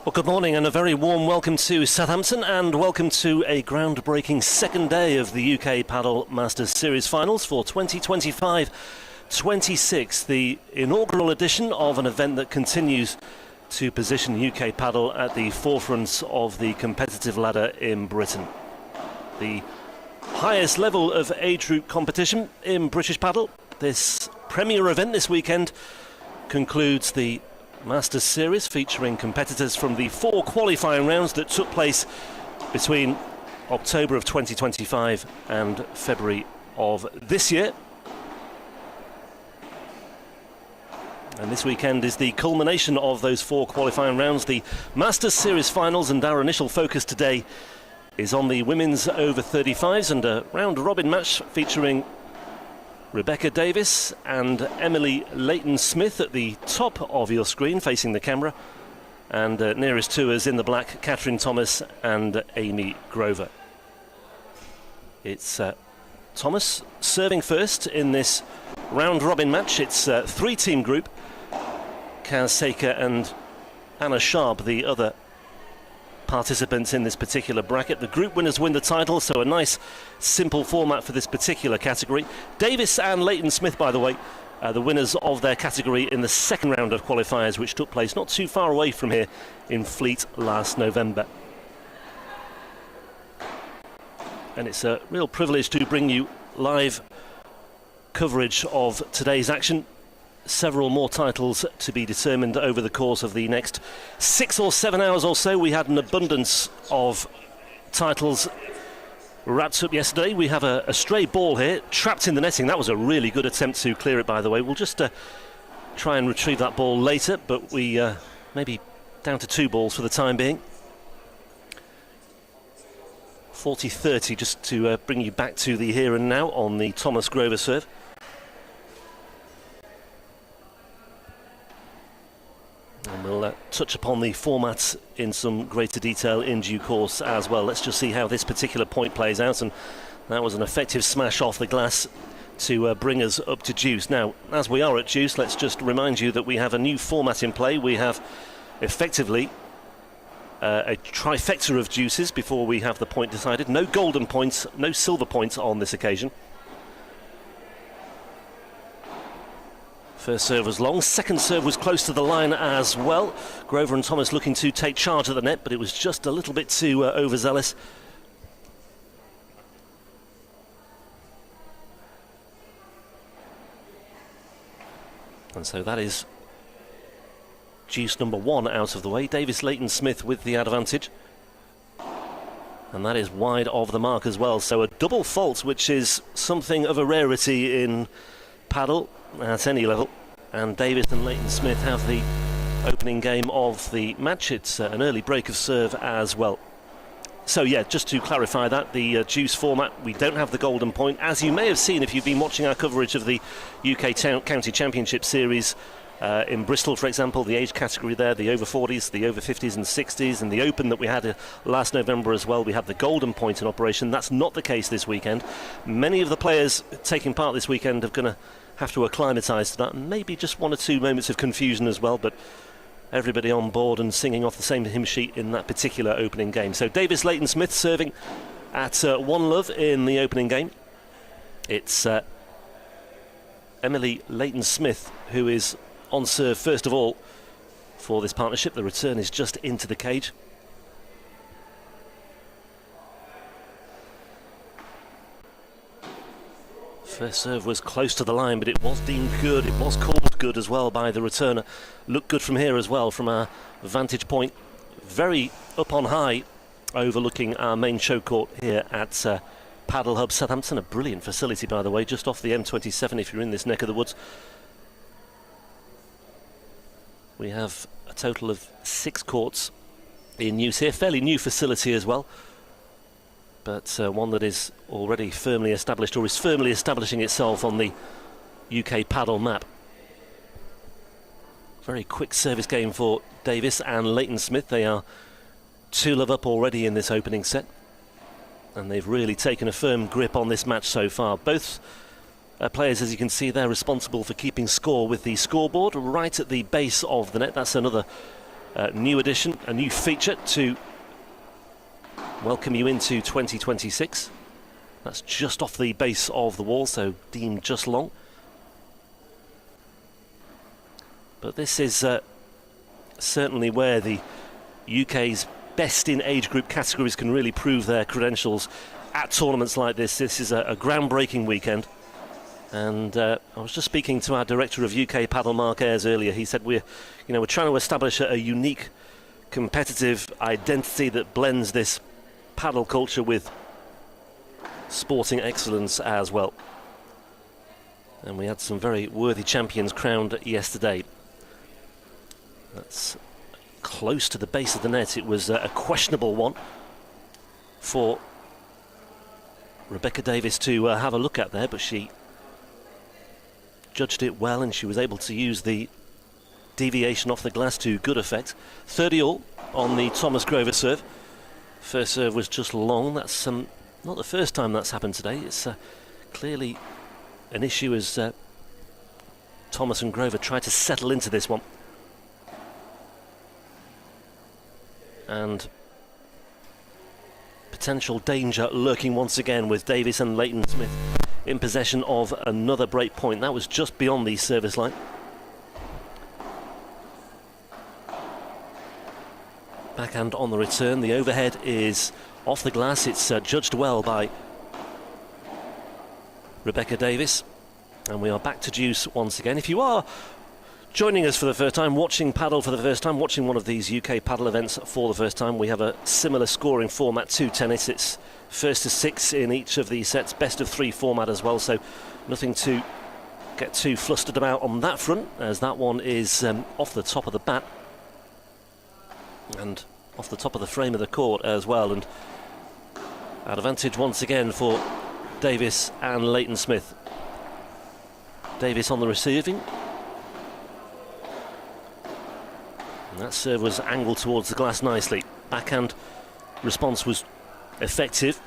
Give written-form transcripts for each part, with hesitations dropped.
Well, good morning and a very warm welcome to Southampton, and welcome to a groundbreaking second day of the UK Padel Masters Series Finals for 2025-26, the inaugural edition of an event that continues to position UK Padel at the forefront of the competitive ladder in Britain. The highest level of age group competition in British Padel. This premier event this weekend concludes the Masters Series, featuring competitors from the 4 qualifying rounds that took place between October of 2025 and February of this year. And this weekend is the culmination of those 4 qualifying rounds, the Masters Series Finals, and our initial focus today is on the women's over 35s and a round-robin match featuring Rebecca Davis and Emily Leighton-Smith at the top of your screen, facing the camera, and nearest to us in the black, Catherine Thomas and Amy Grover. It's Thomas serving first in this round-robin match. It's a 3-team group. Kaz Saker and Anna Sharp, the other participants in this particular bracket. The group winners win the title, so a nice simple format for this particular category. Davis and Leighton-Smith, by the way, the winners of their category in the second round of qualifiers, which took place not too far away from here in Fleet last November. And it's a real privilege to bring you live coverage of today's action. Several more titles to be determined over the course of the next 6 or 7 hours or so. We had an abundance of titles wrapped up yesterday. We have a stray ball here, trapped in the netting. That was a really good attempt to clear it, by the way. We'll just try and retrieve that ball later, but we maybe down to 2 balls for the time being. 40-30, just to bring you back to the here and now on the Thomas Grover serve. And we'll touch upon the formats in some greater detail in due course as well. Let's just see how this particular point plays out, and that was an effective smash off the glass to bring us up to deuce. Now, as we are at deuce, let's just remind you that we have a new format in play. We have effectively a trifecta of deuces before we have the point decided. No golden points, no silver points on this occasion. First serve was long, second serve was close to the line as well. Grover and Thomas looking to take charge of the net, but it was just a little bit too overzealous. And so that is deuce number 1 out of the way. Davis Leighton-Smith with the advantage. And that is wide of the mark as well. So a double fault, which is something of a rarity in padel at any level, and Davis and Leighton-Smith have the opening game of the match. It's an early break of serve as well. So yeah, just to clarify that, the deuce format, we don't have the golden point. As you may have seen if you've been watching our coverage of the UK County Championship Series in Bristol, for example, the age category there, the over 40s, the over 50s and 60s, and the Open that we had last November as well, we had the golden point in operation. That's not the case this weekend. Many of the players taking part this weekend are going to have to acclimatise to that, and maybe just 1 or 2 moments of confusion as well, but everybody on board and singing off the same hymn sheet in that particular opening game. So Davis Leighton-Smith serving at 1-love in the opening game. It's Emily Leighton-Smith who is on serve first of all for this partnership. The return is just into the cage. First serve was close to the line, but it was deemed good. It was called good as well by the returner. Looked good from here as well, from our vantage point. Very up on high, overlooking our main show court here at Padel Hub Southampton. A brilliant facility, by the way, just off the M27 if you're in this neck of the woods. We have a total of 6 courts in use here. Fairly new facility as well, but one that is already firmly established, or is firmly establishing itself on the UK Padel map. Very quick service game for Davis and Leighton-Smith. They are 2-love up already in this opening set, and they've really taken a firm grip on this match so far. Both players, as you can see, they're responsible for keeping score with the scoreboard right at the base of the net. That's another new addition, a new feature to welcome you into 2026. That's just off the base of the wall, so deemed just long. But this is certainly where the UK's best in age group categories can really prove their credentials at tournaments like this. This is a groundbreaking weekend. And I was just speaking to our director of UK Padel, Mark Ayres, earlier. He said we're trying to establish a unique competitive identity that blends this padel culture with sporting excellence as well. And we had some very worthy champions crowned yesterday. That's close to the base of the net. It was a questionable one for Rebecca Davis to have a look at there, but she judged it well and she was able to use the deviation off the glass to good effect. 30-all on the Thomas Grover serve. First serve was just long. That's not the first time that's happened today. It's clearly an issue as Thomas and Grover try to settle into this one. And potential danger lurking once again with Davis and Leighton Smith in possession of another break point. That was just beyond the service line. Backhand on the return. The overhead is off the glass. It's judged well by Rebecca Davis. And we are back to deuce once again. If you are joining us for the first time, watching padel for the first time, watching one of these UK padel events for the first time, we have a similar scoring format to tennis. It's first to six in each of these sets, best of three format as well, so nothing to get too flustered about on that front, as that one is off the top of the bat and off the top of the frame of the court as well. And advantage once again for Davis and Leighton Smith. Davis on the receiving. And that serve was angled towards the glass nicely. Backhand response was effective.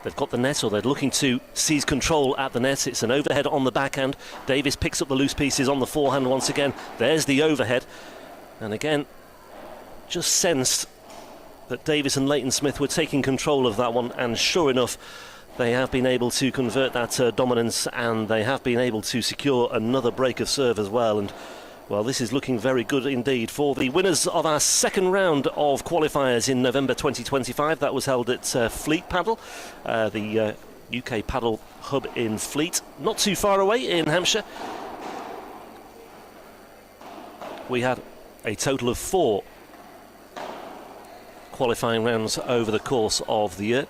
They've got the net, or they're looking to seize control at the net. It's an overhead on the backhand. Davis picks up the loose pieces on the forehand once again. There's the overhead. And again, just sensed that Davis and Leighton Smith were taking control of that one, and sure enough, they have been able to convert that dominance, and they have been able to secure another break of serve as well. And well, this is looking very good indeed for the winners of our second round of qualifiers in November 2025. That was held at Fleet Padel, the UK Padel hub in Fleet, not too far away in Hampshire. We had a total of 4 qualifying rounds over the course of the year.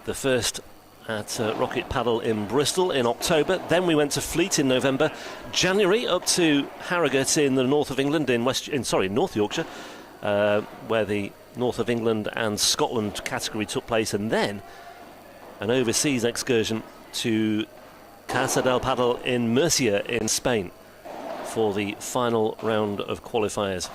The first at Rocket Padel in Bristol in October. Then we went to Fleet in November. January up to Harrogate in the north of England, in North Yorkshire, where the North of England and Scotland category took place, and then an overseas excursion to Casa del Padel in Murcia in Spain for the final round of qualifiers.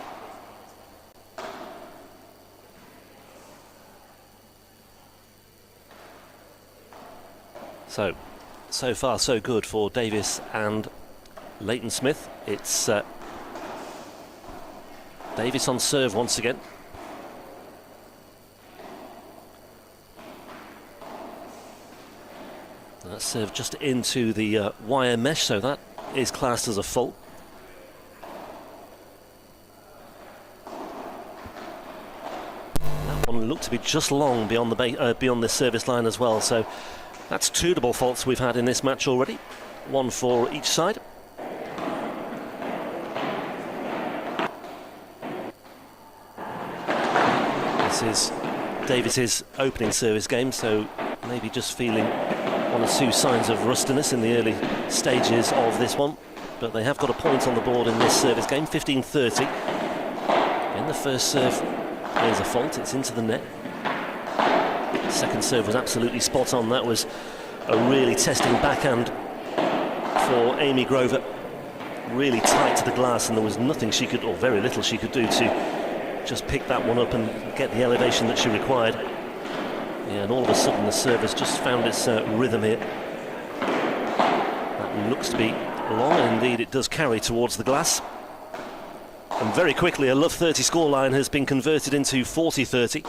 So far so good for Davis and Leighton Smith. It's Davis on serve once again. And that serve just into the wire mesh, so that is classed as a fault. That one looked to be just long beyond the service line as well, so that's 2 double faults we've had in this match already, 1 for each side. This is Davis's opening service game, so maybe just feeling 1 or 2 signs of rustiness in the early stages of this one. But they have got a point on the board in this service game, 15-30. And the first serve is a fault, it's into the net. Second serve was absolutely spot on. That was a really testing backhand for Amy Grover. Really tight to the glass, and there was nothing she could, or very little she could do to just pick that one up and get the elevation that she required. Yeah, and all of a sudden the serve has just found its rhythm here. That looks to be long, and indeed it does carry towards the glass. And very quickly, a love 30 scoreline has been converted into 40-30.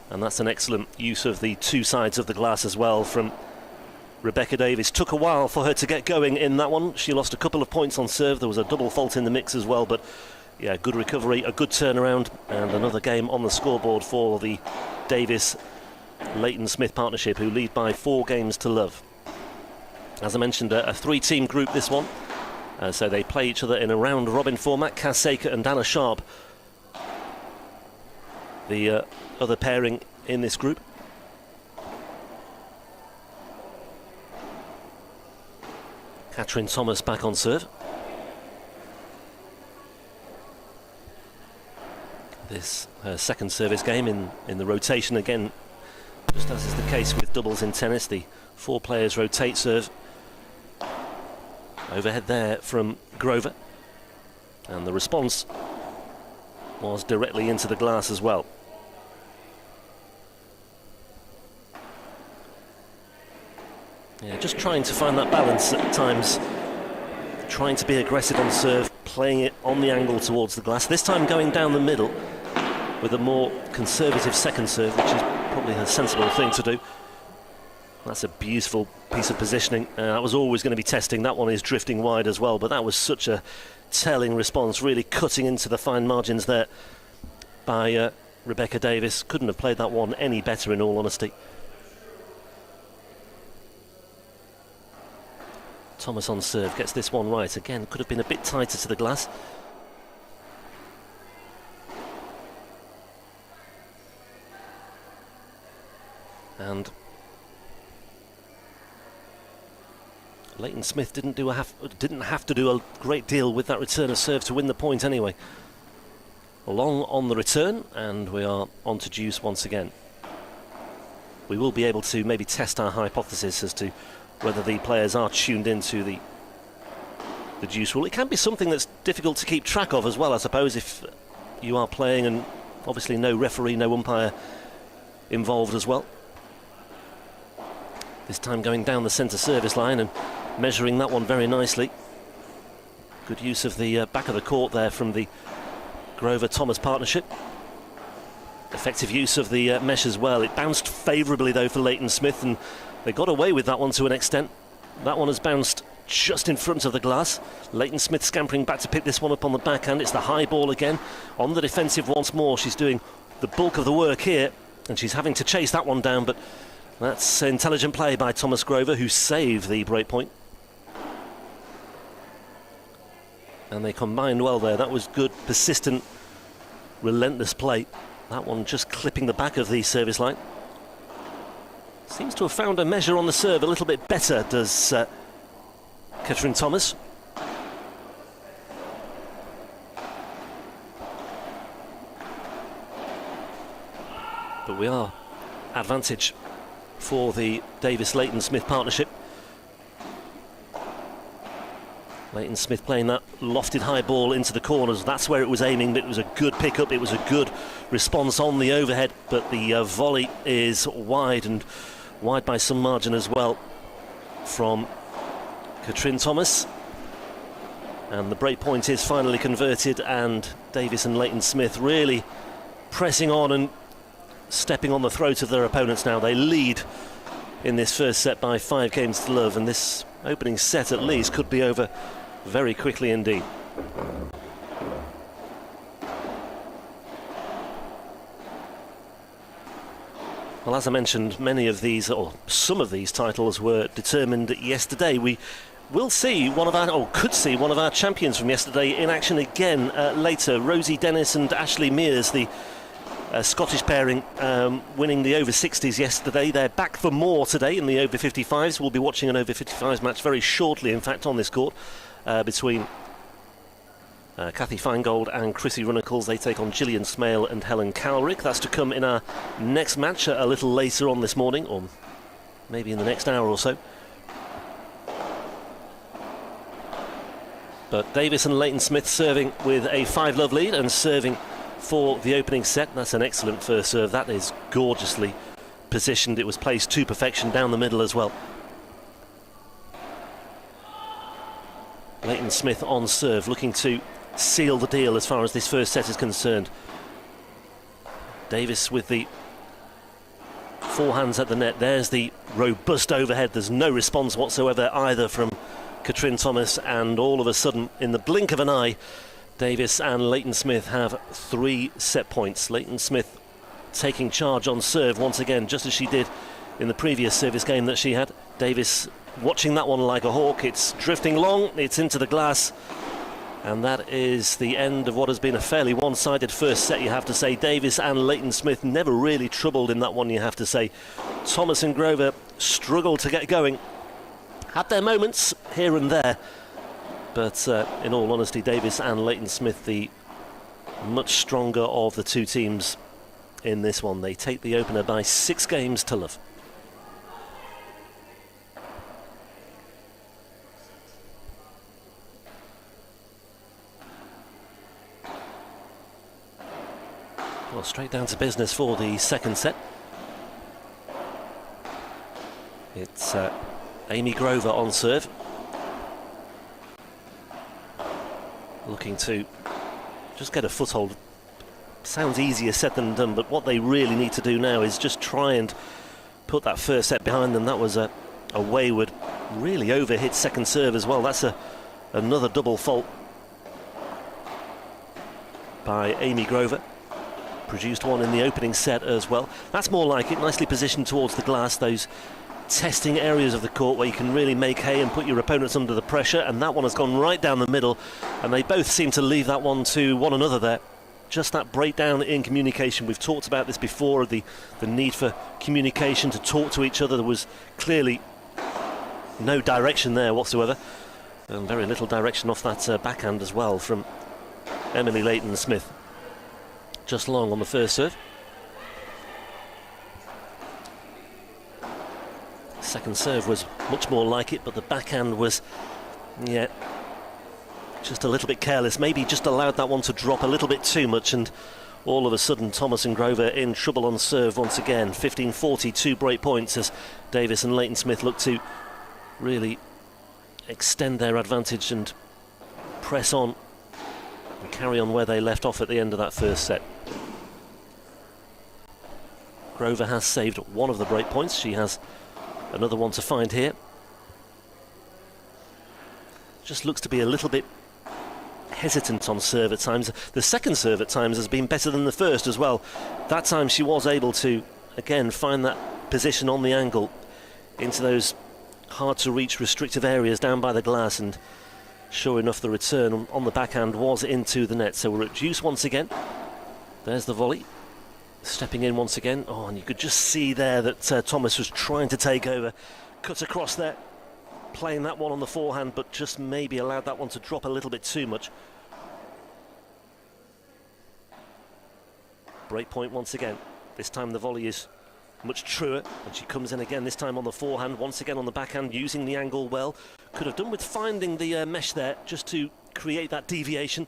And that's an excellent use of the two sides of the glass as well from Rebecca Davies. Took a while for her to get going in that one. She lost a couple of points on serve. There was a double fault in the mix as well, but yeah, good recovery, a good turnaround, and another game on the scoreboard for the Davis-Leighton-Smith partnership, who lead by 4 games to love. As I mentioned, a 3-team group this one. So they play each other in a round-robin format. Kaz Saker and Anna Sharp, the other pairing in this group. Katrin Thomas back on serve. This her second service game in the rotation again, just as is the case with doubles in tennis. The 4 players rotate serve. Overhead there from Grover, and the response was directly into the glass as well. Yeah, just trying to find that balance at times, trying to be aggressive on serve, playing it on the angle towards the glass, this time going down the middle with a more conservative second serve, which is probably a sensible thing to do. That's a beautiful piece of positioning. That was always going to be testing. That one is drifting wide as well, but that was such a telling response, really cutting into the fine margins there by Rebecca Davis. Couldn't have played that one any better, in all honesty. Thomas on serve gets this one right. Again, could have been a bit tighter to the glass. And Leighton-Smith didn't have to do a great deal with that return of serve to win the point anyway. Long on the return, and we are on to deuce once again. We will be able to maybe test our hypothesis as to whether the players are tuned into the deuce rule. It can be something that's difficult to keep track of as well, I suppose, if you are playing and obviously no referee, no umpire involved as well. This time going down the centre service line and measuring that one very nicely. Good use of the back of the court there from the Grover-Thomas partnership. Effective use of the mesh as well. It bounced favourably though for Leighton-Smith, and they got away with that one to an extent. That one has bounced just in front of the glass. Leighton-Smith scampering back to pick this one up on the backhand. It's the high ball again on the defensive once more. She's doing the bulk of the work here, and she's having to chase that one down, but that's intelligent play by Thomas Grover, who saved the break point. And they combined well there. That was good, persistent, relentless play. That one just clipping the back of the service line. Seems to have found a measure on the serve a little bit better, does Katrin Thomas. But we are advantage for the Davis-Leighton-Smith partnership. Leighton-Smith playing that lofted high ball into the corners. That's where it was aiming, but it was a good pick-up. It was a good response on the overhead, but the volley is wide, and wide by some margin as well from Katrin Thomas. And the break point is finally converted, and Davis and Leighton-Smith really pressing on and stepping on the throat of their opponents now. They lead in this first set by 5 games to love, and this opening set at least could be over very quickly indeed. Well, as I mentioned, many of these, or some of these titles were determined yesterday. We will see one of our, or could see one of our champions from yesterday in action again later. Rosie Dennis and Ashley Mears, the Scottish pairing, winning the over 60s yesterday. They're back for more today in the over 55s. We'll be watching an over 55s match very shortly, in fact, on this court between Kathy Feingold and Chrissy Runnacles. They take on Gillian Smale and Helen Calrick. That's to come in our next match a little later on this morning, or maybe in the next hour or so. But Davis and Leighton-Smith serving with a 5-love lead and serving for the opening set. That's an excellent first serve. That is gorgeously positioned. It was placed to perfection down the middle as well. Leighton Smith on serve, looking to seal the deal as far as this first set is concerned. Davis with the forehands at the net. There's the robust overhead. There's no response whatsoever either from Katrin Thomas, and all of a sudden, in the blink of an eye, Davis and Leighton Smith have 3 set points. Leighton Smith taking charge on serve once again, just as she did in the previous service game that she had. Davis watching that one like a hawk. It's drifting long, it's into the glass, and that is the end of what has been a fairly one-sided first set, you have to say. Davis and Leighton Smith never really troubled in that one, you have to say. Thomas and Grover struggled to get going. Had their moments here and there, but in all honesty, Davis and Leighton Smith, the much stronger of the two teams in this one. They take the opener by 6 games to love. Well, straight down to business for the second set. It's Amy Grover on serve, looking to just get a foothold. Sounds easier said than done, but what they really need to do now is just try and put that first set behind them. That was a wayward, really overhit second serve as well. That's another double fault by Amy Grover. Produced one in the opening set as well. That's more like it, nicely positioned towards the glass, those testing areas of the court where you can really make hay and put your opponents under the pressure, and that one has gone right down the middle, and they both seem to leave that one to one another there. Just that breakdown in communication. We've talked about this before, the need for communication, to talk to each other. There was clearly no direction there whatsoever, and very little direction off that backhand as well from Emily Leighton Smith. Just long on the first serve. Second serve was much more like it, but the backhand was, yeah, just a little bit careless. Maybe just allowed that one to drop a little bit too much, and all of a sudden Thomas and Grover in trouble on serve once again. 15-40, 2 break points as Davis and Leighton Smith look to really extend their advantage and press on and carry on where they left off at the end of that first set. Grover has saved one of the break points. She has another one to find here. Just looks to be a little bit hesitant on serve at times. The second serve at times has been better than the first as well. That time she was able to, again, find that position on the angle into those hard to reach restrictive areas down by the glass, and sure enough the return on the backhand was into the net. So we're at deuce once again. There's the volley. Stepping in once again. Oh, and you could just see there that Thomas was trying to take over. Cut across there. Playing that one on the forehand, but just maybe allowed that one to drop a little bit too much. Break point once again. This time the volley is much truer, and she comes in again, this time on the forehand, once again on the backhand, using the angle well. Could have done with finding the mesh there just to create that deviation,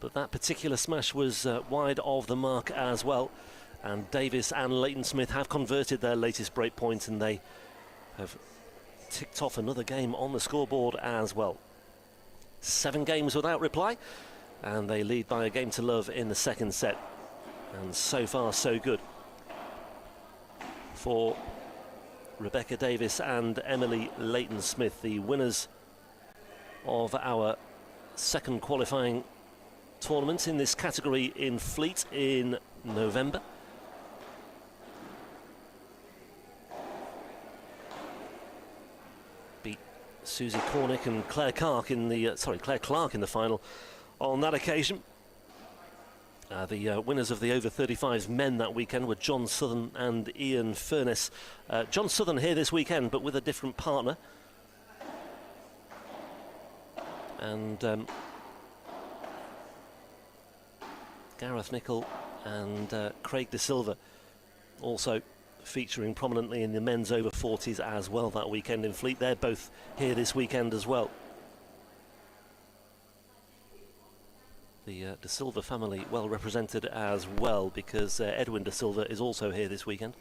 but that particular smash was wide of the mark as well. And Davis and Leighton Smith have converted their latest break point, and they have ticked off another game on the scoreboard as well. 7 games without reply, and they lead by a game to love in the second set. And so far, so good for Rebecca Davis and Emily Leighton Smith, the winners of our second qualifying tournament in this category in Fleet in November. Beat Susie Cornick and Claire Clark in the Claire Clark in the final on that occasion. The winners of the over 35s men that weekend were John Southern and Ian Furness. John Southern here this weekend, but with a different partner. And Gareth Nicol and Craig De Silva also featuring prominently in the men's over 40s as well that weekend in Fleet. They're both here this weekend as well. The De Silva family well represented as well, because Edwin De Silva is also here this weekend.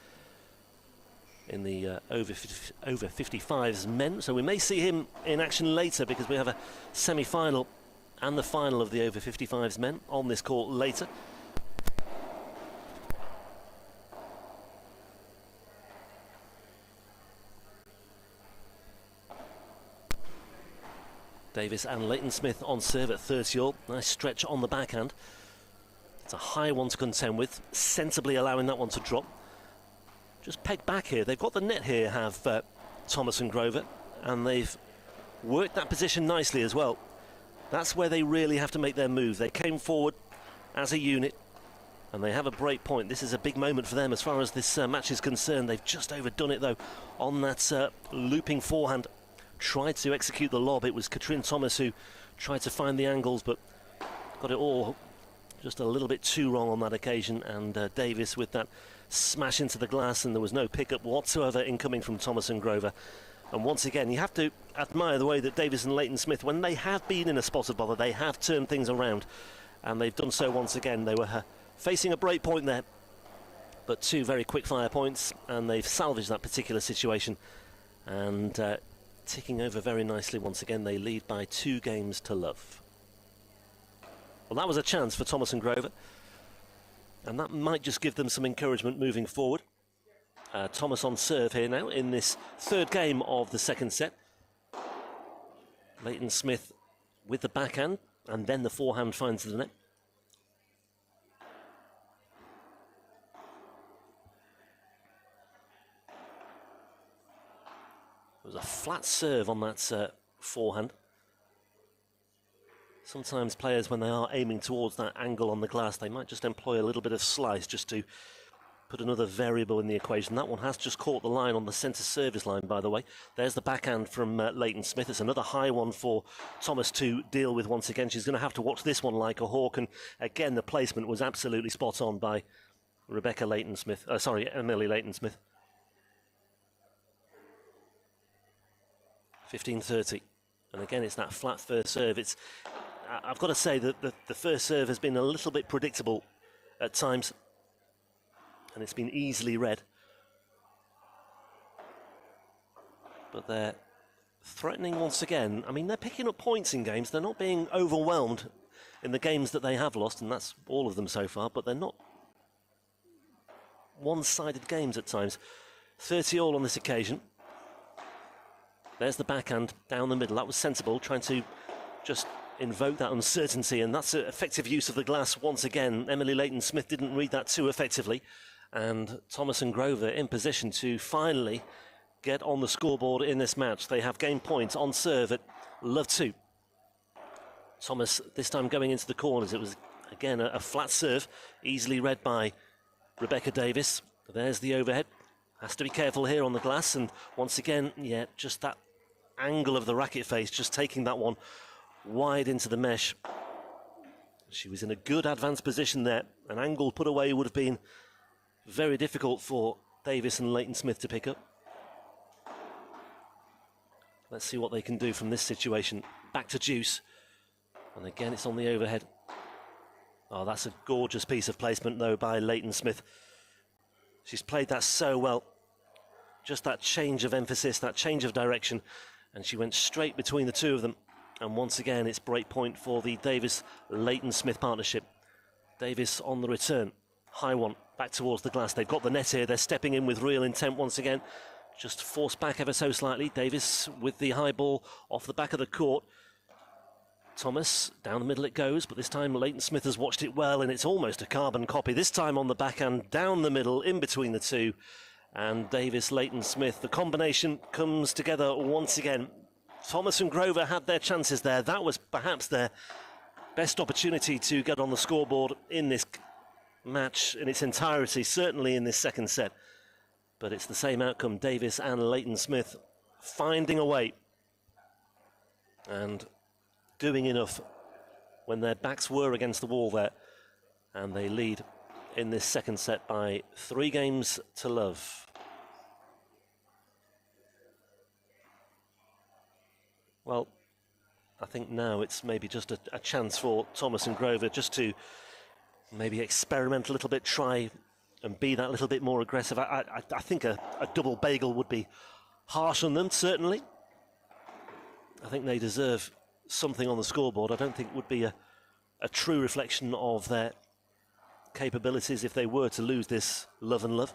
in the over 55s men. So we may see him in action later, because we have a semi-final and the final of the over 55s men on this court later. Davis and Leighton Smith on serve at 30-all. Nice stretch on the backhand. It's a high one to contend with, sensibly allowing that one to drop. Just pegged back here. They've got the net here, have Thomas and Grover, and they've worked that position nicely as well. That's where they really have to make their move. They came forward as a unit, and they have a break point. This is a big moment for them as far as this match is concerned. They've just overdone it, though, on that looping forehand. Tried to execute the lob. It was Katrin Thomas who tried to find the angles, but got it all just a little bit too wrong on that occasion. And Davis with that smash into the glass, and there was no pickup whatsoever incoming from Thomas and Grover. And once again, you have to admire the way that Davis and Leighton Smith, when they have been in a spot of bother, they have turned things around, and they've done so once again. They were facing a break point there, but two very quick fire points, and they've salvaged that particular situation. And ticking over very nicely once again. They lead by 2 games to love. Well, that was a chance for Thomas and Grover, and that might just give them some encouragement moving forward. Thomas on serve here now in this third game of the second set. Leighton Smith with the backhand, and then the forehand finds the net. It was a flat serve on that forehand. Sometimes players, when they are aiming towards that angle on the glass, they might just employ a little bit of slice just to put another variable in the equation. That one has just caught the line on the centre service line, by the way. There's the backhand from Leighton Smith. It's another high one for Thomas to deal with once again. She's going to have to watch this one like a hawk. And again, the placement was absolutely spot on by Emily Leighton Smith. 15-30. And again, it's that flat first serve. I've got to say that the first serve has been a little bit predictable at times, and it's been easily read. But they're threatening once again. I mean, they're picking up points in games. They're not being overwhelmed in the games that they have lost, and that's all of them so far, but they're not one-sided games at times. 30-all on this occasion. There's the backhand down the middle. That was sensible, trying to just invoke that uncertainty, and that's an effective use of the glass once again. Emily Leighton Smith didn't read that too effectively, and Thomas and Grover in position to finally get on the scoreboard in this match. They have game points on serve at love 2. Thomas this time going into the corners. It was again a flat serve, easily read by Rebecca Davis. There's the overhead. Has to be careful here on the glass, and once again, yeah, just that angle of the racket face, just taking that one wide into the mesh. She was in a good advanced position there. An angle put away would have been very difficult for Davis and Leighton Smith to pick up. Let's see what they can do from this situation. Back to deuce, and again it's on the overhead. Oh, that's a gorgeous piece of placement though by Leighton Smith. She's played that so well. Just that change of emphasis, that change of direction, and she went straight between the two of them. And once again, it's break point for the Davis-Leighton Smith partnership. Davis on the return. High one, back towards the glass. They've got the net here. They're stepping in with real intent once again. Just forced back ever so slightly. Davis with the high ball off the back of the court. Thomas, down the middle it goes, but this time Leighton Smith has watched it well, and it's almost a carbon copy. This time on the backhand, down the middle, in between the two. And Davis, Leighton Smith, the combination comes together once again. Thomas and Grover had their chances there. That was perhaps their best opportunity to get on the scoreboard in this match in its entirety, certainly in this second set. But it's the same outcome. Davis and Leighton Smith finding a way and doing enough when their backs were against the wall there. And they lead in this second set by 3 games to love. Well, I think now it's maybe just a chance for Thomas and Grover just to maybe experiment a little bit, try and be that little bit more aggressive. I think a double bagel would be harsh on them, certainly. I think they deserve something on the scoreboard. I don't think it would be a true reflection of their capabilities if they were to lose this love and love.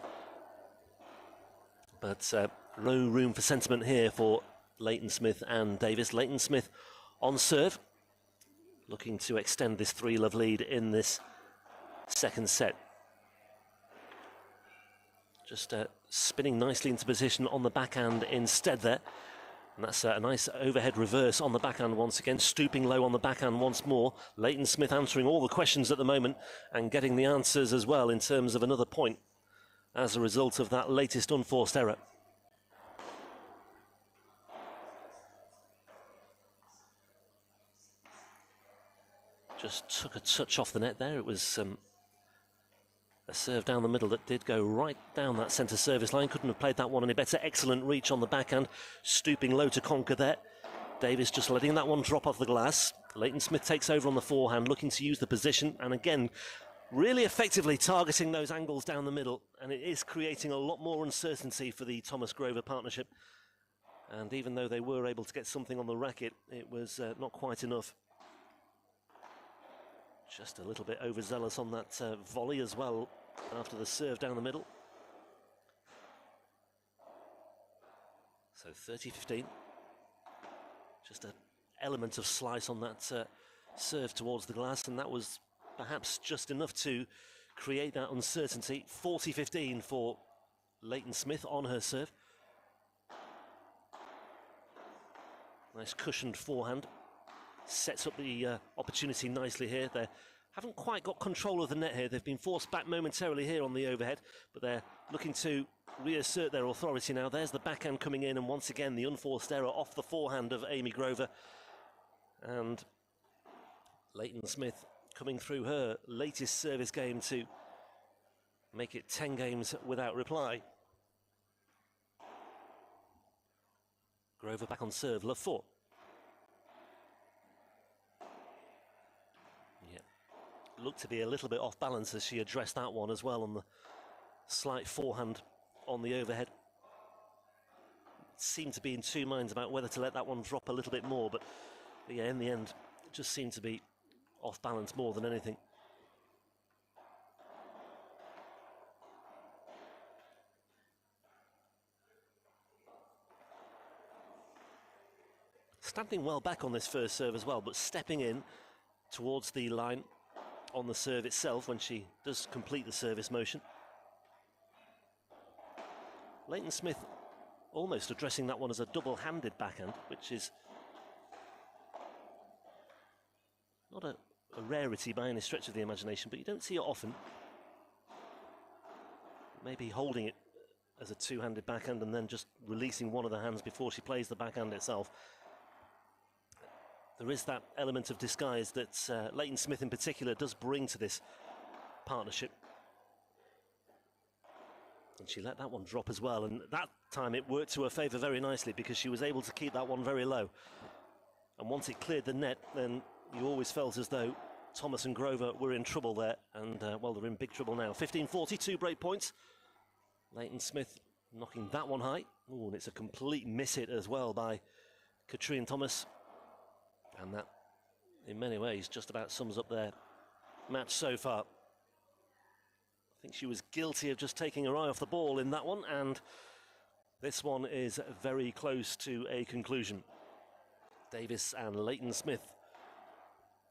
But no room for sentiment here for Leighton Smith and Davis. Leighton Smith on serve, looking to extend this 3-love lead in this second set. Just spinning nicely into position on the backhand instead there. And that's a nice overhead reverse on the backhand once again, stooping low on the backhand once more. Leighton Smith answering all the questions at the moment and getting the answers as well in terms of another point as a result of that latest unforced error. Just took a touch off the net there. It was a serve down the middle that did go right down that centre service line. Couldn't have played that one any better. Excellent reach on the backhand, stooping low to conquer there. Davis just letting that one drop off the glass. Leighton Smith takes over on the forehand, looking to use the position, and again, really effectively targeting those angles down the middle, and it is creating a lot more uncertainty for the Thomas Grover partnership. And even though they were able to get something on the racket, it was not quite enough. Just a little bit overzealous on that volley as well after the serve down the middle. So 30-15. Just an element of slice on that serve towards the glass, and that was perhaps just enough to create that uncertainty. 40-15 for Leighton Smith on her serve. Nice cushioned forehand. Sets up the opportunity nicely here. They haven't quite got control of the net here. They've been forced back momentarily here on the overhead, but they're looking to reassert their authority now. There's the backhand coming in, and once again the unforced error off the forehand of Amy Grover. And Leighton Smith coming through her latest service game to make it 10 games without reply. Grover back on serve, love 4. Looked to be a little bit off balance as she addressed that one as well on the slight forehand on the overhead. Seemed to be in two minds about whether to let that one drop a little bit more, but yeah, in the end, it just seemed to be off balance more than anything. Standing well back on this first serve as well, but stepping in towards the line on the serve itself when she does complete the service motion. Leighton Smith almost addressing that one as a double-handed backhand, which is not a rarity by any stretch of the imagination, but you don't see it often. Maybe holding it as a two-handed backhand and then just releasing one of the hands before she plays the backhand itself. There is that element of disguise that Leighton Smith in particular does bring to this partnership. And she let that one drop as well, and that time it worked to her favour very nicely because she was able to keep that one very low. And once it cleared the net, then you always felt as though Thomas and Grover were in trouble there, and well, they're in big trouble now. 15-42 break points. Leighton Smith knocking that one high. Ooh, and it's a complete miss hit as well by Katrine Thomas. And that, in many ways, just about sums up their match so far. I think she was guilty of just taking her eye off the ball in that one, and this one is very close to a conclusion. Davis and Leighton Smith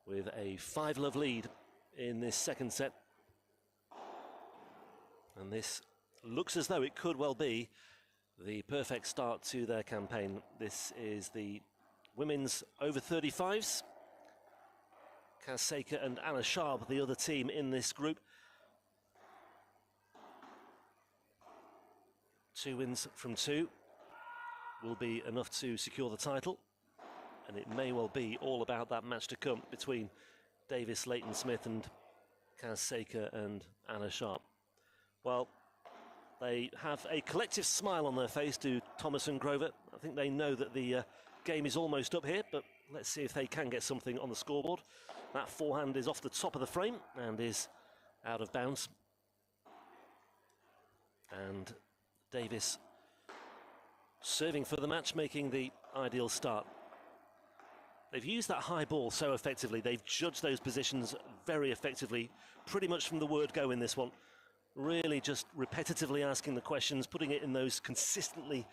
with a 5-love lead in this second set. And this looks as though it could well be the perfect start to their campaign. This is the women's over 35s. Kaz Saker and Anna Sharp, the other team in this group. 2 wins from 2 will be enough to secure the title, and it may well be all about that match to come between Davis, Leighton Smith and Kaz Saker and Anna Sharp. Well, they have a collective smile on their face, do Thomas and Grover. I think they know that the game is almost up here, but let's see if they can get something on the scoreboard. That forehand is off the top of the frame and is out of bounds. And Davis serving for the match, making the ideal start. They've used that high ball so effectively. They've judged those positions very effectively, pretty much from the word go in this one. Really just repetitively asking the questions, putting it in those consistently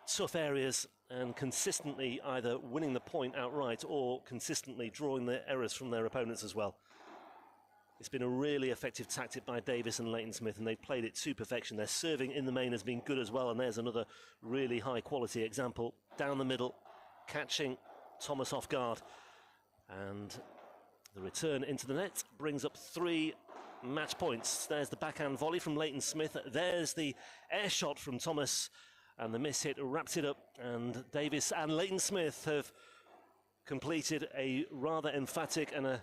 tough areas and consistently either winning the point outright or consistently drawing the errors from their opponents as well. It's been a really effective tactic by Davis and Leighton Smith, and they've played it to perfection. Their serving in the main has been good as well, and there's another really high quality example. Down the middle, catching Thomas off guard, and the return into the net brings up 3 match points. There's the backhand volley from Leighton Smith, there's the air shot from Thomas, and the miss hit wrapped it up, and Davis and Leighton Smith have completed a rather emphatic and a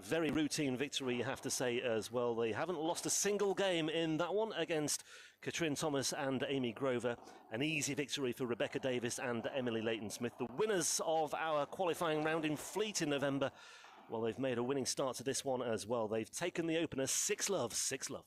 very routine victory, you have to say, as well. They haven't lost a single game in that one against Katrin Thomas and Amy Grover. An easy victory for Rebecca Davis and Emily Leighton Smith, the winners of our qualifying round in Fleet in November. Well, they've made a winning start to this one as well. They've taken the opener 6-love, 6-love.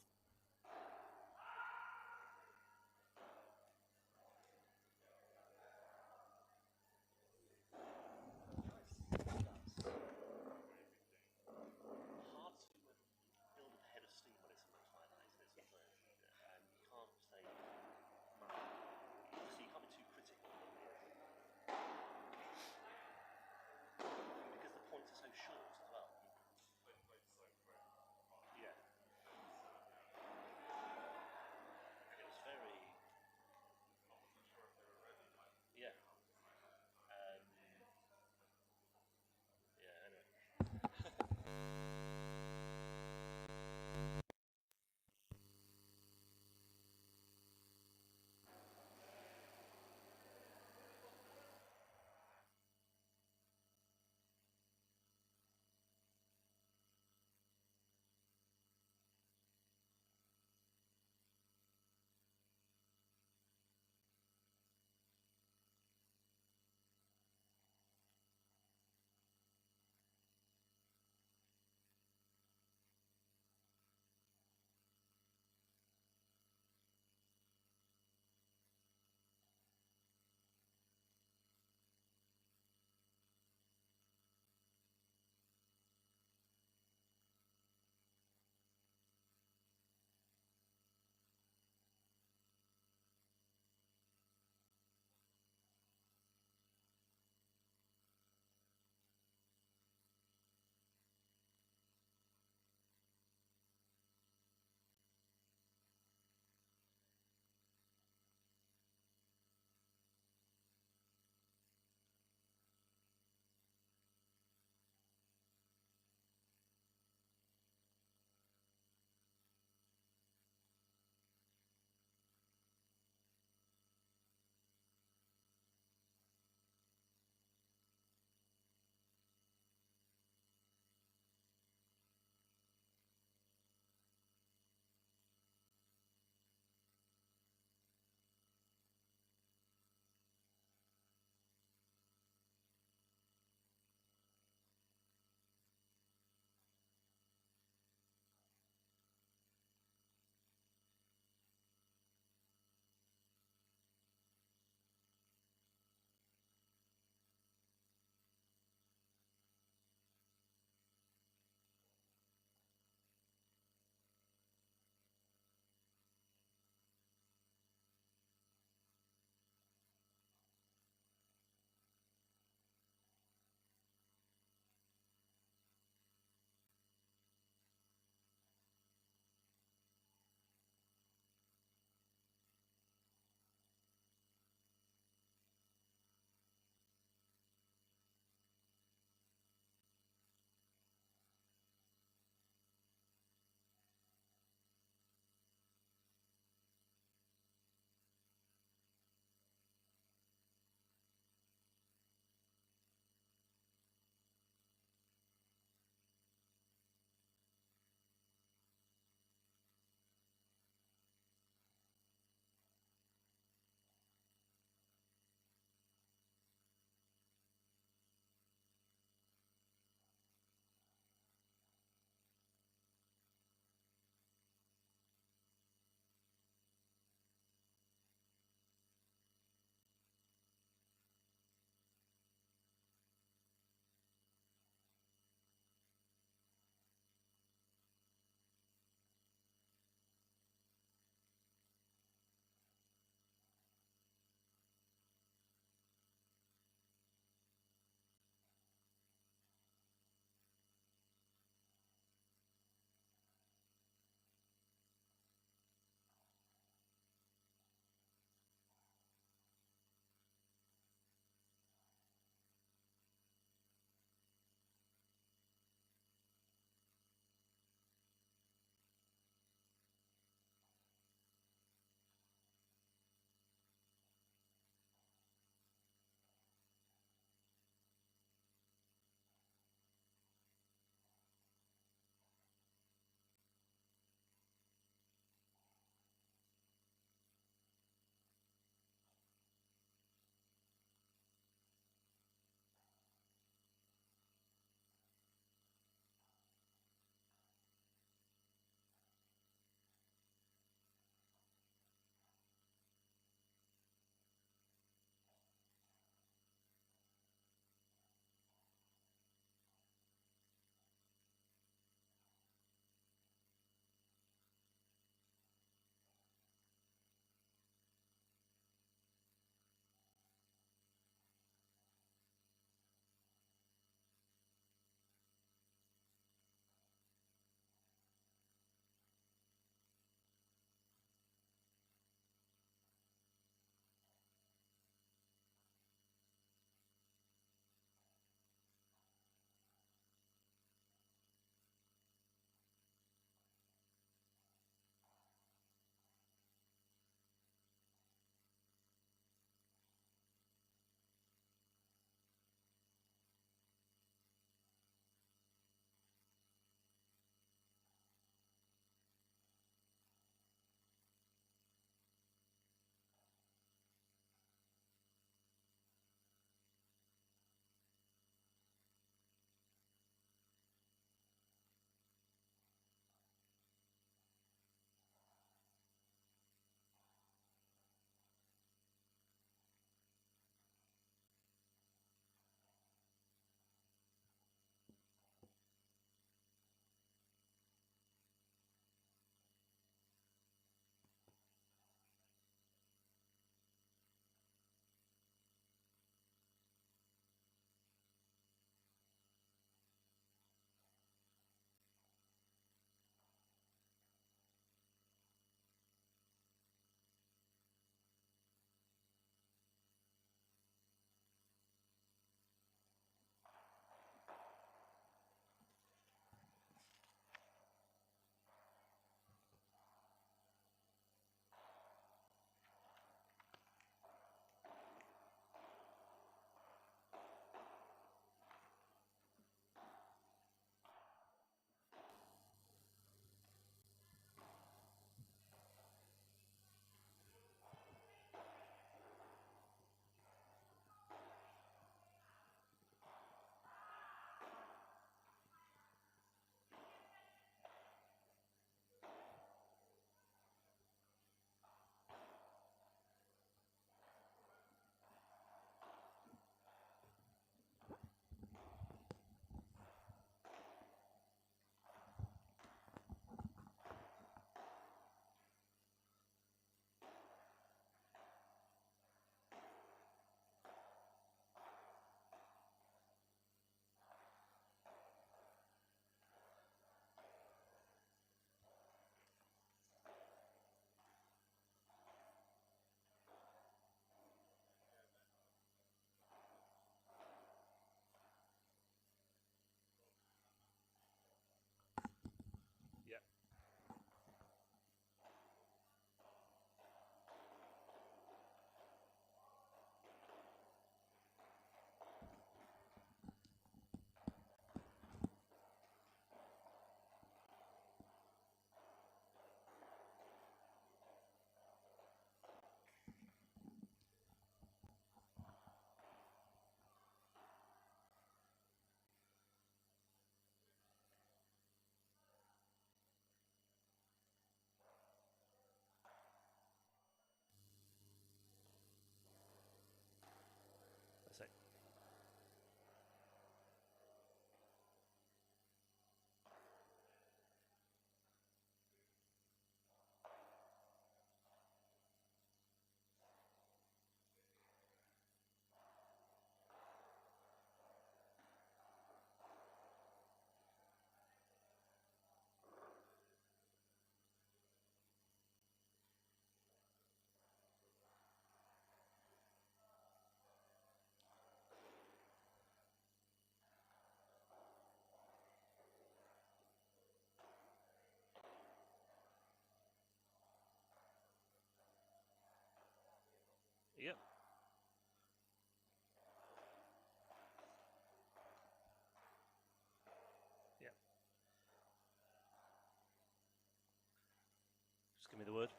Give me the word.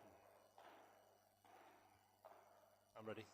I'm ready.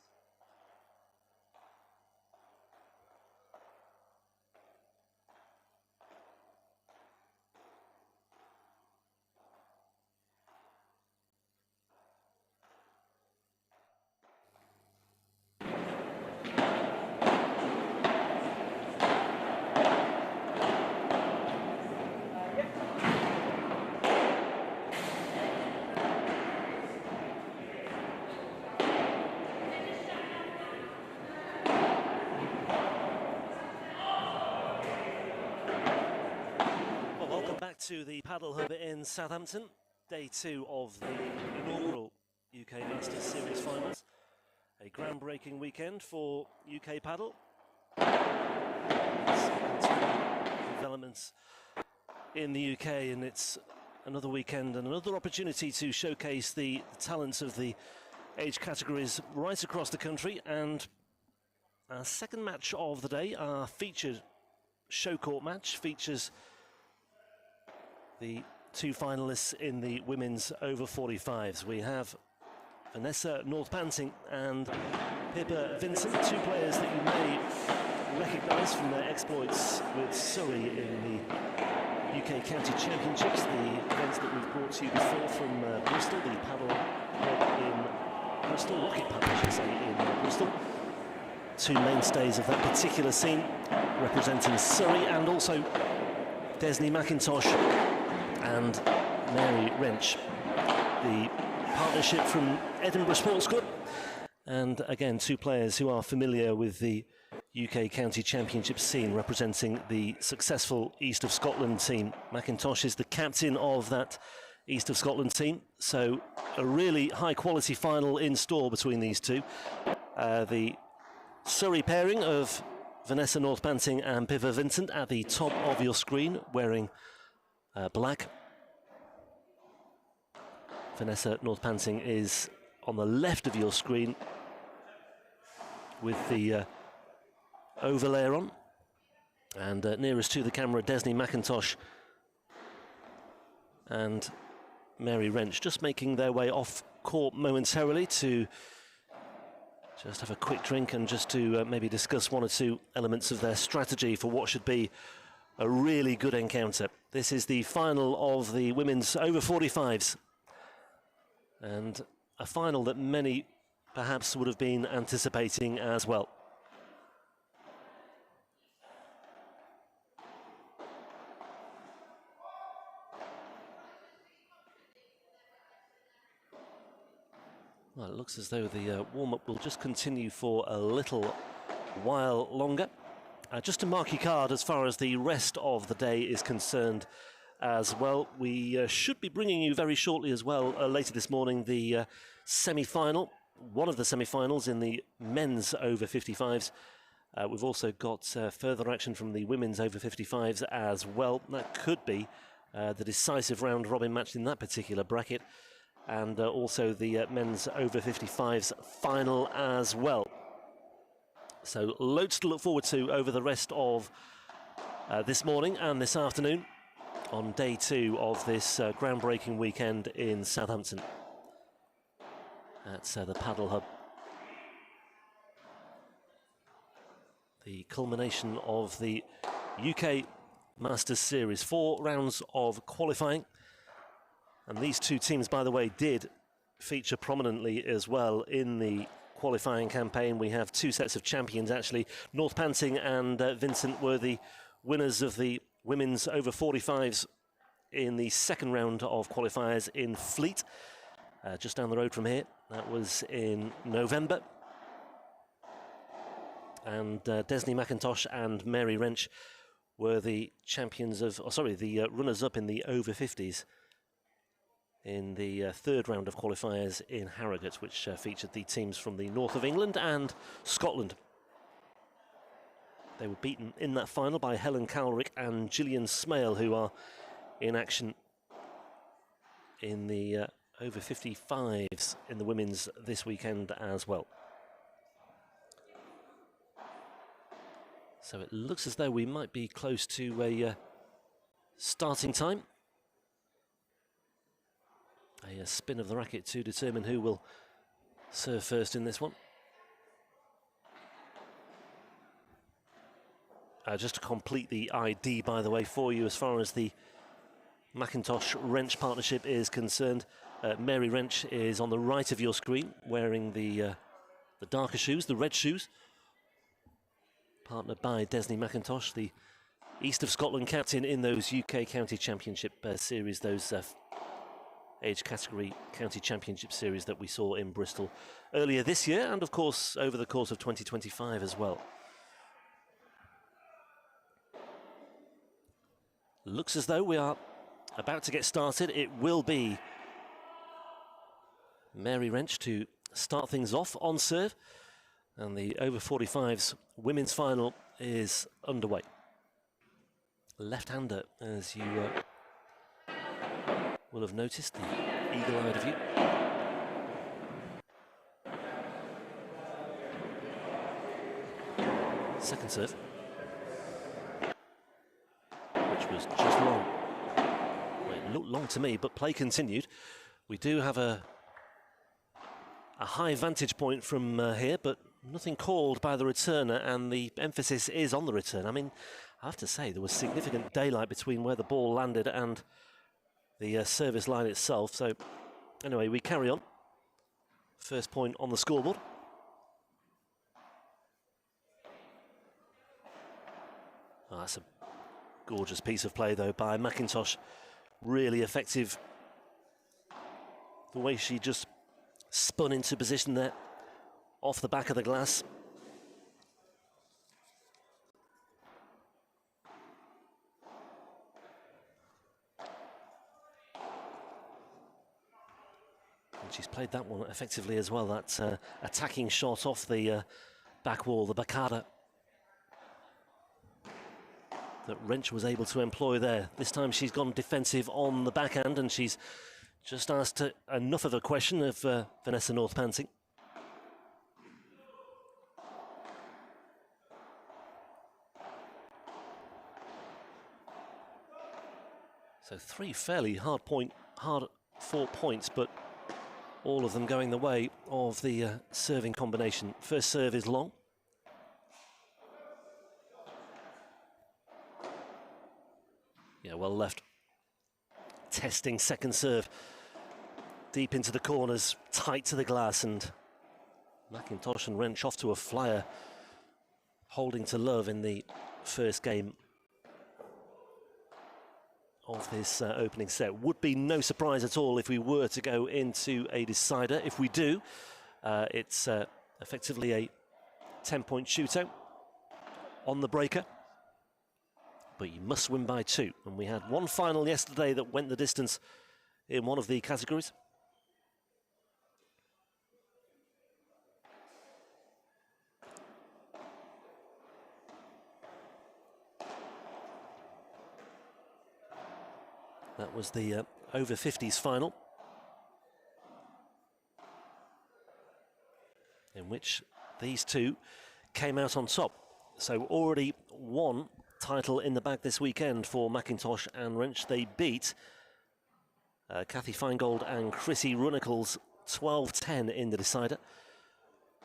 To the Padel Hub in Southampton, day 2 of the inaugural UK Masters Series finals. A groundbreaking weekend for UK Padel. Developments in the UK, and it's another weekend and another opportunity to showcase the talents of the age categories right across the country. And our second match of the day, our featured show court match, features the 2 finalists in the women's over 45s. We have Vanessa North-Panting and Pippa Vincent, 2 players that you may recognise from their exploits with Surrey in the UK County Championships, the events that we've brought to you before from Bristol, the Padel Hub in Bristol, Rocket Padel I should say, in Bristol. 2 mainstays of that particular scene, representing Surrey, and also Desney McIntosh and Mary Wrench, the partnership from Edinburgh Sports Club, and again 2 players who are familiar with the UK County Championship scene, representing the successful East of Scotland team. McIntosh is the captain of that East of Scotland team, so a really high quality final in store between these 2. The Surrey pairing of Vanessa North-Panting and Pippa Vincent at the top of your screen, wearing black. Vanessa North-Panting is on the left of your screen with the overlay on, and nearest to the camera, Desney McIntosh and Mary Wrench just making their way off court momentarily to just have a quick drink and just to maybe discuss 1 or 2 elements of their strategy for what should be a really good encounter. This is the final of the women's over 45s, and a final that many perhaps would have been anticipating as well. Well, it looks as though the warm-up will just continue for a little while longer. Just to mark your card as far as the rest of the day is concerned as well. We should be bringing you very shortly as well, later this morning, the semi-final, one of the semi-finals in the men's over 55s. We've also got further action from the women's over 55s as well. That could be the decisive round robin match in that particular bracket, and also the men's over 55s final as well. So loads to look forward to over the rest of this morning and this afternoon on day 2 of this groundbreaking weekend in Southampton at the Padel Hub. The culmination of the UK Masters Series, 4 rounds of qualifying. And these 2 teams, by the way, did feature prominently as well in the qualifying campaign. We have 2 sets of champions, actually. North-Panting and Vincent were the winners of the women's over 45s in the second round of qualifiers in Fleet, just down the road from here. That was in November. And Desney McIntosh and Mary Wrench were the champions of, the runners-up in the over 50s in the third round of qualifiers in Harrogate, which featured the teams from the north of England and Scotland. They were beaten in that final by Helen Calrick and Gillian Smale, who are in action in the over 55s in the women's this weekend as well. So it looks as though we might be close to a starting time. A spin of the racket to determine who will serve first in this one. Just to complete the ID, by the way, for you as far as the McIntosh-Wrench partnership is concerned. Mary Wrench is on the right of your screen, wearing the darker shoes, the red shoes. Partnered by Desney McIntosh, the East of Scotland captain in those UK County Championship series, those age category County Championship series that we saw in Bristol earlier this year, and of course over the course of 2025 as well. Looks as though we are about to get started. It will be Mary Wrench to start things off on serve, and the over 45s women's final is underway. Left-hander, as you will have noticed, the eagle-eyed view. Second serve, which was just long. Well, it looked long to me, but play continued. We do have a high vantage point from here, but nothing called by the returner, and the emphasis is on the return. I mean, I have to say, there was significant daylight between where the ball landed and the service line itself. So, anyway, we carry on. First point on the scoreboard. Oh, that's a gorgeous piece of play, though, by McIntosh. Really effective. The way she just spun into position there, off the back of the glass. And she's played that one effectively as well, that attacking shot off the back wall, the Bacada, that Wrench was able to employ there. This time she's gone defensive on the backhand, and she's just asked enough of a question of Vanessa North-Panting. So 3 fairly hard-fought points, but all of them going the way of the serving combination. First serve is long. Yeah, well left. Testing second serve. Deep into the corners, tight to the glass, and McIntosh and Wrench off to a flyer, holding to love in the first game of this opening set. Would be no surprise at all if we were to go into a decider. If we do, it's effectively a 10-point shootout on the breaker. But you must win by 2. And we had one final yesterday that went the distance in one of the categories. That was the over 50s final, in which these two came out on top. So already one title in the bag this weekend for McIntosh and Wrench. They beat Kathy Feingold and Chrissy Runicles 12-10 in the decider,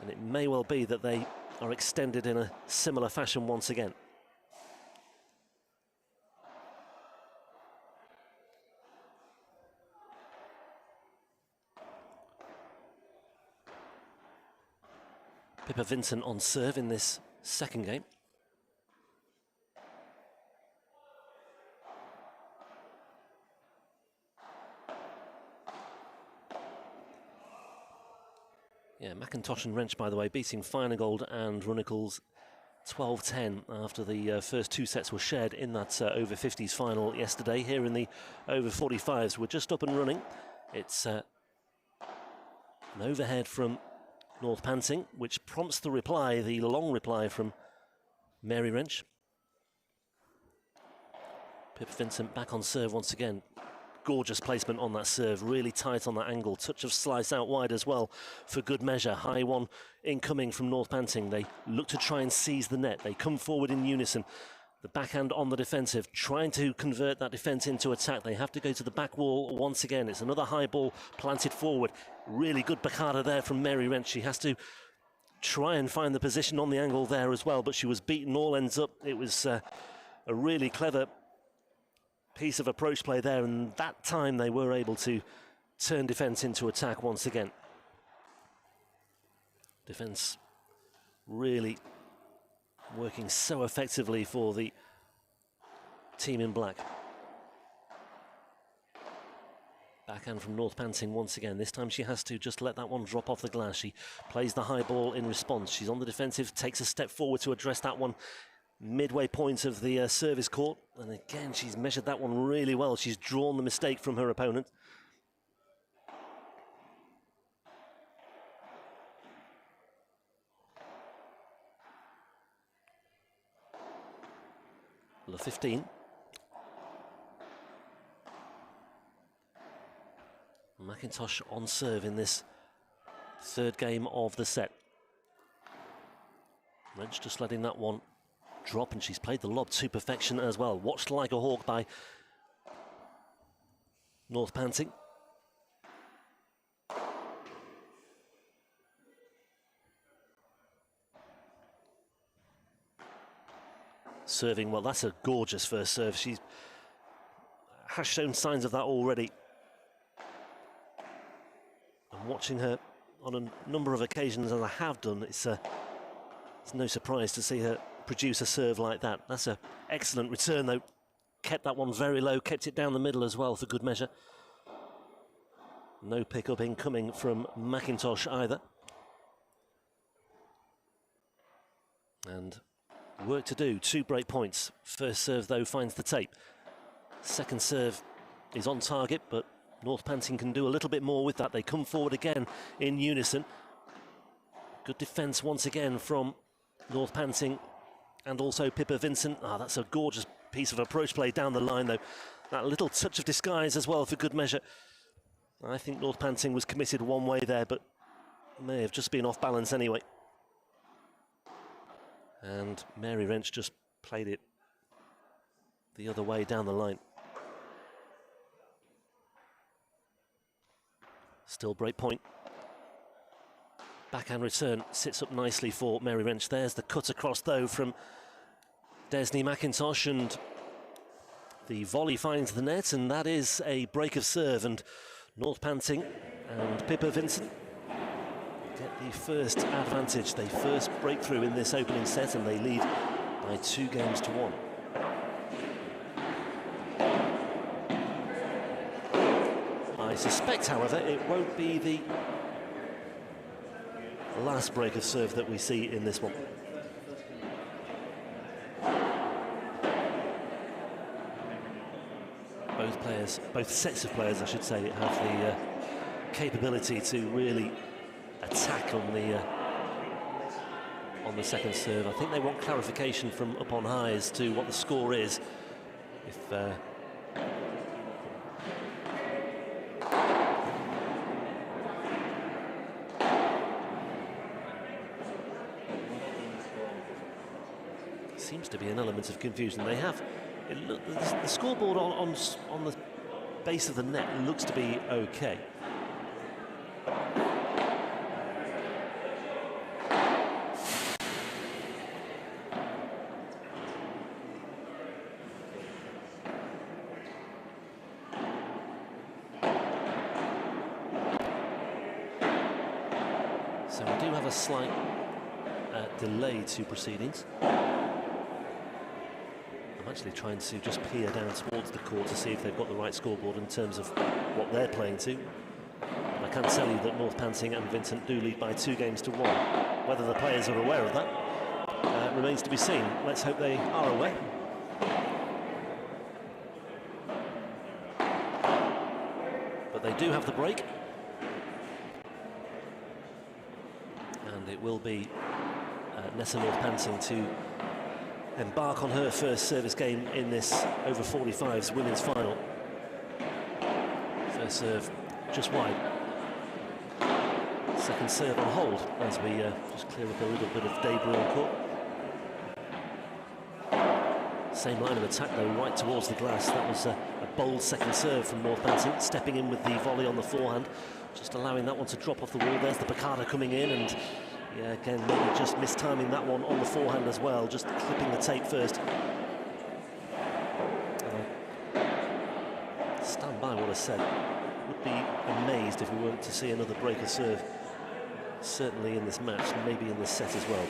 and it may well be that they are extended in a similar fashion once again. Pippa Vincent on serve in this second game. Yeah, McIntosh and Wrench, by the way, beating Feingold and Runicles 12-10 after the first 2 sets were shared in that over 50s final yesterday. Here in the over 45s, we're just up and running. It's an overhead from North-Panting, which prompts the reply, the long reply from Mary Wrench. Pippa Vincent back on serve once again. Gorgeous placement on that serve, really tight on that angle. Touch of slice out wide as well for good measure. High one incoming from North-Panting. They look to try and seize the net. They come forward in unison. The backhand on the defensive, trying to convert that defence into attack. They have to go to the back wall once again. It's another high ball planted forward. Really good baccata there from Mary Wrench. She has to try and find the position on the angle there as well, but she was beaten all ends up. It was a really clever piece of approach play there, and that time they were able to turn defence into attack once again. Defence really working so effectively for the team in black. Backhand from North Panting once again. This time she has to just let that one drop off the glass. She plays the high ball in response. She's on the defensive, takes a step forward to address that one midway point of the service court. And again, she's measured that one really well. She's drawn the mistake from her opponent. The 15. McIntosh on serve in this third game of the set. Wrench just letting that one drop, and she's played the lob to perfection as well. Watched like a hawk by North Panting. Serving well, that's a gorgeous first serve. She has shown signs of that already. And watching her on a number of occasions, as I have done, it's no surprise to see her produce a serve like that. That's an excellent return though. Kept that one very low, kept it down the middle as well for good measure. No pickup incoming from McIntosh either. And work to do, 2 break points. First serve though finds the tape. Second serve is on target, but North Panting can do a little bit more with that. They come forward again in unison. Good defence once again from North Panting and also Pippa Vincent. That's a gorgeous piece of approach play down the line though. That little touch of disguise as well for good measure. I think North Panting was committed one way there, but may have just been off balance anyway. And Mary Wrench just played it the other way down the line. Still break point. Backhand return sits up nicely for Mary Wrench. There's the cut across though from Desney McIntosh, and the volley finds the net, and that is a break of serve, and North Panting and Pippa Vincent get the first advantage. They first breakthrough in this opening set, and they lead by 2-1. I suspect, however, it won't be the last break of serve that we see in this one. Both sets of players, I should say, have the capability to really attack on the second serve. I think they want clarification from up on high as to what the score is. If seems to be an element of confusion. They have the scoreboard on the base of the net looks to be okay. So we do have a slight delay to proceedings. I'm actually trying to just peer down towards the court to see if they've got the right scoreboard in terms of what they're playing to. I can tell you that North Panting and Vincent do lead by 2-1. Whether the players are aware of that remains to be seen. Let's hope they are aware. But they do have the break. And it will be Nessa North Panting to embark on her first service game in this over 45s women's final. First serve just wide. Second serve on hold as we just clear up a little bit of debris on court. Same line of attack though, right towards the glass. That was a bold second serve from North Banting, stepping in with the volley on the forehand, just allowing that one to drop off the wall. There's the Picarda coming in, and yeah, again, maybe just mistiming that one on the forehand as well, just clipping the tape first. Stand by what I said. Would be amazed if we weren't to see another breaker serve, certainly in this match, maybe in this set as well.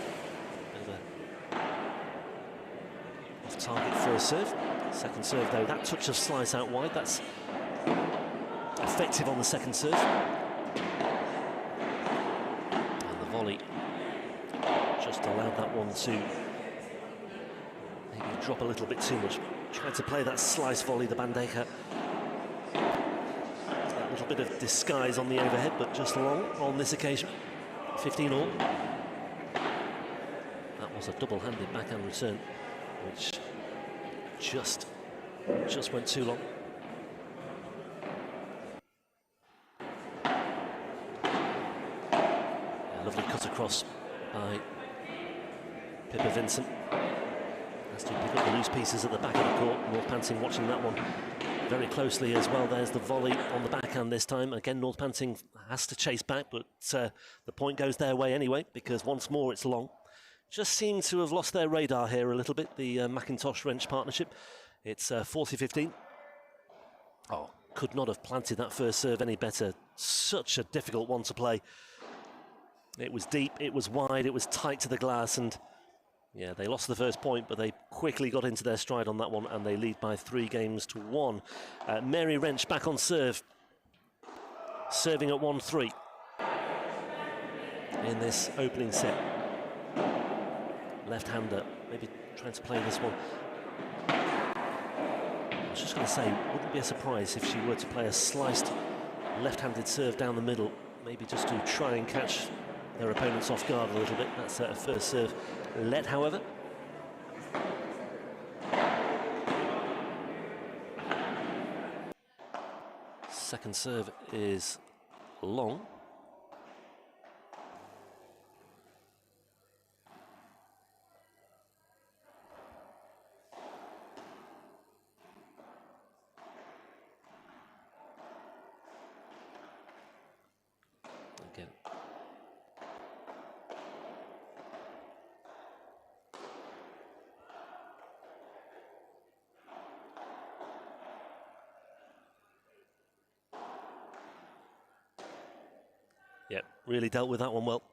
Off-target first serve. Second serve though, that touch of slice out wide, that's effective on the second serve. And the volley just allowed that one to maybe drop a little bit too much. Tried to play that slice volley, the Bandeka. A little bit of disguise on the overhead, but just long on this occasion. 15 all. That was a double-handed backhand return, which just went too long. A lovely cut across by Pippa Vincent. Has to pick up the loose pieces at the back of the court. North Panting watching that one very closely as well. There's the volley on the backhand this time. Again, North Panting has to chase back, but the point goes their way anyway, because once more it's long. Just seem to have lost their radar here a little bit, the McIntosh-Wrench partnership. It's 40-15. Oh, could not have planted that first serve any better. Such a difficult one to play. It was deep, it was wide, it was tight to the glass, and yeah, they lost the first point, but they quickly got into their stride on that one, and they lead by 3-1. Mary Wrench back on serve, serving at 1-3 in this opening set. Left-hander, maybe trying to play this one. I was just going to say, wouldn't be a surprise if she were to play a sliced left-handed serve down the middle, maybe just to try and catch their opponents off guard a little bit. That's a first serve let, however. Second serve is long. Again. Yeah, really dealt with that one well.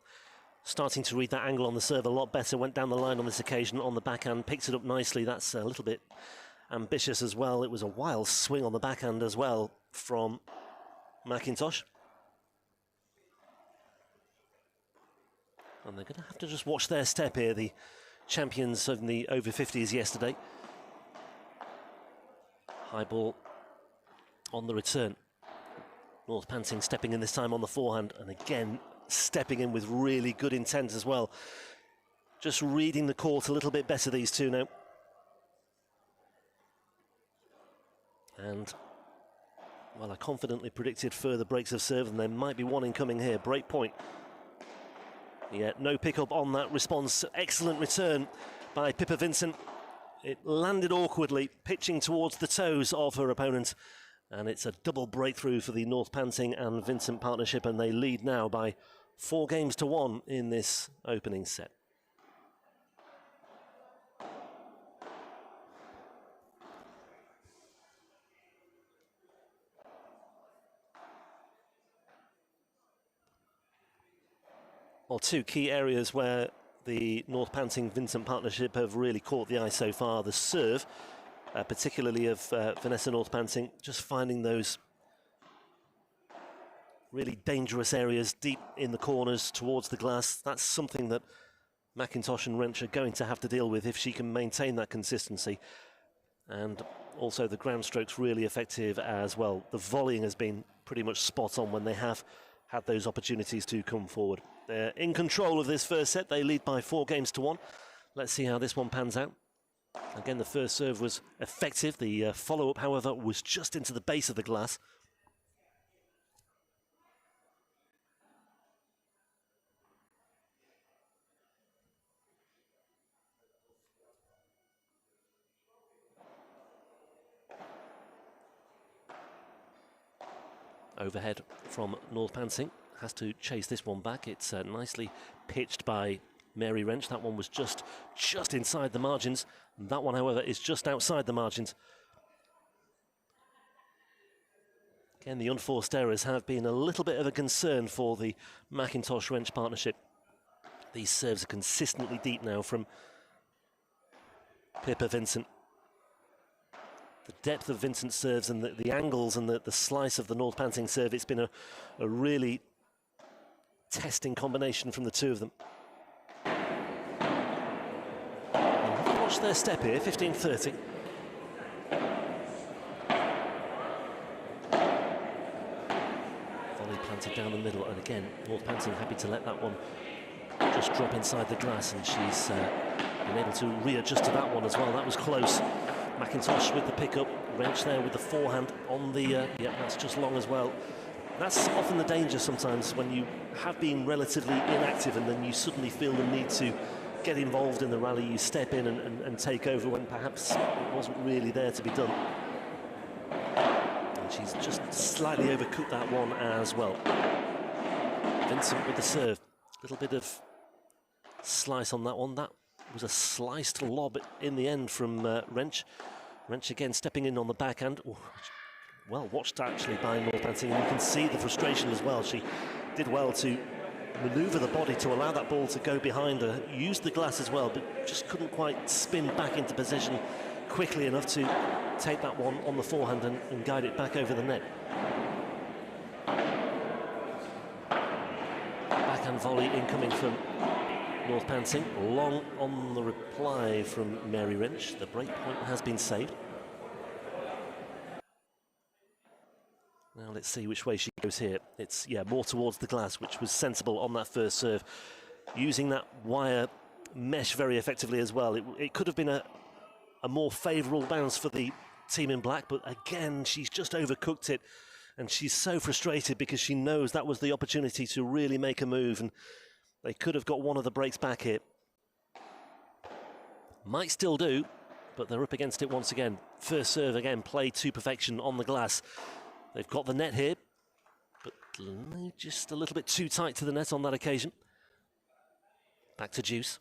Starting to read that angle on the serve a lot better. Went down the line on this occasion on the backhand, picked it up nicely. That's a little bit ambitious as well. It was a wild swing on the backhand as well from McIntosh. And they're going to have to just watch their step here, the champions of the over 50s yesterday. High ball on the return. North Panting stepping in this time on the forehand, and again stepping in with really good intent as well. Just reading the court a little bit better, these two now. And, well, I confidently predicted further breaks of serve, and there might be one incoming here. Break point. Yeah, no pickup on that response. Excellent return by Pippa Vincent. It landed awkwardly, pitching towards the toes of her opponent. And it's a double breakthrough for the North Panting and Vincent partnership, and they lead now by 4-1 in this opening set. Well, two key areas where the North Panting-Vincent partnership have really caught the eye so far. The serve, particularly of Vanessa North Panting, just finding those really dangerous areas deep in the corners towards the glass. That's something that McIntosh and Wrench are going to have to deal with if she can maintain that consistency. And also the ground strokes really effective as well. The volleying has been pretty much spot on when they have had those opportunities to come forward. They're in control of this first set. They lead by 4-1. Let's see how this one pans out. Again, the first serve was effective. The follow-up, however, was just into the base of the glass. overhead from North Pansing. Has to chase this one back. It's nicely pitched by Mary Wrench. That one was just inside the margins. That one, however, is just outside the margins. Again, the unforced errors have been a little bit of a concern for the McIntosh-Wrench partnership. These serves are consistently deep now from Pippa Vincent. The depth of Vincent's serves and the angles and the slice of the North Pansing serve, it's been a really testing combination from the two of them. And watch their step here, 15:30. Volley planted down the middle, and again, North Pansing happy to let that one just drop inside the glass, and she's been able to readjust to that one as well. That was close. McIntosh with the pickup, Wrench there with the forehand on the, yeah, that's just long as well. That's often the danger sometimes when you have been relatively inactive and then you suddenly feel the need to get involved in the rally. You step in and take over when perhaps it wasn't really there to be done. And she's just slightly overcooked that one as well. Vincent with the serve. A little bit of slice on that one. That was a sliced lob in the end from Wrench. Wrench again stepping in on the backhand. Ooh, well watched actually by North Pansing, and you can see the frustration as well. She did well to manoeuvre the body to allow that ball to go behind her, used the glass as well, but just couldn't quite spin back into position quickly enough to take that one on the forehand and guide it back over the net. Backhand volley incoming from North Pansing, long on the reply from Mary Wrench. The break point has been saved. Now let's see which way she goes here. It's, yeah, more towards the glass, which was sensible on that first serve. Using that wire mesh very effectively as well. It could have been a more favourable bounce for the team in black, but again, she's just overcooked it. And she's so frustrated because she knows that was the opportunity to really make a move, and they could have got one of the breaks back here. Might still do, but they're up against it once again. First serve again, played to perfection on the glass. They've got the net here, but just a little bit too tight to the net on that occasion. Back to Juice.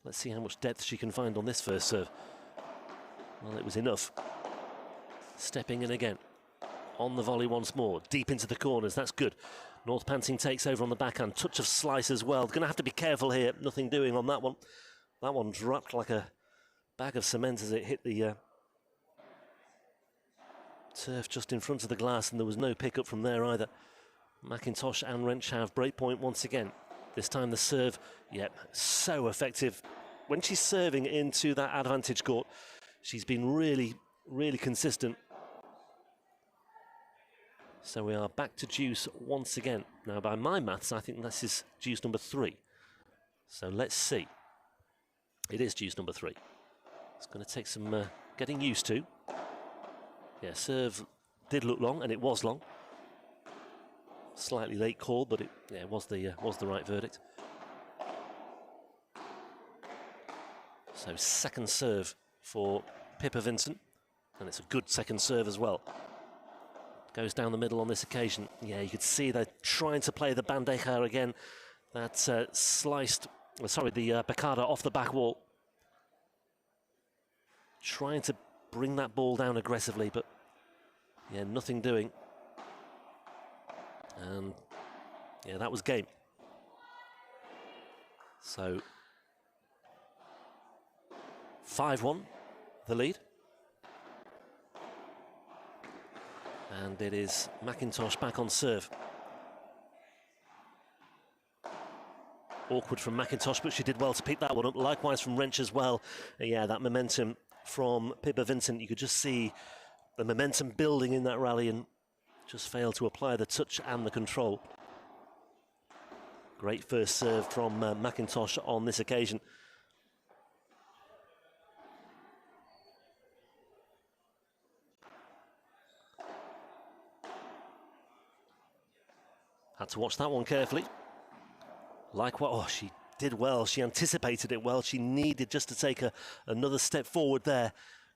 Let's see how much depth she can find on this first serve. Well, it was enough. Stepping in again. On the volley once more. Deep into the corners. That's good. North Pansing takes over on the backhand. Touch of slice as well. Going to have to be careful here. Nothing doing on that one. That one dropped like a bag of cement as it hit the turf just in front of the glass, and there was no pickup from there either. McIntosh and Wrench have breakpoint once again. This time the serve, yep, so effective. When she's serving into that advantage court, she's been really, really consistent. So we are back to Juice once again. Now, by my maths, I think this is Juice number 3. So let's see. It is Juice number 3. It's going to take some getting used to. Yeah, serve did look long, and it was long. Slightly late call, but it was the right verdict. So second serve for Pippa Vincent, and it's a good second serve as well. Goes down the middle on this occasion. Yeah, you could see they're trying to play the bandeja again. That sliced, the picada off the back wall. Trying to bring that ball down aggressively, but yeah, nothing doing. And yeah, that was game. So 5-1, the lead. And it is McIntosh back on serve. Awkward from McIntosh, but she did well to pick that one up. Likewise from Wrench as well. Yeah, that momentum from Pippa Vincent. You could just see the momentum building in that rally and just failed to apply the touch and the control. Great first serve from McIntosh on this occasion. Had to watch that one carefully. Likewise, she did well. She anticipated it well. She needed just to take another step forward there.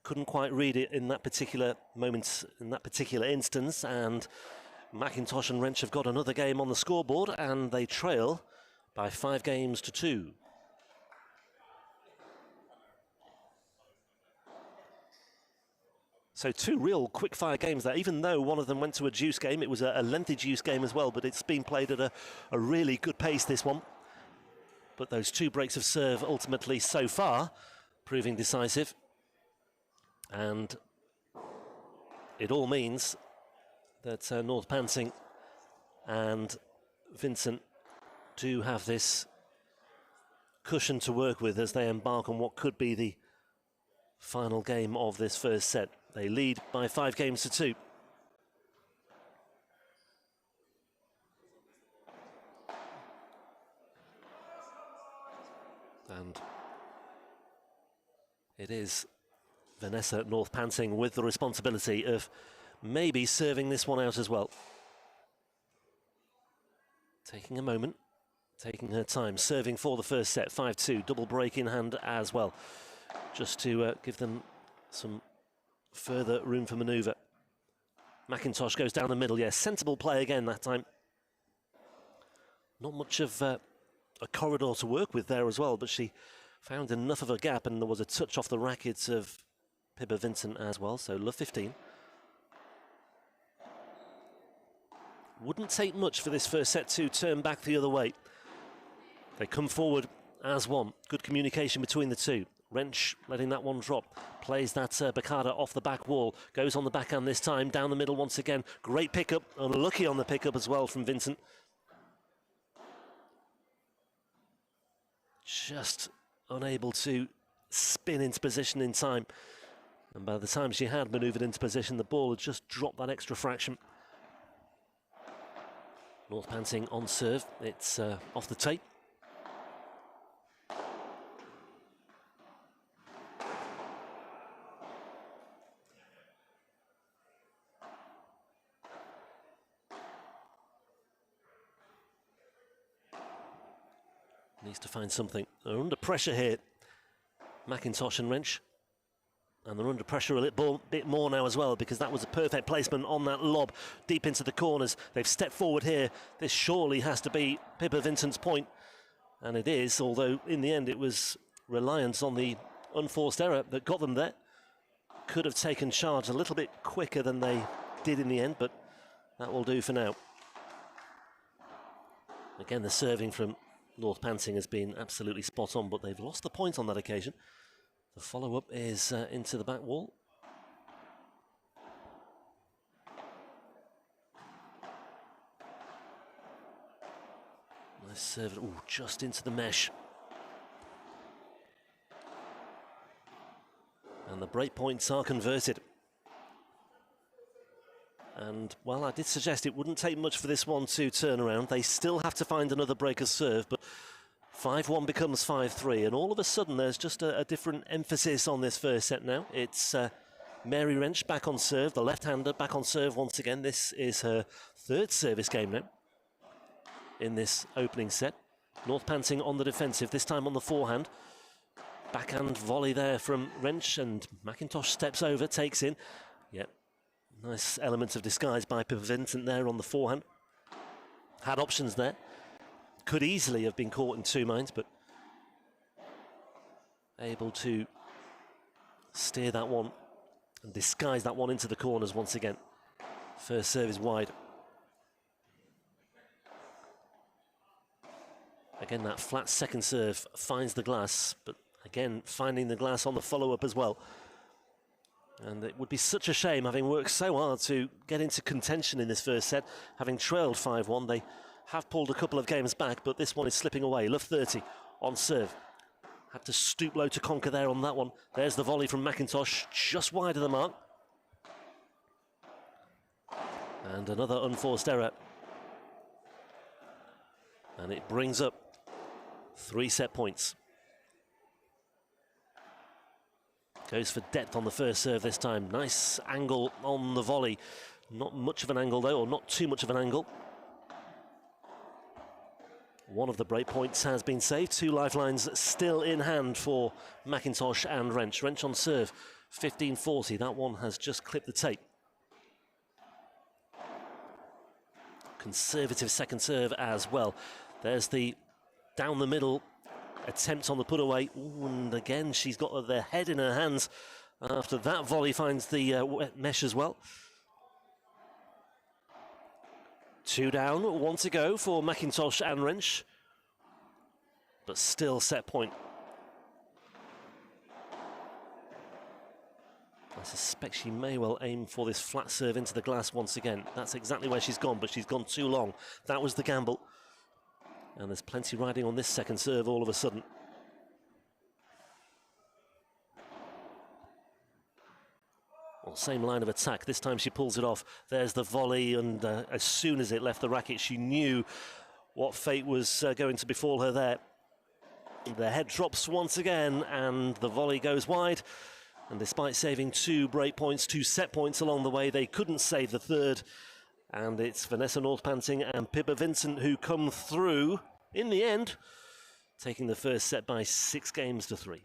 couldn't quite read it in that particular moment, in that particular instance, and McIntosh and Wrench have got another game on the scoreboard, and they trail by 5 games to 2. So 2 real quick-fire games there, even though one of them went to a deuce game. It was a lengthy deuce game as well, but it's been played at a really good pace, this one. But those 2 breaks of serve ultimately so far proving decisive. And it all means that North Pansing and Vincent do have this cushion to work with as they embark on what could be the final game of this first set. They lead by 5 games to 2. And it is Vanessa North Pansing with the responsibility of maybe serving this one out as well. Taking a moment, taking her time, serving for the first set, 5-2, double break in hand as well, just to give them some further room for manoeuvre. McIntosh goes down the middle, yes, sensible play again that time. Not much of a corridor to work with there as well, but she found enough of a gap, and there was a touch off the rackets of Pippa Vincent as well, so love 15. Wouldn't take much for this first set to turn back the other way. They come forward as one. Good communication between the two. Wrench letting that one drop. Plays that Bacada off the back wall. Goes on the backhand this time. Down the middle once again. Great pickup. Unlucky on the pickup as well from Vincent. Just unable to spin into position in time. And by the time she had manoeuvred into position, the ball had just dropped that extra fraction. North Pansing on serve. It's off the tape. Needs to find something. They're under pressure here, McIntosh and Wrench. And they're under pressure a little bit more now as well, because that was a perfect placement on that lob deep into the corners. They've stepped forward here. This surely has to be Pippa Vincent's point. And it is, although in the end it was reliance on the unforced error that got them there. Could have taken charge a little bit quicker than they did in the end, but that will do for now. Again, the serving from North Pansing has been absolutely spot on, but they've lost the point on that occasion. The follow-up is into the back wall. Nice serve, ooh, just into the mesh. And the break points are converted. And, well, I did suggest it wouldn't take much for this one to turn around. They still have to find another breaker's serve, but 5-1 becomes 5-3, and all of a sudden there's just a different emphasis on this first set now. It's Mary Wrench back on serve, the left-hander back on serve once again. This is her 3rd service game now in this opening set. North Pansing on the defensive, this time on the forehand. Backhand volley there from Wrench, and McIntosh steps over, takes in. Yep, nice elements of disguise by Pippa Vincent there on the forehand. Had options there. Could easily have been caught in 2 minds, but able to steer that one and disguise that one into the corners once again. First serve is wide. Again, that flat second serve finds the glass, but again, finding the glass on the follow-up as well. And it would be such a shame, having worked so hard to get into contention in this first set, having trailed 5-1, they have pulled a couple of games back, but this one is slipping away. Love 30 on serve. Had to stoop low to conquer there on that one. There's the volley from McIntosh, just wide of the mark. And another unforced error. And it brings up 3 set points. Goes for depth on the first serve this time. Nice angle on the volley. Not much of an angle though, or not too much of an angle. One of the break points has been saved. 2 lifelines still in hand for McIntosh and Wrench. Wrench on serve. 15-40. That one has just clipped the tape. Conservative second serve as well. There's the down the middle attempt on the put away. Ooh, and again, she's got the head in her hands. After that volley finds the wet mesh as well. 2 down, 1 to go for McIntosh and Wrench. But still set point. I suspect she may well aim for this flat serve into the glass once again. That's exactly where she's gone, but she's gone too long. That was the gamble. And there's plenty riding on this second serve all of a sudden. Well, same line of attack. This time she pulls it off. There's the volley, and as soon as it left the racket, she knew what fate was going to befall her there. The head drops once again, and the volley goes wide. And despite saving 2 break points, 2 set points along the way, they couldn't save the third. And it's Vanessa North Panting and Pippa Vincent who come through in the end, taking the first set by 6 games to 3.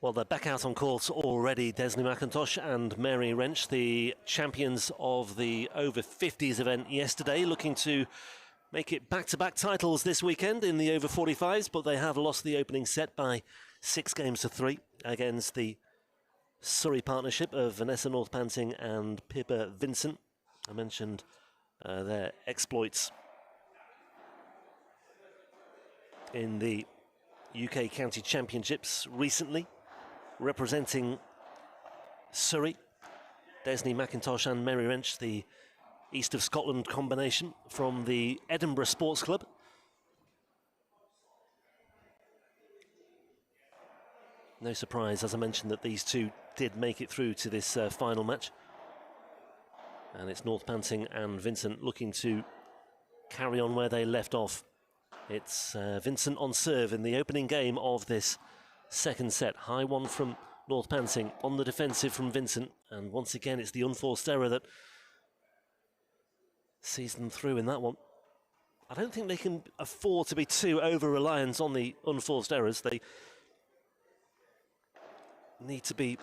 Well, they're back out on court already, Desney McIntosh and Mary Wrench, the champions of the over 50s event yesterday, looking to make it back-to-back titles this weekend in the over 45s, but they have lost the opening set by 6 games to 3 against the Surrey partnership of Vanessa North Panting and Pippa Vincent. I mentioned their exploits in the UK County Championships recently, representing Surrey. Desney McIntosh and Mary Wrench, the East of Scotland combination from the Edinburgh Sports Club. No surprise, as I mentioned, that these two did make it through to this final match. And it's North Panting and Vincent looking to carry on where they left off. It's Vincent on serve in the opening game of this second set. High one from North Panting, on the defensive from Vincent, and once again it's the unforced error that sees them through in that one. I don't think they can afford to be too over-reliant on the unforced errors. They need to be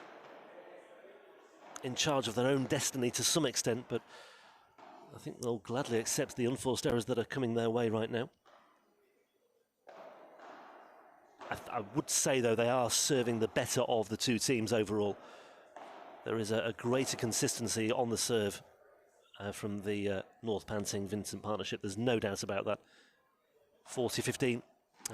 in charge of their own destiny to some extent, but I think they'll gladly accept the unforced errors that are coming their way right now. I would say, though, they are serving the better of the two teams overall. There is a greater consistency on the serve from the North Panting-Vincent partnership. There's no doubt about that. 40-15,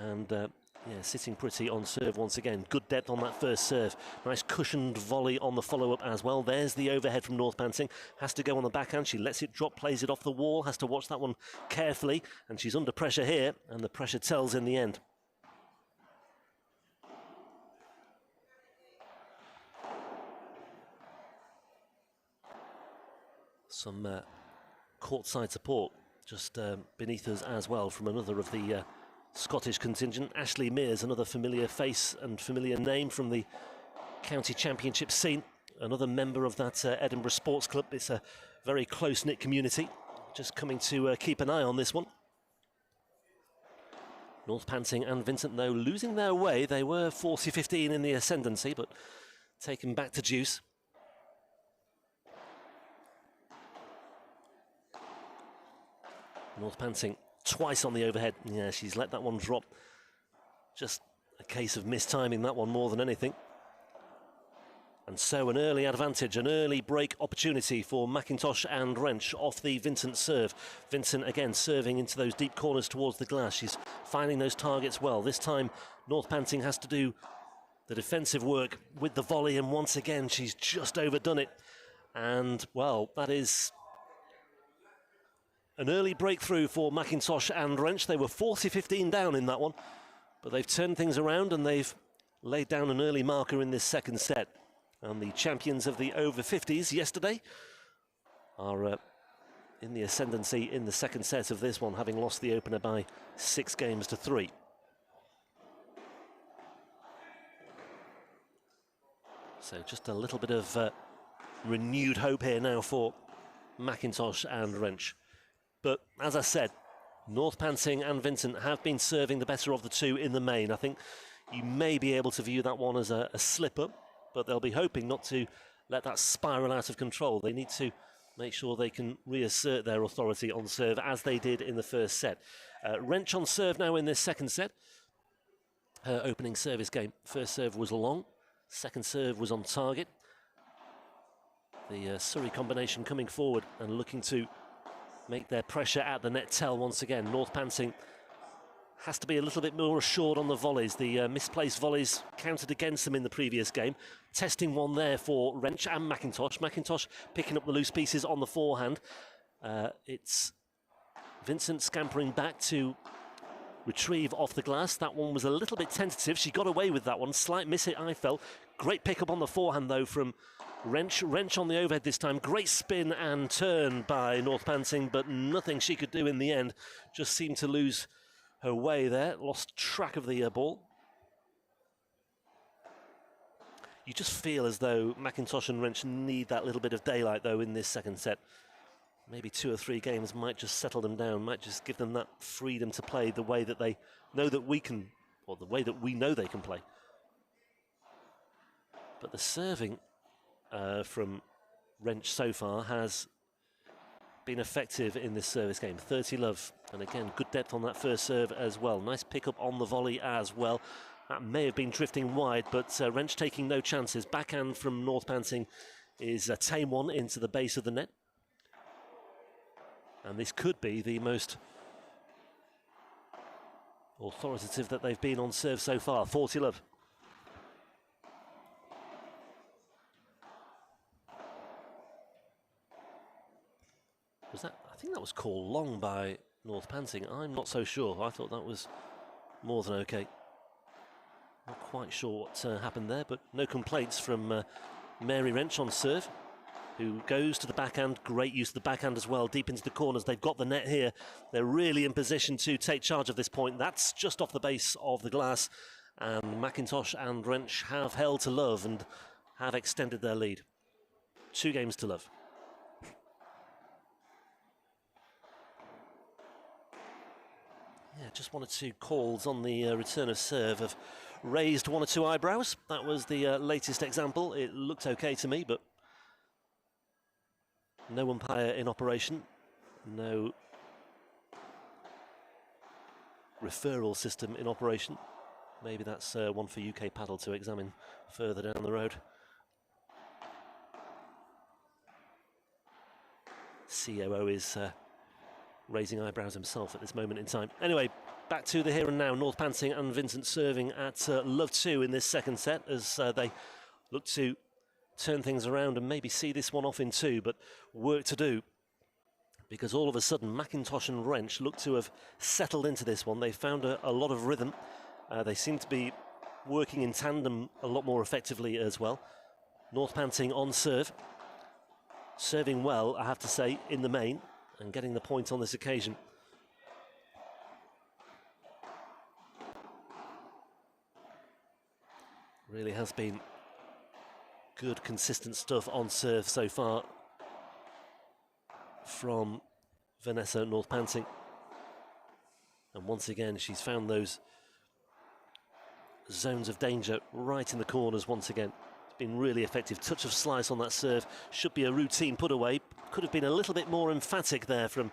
and yeah, sitting pretty on serve once again. Good depth on that first serve. Nice cushioned volley on the follow-up as well. There's the overhead from North Panting. Has to go on the backhand. She lets it drop, plays it off the wall. Has to watch that one carefully, and she's under pressure here, and the pressure tells in the end. Some courtside support just beneath us as well from another of the Scottish contingent. Ashley Mears, another familiar face and familiar name from the county championship scene. Another member of that Edinburgh Sports Club. It's a very close-knit community. Just coming to keep an eye on this one. North Panting and Vincent, though, losing their way. They were 40-15 in the ascendancy, but taken back to deuce. North Panting twice on the overhead. Yeah, she's let that one drop. Just a case of mistiming that one more than anything. And so an early advantage, an early break opportunity for McIntosh and Wrench off the Vincent serve. Vincent again serving into those deep corners towards the glass. She's finding those targets well. This time North Panting has to do the defensive work with the volley, and once again she's just overdone it. And, well, that is an early breakthrough for McIntosh and Wrench. They were 40-15 down in that one, but they've turned things around and they've laid down an early marker in this second set. And the champions of the over 50s yesterday are in the ascendancy in the second set of this one, having lost the opener by 6-3. So just a little bit of renewed hope here now for McIntosh and Wrench. But as I said, North Panting and Vincent have been serving the better of the two in the main. I think you may be able to view that one as a slip-up, but they'll be hoping not to let that spiral out of control. They need to make sure they can reassert their authority on serve as they did in the first set. Wrench on serve now in this second set. Her opening service game. First serve was long, second serve was on target. The Surrey combination coming forward and looking to make their pressure at the net tell once again. North Panting has to be a little bit more assured on the volleys. The misplaced volleys counted against them in the previous game. Testing one there for Wrench and McIntosh. McIntosh picking up the loose pieces on the forehand. It's Vincent scampering back to retrieve off the glass. That one was a little bit tentative. She got away with that one. Slight miss hit, I felt. Great pick up on the forehand, though, from Wrench. Wrench on the overhead this time. Great spin and turn by North Panting, but nothing she could do in the end. Just seemed to lose her way there. Lost track of the ball. You just feel as though McIntosh and Wrench need that little bit of daylight, though, in this second set. Maybe 2 or 3 games might just settle them down, might just give them that freedom to play the way that they know that we can, or the way that we know they can play. But the serving from Wrench so far has been effective in this service game. 30 love, and again, good depth on that first serve as well. Nice pick up on the volley as well. That may have been drifting wide, but Wrench taking no chances. Backhand from North Panting is a tame one into the base of the net. And this could be the most authoritative that they've been on serve so far. 40 love. Was that? I think that was called long by North Panting. I'm not so sure. I thought that was more than okay. Not quite sure what happened there, but no complaints from Mary Wrench on serve, who goes to the backhand. Great use of the backhand as well, deep into the corners. They've got the net here. They're really in position to take charge of this point. That's just off the base of the glass, and McIntosh and Wrench have held to love and have extended their lead. 2-love. Yeah, just 1 or 2 calls on the return of serve have raised 1 or 2 eyebrows. That was the latest example. It looked okay to me, but no umpire in operation, no referral system in operation. Maybe that's one for UK Padel to examine further down the road. COO is raising eyebrows himself at this moment in time. Anyway, back to the here and now. North Panting and Vincent serving at love 2 in this second set as they look to turn things around and maybe see this one off in 2, but work to do, because all of a sudden McIntosh and Wrench look to have settled into this one. They found a lot of rhythm. They seem to be working in tandem a lot more effectively as well. North Panting on serve, serving well, I have to say, in the main, and getting the point on this occasion. Really has been good, consistent stuff on serve so far from Vanessa North Panting. And once again, she's found those zones of danger right in the corners once again. It's been really effective. Touch of slice on that serve. Should be a routine put away. Could have been a little bit more emphatic there from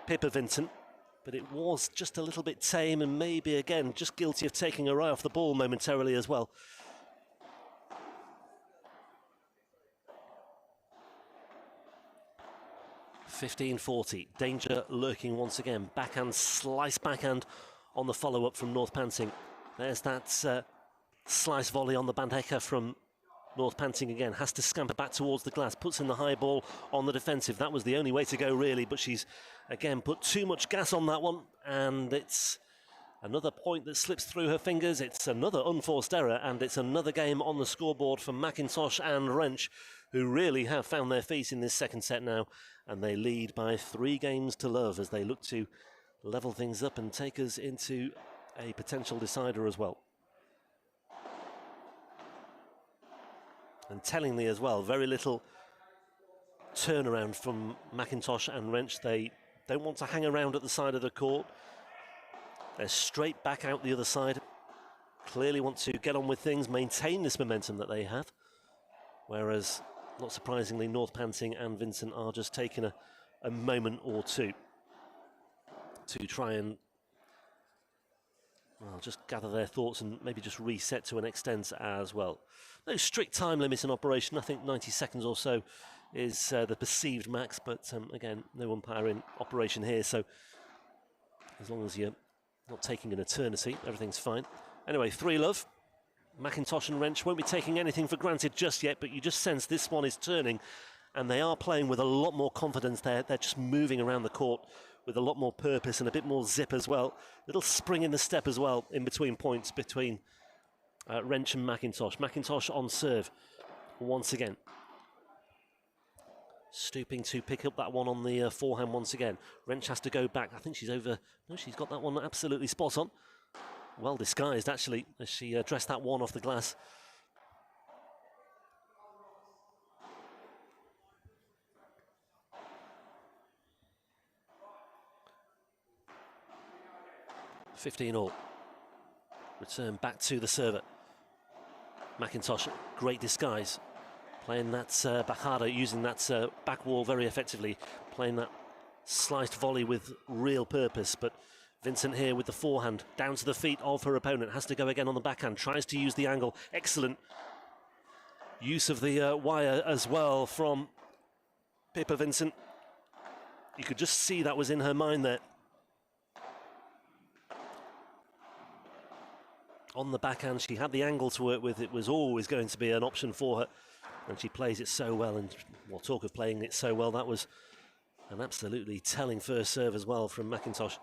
Pippa Vincent, but it was just a little bit tame and maybe, again, just guilty of taking her eye off the ball momentarily as well. (15-40). Danger lurking once again. Backhand, slice backhand on the follow-up from North Panting. There's that slice volley on the Bandhecker from North Panting again has to scamper back towards the glass, puts in the high ball on the defensive. That was the only way to go, really, but she's again put too much gas on that one, and it's another point that slips through her fingers. It's another unforced error, and it's another game on the scoreboard for McIntosh and Wrench, who really have found their feet in this second set now, and they lead by 3 games to love as they look to level things up and take us into a potential decider as well. And tellingly as well, very little turnaround from McIntosh and Wrench. They don't want to hang around at the side of the court. They're straight back out the other side. Clearly want to get on with things, maintain this momentum that they have. Whereas, not surprisingly, North Panting and Vincent are just taking a moment or two to try and just gather their thoughts and maybe just reset to an extent as well. No strict time limit in operation. I think 90 seconds or so is the perceived max, but again, no umpire in operation here, so as long as you're not taking an eternity, everything's fine. Anyway, 3-love. McIntosh and Wrench won't be taking anything for granted just yet, but you just sense this one is turning, and they are playing with a lot more confidence there. They're just moving around the court with a lot more purpose and a bit more zip as well. Little spring in the step as well in between points between Wrench and McIntosh. McIntosh on serve once again. Stooping to pick up that one on the forehand once again. Wrench has to go back. I think she's over. No, she's got that one absolutely spot on. Well disguised, actually, as she dressed that one off the glass. $15-all. Return back to the server. McIntosh, great disguise. Playing that bajada, using that back wall very effectively. Playing that sliced volley with real purpose. But Vincent here with the forehand, down to the feet of her opponent. Has to go again on the backhand. Tries to use the angle. Excellent use of the wire as well from Pippa Vincent. You could just see that was in her mind there. On the backhand, she had the angle to work with. It was always going to be an option for her. And she plays it so well. And we'll talk of playing it so well. That was an absolutely telling first serve as well from McIntosh.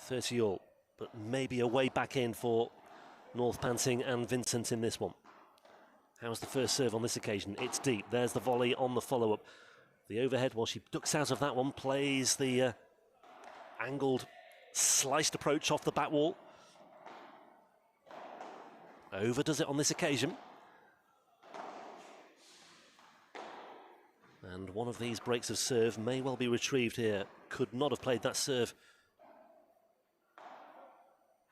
30-all. But maybe a way back in for North Panting and Vincent in this one. How's the first serve on this occasion? It's deep. There's the volley on the follow-up. The overhead, while she ducks out of that one, plays the angled sliced approach off the back wall. Overdoes it on this occasion. And one of these breaks of serve may well be retrieved here. Could not have played that serve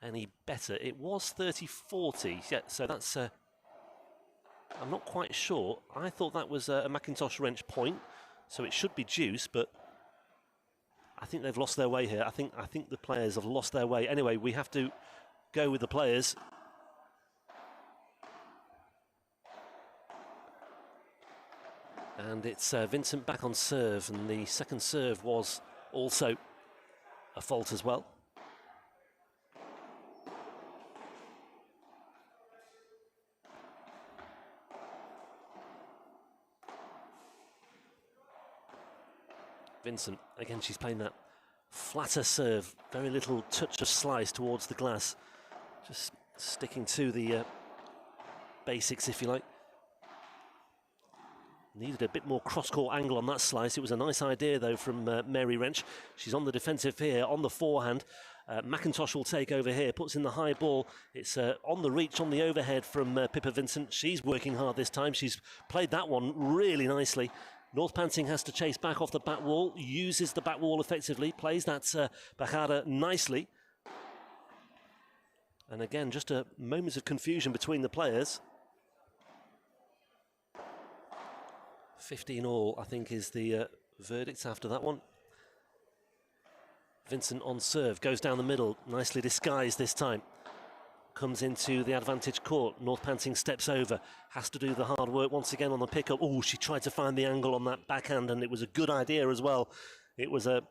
any better. It was 30-40. Yeah, so that's... I'm not quite sure. I thought that was a McIntosh Wrench point, so it should be deuce, but I think they've lost their way here. I think the players have lost their way. Anyway, we have to go with the players. And it's Vincent back on serve, and the second serve was also a fault as well. Vincent, again, she's playing that flatter serve, very little touch of slice towards the glass, just sticking to the basics, if you like. Needed a bit more cross-court angle on that slice. It was a nice idea, though, from Mary Wrench. She's on the defensive here, on the forehand. McIntosh will take over here, puts in the high ball. It's on the reach, on the overhead from Pippa Vincent. She's working hard this time. She's played that one really nicely. North Panting has to chase back off the back wall, uses the back wall effectively, plays that bajada nicely. And again, just a moment of confusion between the players. 15-all, I think, is the verdict after that one. Vincent on serve, goes down the middle, nicely disguised this time. Comes into the advantage court. North Panting steps over, has to do the hard work once again on the pickup. Oh, she tried to find the angle on that backhand, and it was a good idea as well. It was a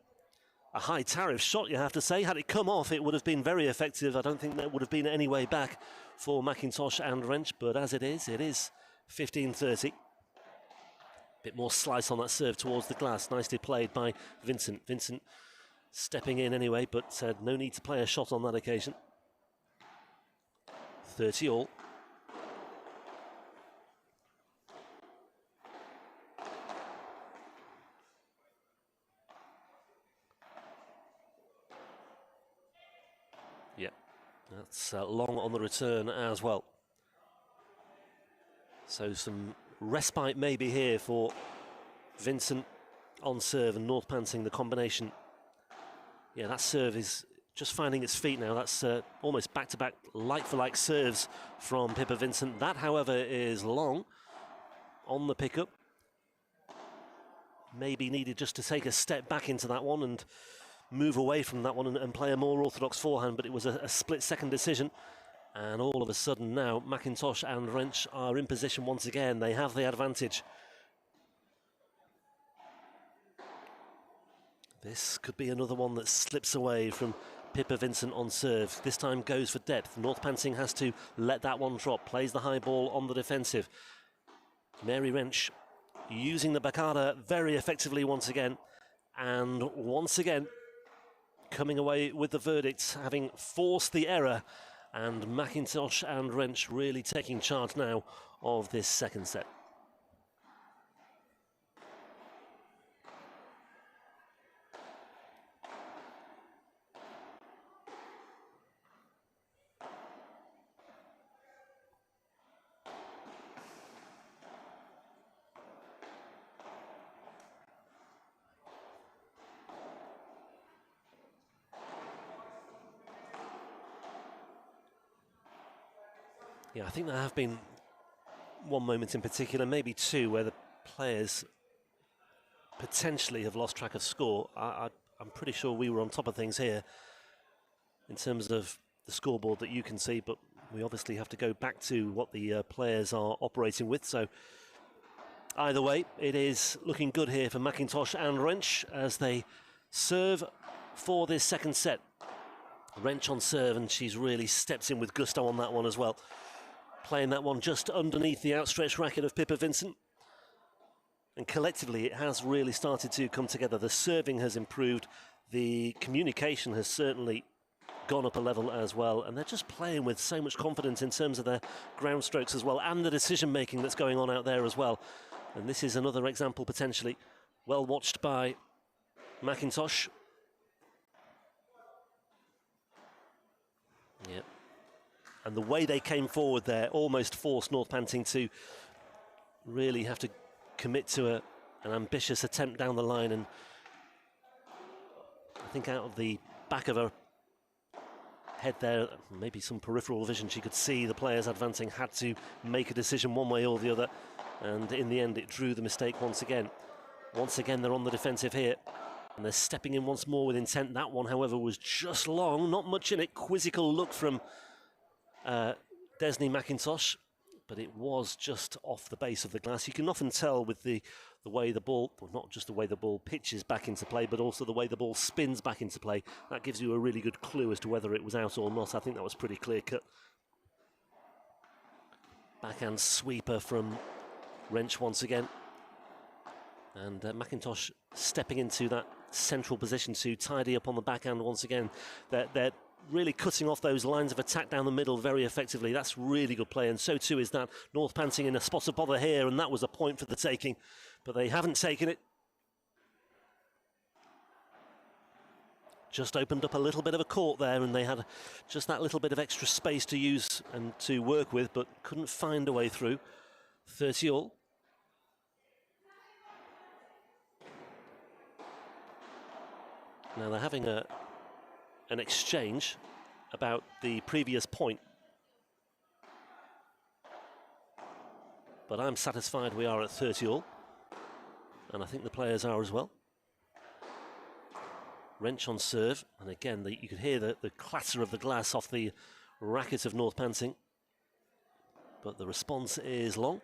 a high tariff shot, you have to say. Had it come off, it would have been very effective. I don't think there would have been any way back for McIntosh and Wrench, but as it is 15-30. Bit more slice on that serve towards the glass. Nicely played by Vincent. Vincent stepping in anyway, but no need to play a shot on that occasion. 30 all. Yeah, that's long on the return as well. So some respite maybe here for Vincent on serve and North Panting, the combination. Yeah, that serve is just finding its feet now. That's almost back-to-back like-for-like serves from Pippa Vincent. That, however, is long on the pickup. Maybe needed just to take a step back into that one and move away from that one and play a more orthodox forehand, but it was a split-second decision. And all of a sudden now, McIntosh and Wrench are in position once again. They have the advantage. This could be another one that slips away from Pippa Vincent on serve. This time goes for depth. North Panting has to let that one drop. Plays the high ball on the defensive. Mary Wrench using the backhanda very effectively once again. And once again, coming away with the verdict, having forced the error. And McIntosh and Wrench really taking charge now of this second set. Yeah, I think there have been one moment in particular, maybe two, where the players potentially have lost track of score. I'm pretty sure we were on top of things here in terms of the scoreboard that you can see, but we obviously have to go back to what the players are operating with. So either way, it is looking good here for McIntosh and Wrench as they serve for this second set. Wrench on serve, and she's really stepped in with gusto on that one as well. Playing that one just underneath the outstretched racket of Pippa Vincent. And collectively, it has really started to come together. The serving has improved. The communication has certainly gone up a level as well. And they're just playing with so much confidence in terms of their ground strokes as well, and the decision-making that's going on out there as well. And this is another example, potentially, well watched by McIntosh. Yep. And the way they came forward there almost forced North Panting to really have to commit to an ambitious attempt down the line. And I think out of the back of her head there, maybe some peripheral vision, she could see the players advancing, had to make a decision one way or the other. And in the end, it drew the mistake once again. Once again, they're on the defensive here. And they're stepping in once more with intent. That one, however, was just long. Not much in it. Quizzical look from Desney McIntosh, but it was just off the base of the glass. You can often tell with the way the ball, well, not just the way the ball pitches back into play, but also the way the ball spins back into play. That gives you a really good clue as to whether it was out or not. I think that was pretty clear cut. Backhand sweeper from Wrench once again. And McIntosh stepping into that central position to tidy up on the backhand once again. They're really cutting off those lines of attack down the middle very effectively. That's really good play, and so too is that North Panting in a spot of bother here, and that was a point for the taking, but they haven't taken it. Just opened up a little bit of a court there, and they had just that little bit of extra space to use and to work with, but couldn't find a way through. 30 all. Now they're having an exchange about the previous point. But I'm satisfied we are at 30 all. And I think the players are as well. Wrench on serve. And again, you could hear the clatter of the glass off the racket of North Panting. But the response is long.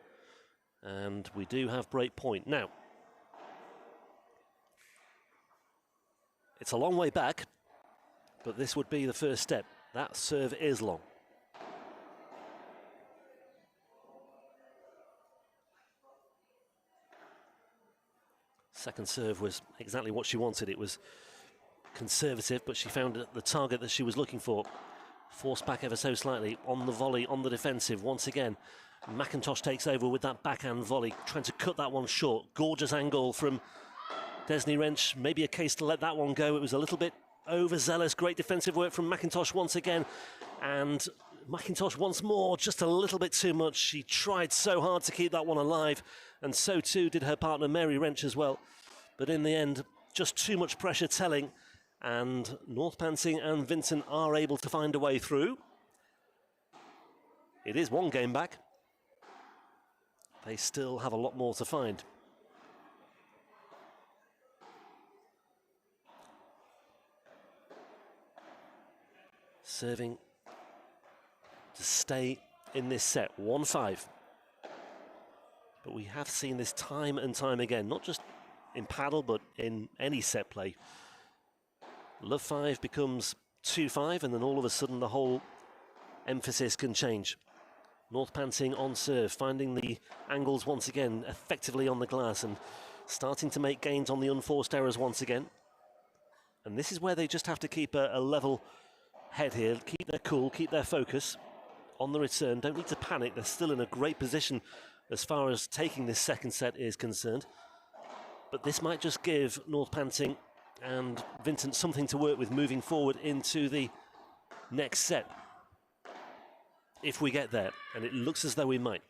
And we do have break point. Now, It's a long way back, but this would be the first step. That serve is long. Second serve was exactly what she wanted. It was conservative, but she found the target that she was looking for. Forced back ever so slightly on the volley, on the defensive. Once again, McIntosh takes over with that backhand volley, trying to cut that one short. Gorgeous angle from Desney Wrench. Maybe a case to let that one go. It was a little bit overzealous. Great defensive work from McIntosh once again. And McIntosh once more, just a little bit too much. She tried so hard to keep that one alive, and so too did her partner Mary Wrench as well. But in the end, just too much pressure telling, and North Panting and Vincent are able to find a way through. It is one game back. They still have a lot more to find. Serving to stay in this set, 1-5. But we have seen this time and time again, not just in paddle, but in any set play. Love 5 becomes 2-5, and then all of a sudden the whole emphasis can change. North Panting on serve, finding the angles once again effectively on the glass and starting to make gains on the unforced errors once again. And this is where they just have to keep a level head here, keep their cool, keep their focus on the return. Don't need to panic. They're still in a great position as far as taking this second set is concerned. But this might just give North Panting and Vincent something to work with moving forward into the next set, if we get there, and it looks as though we might.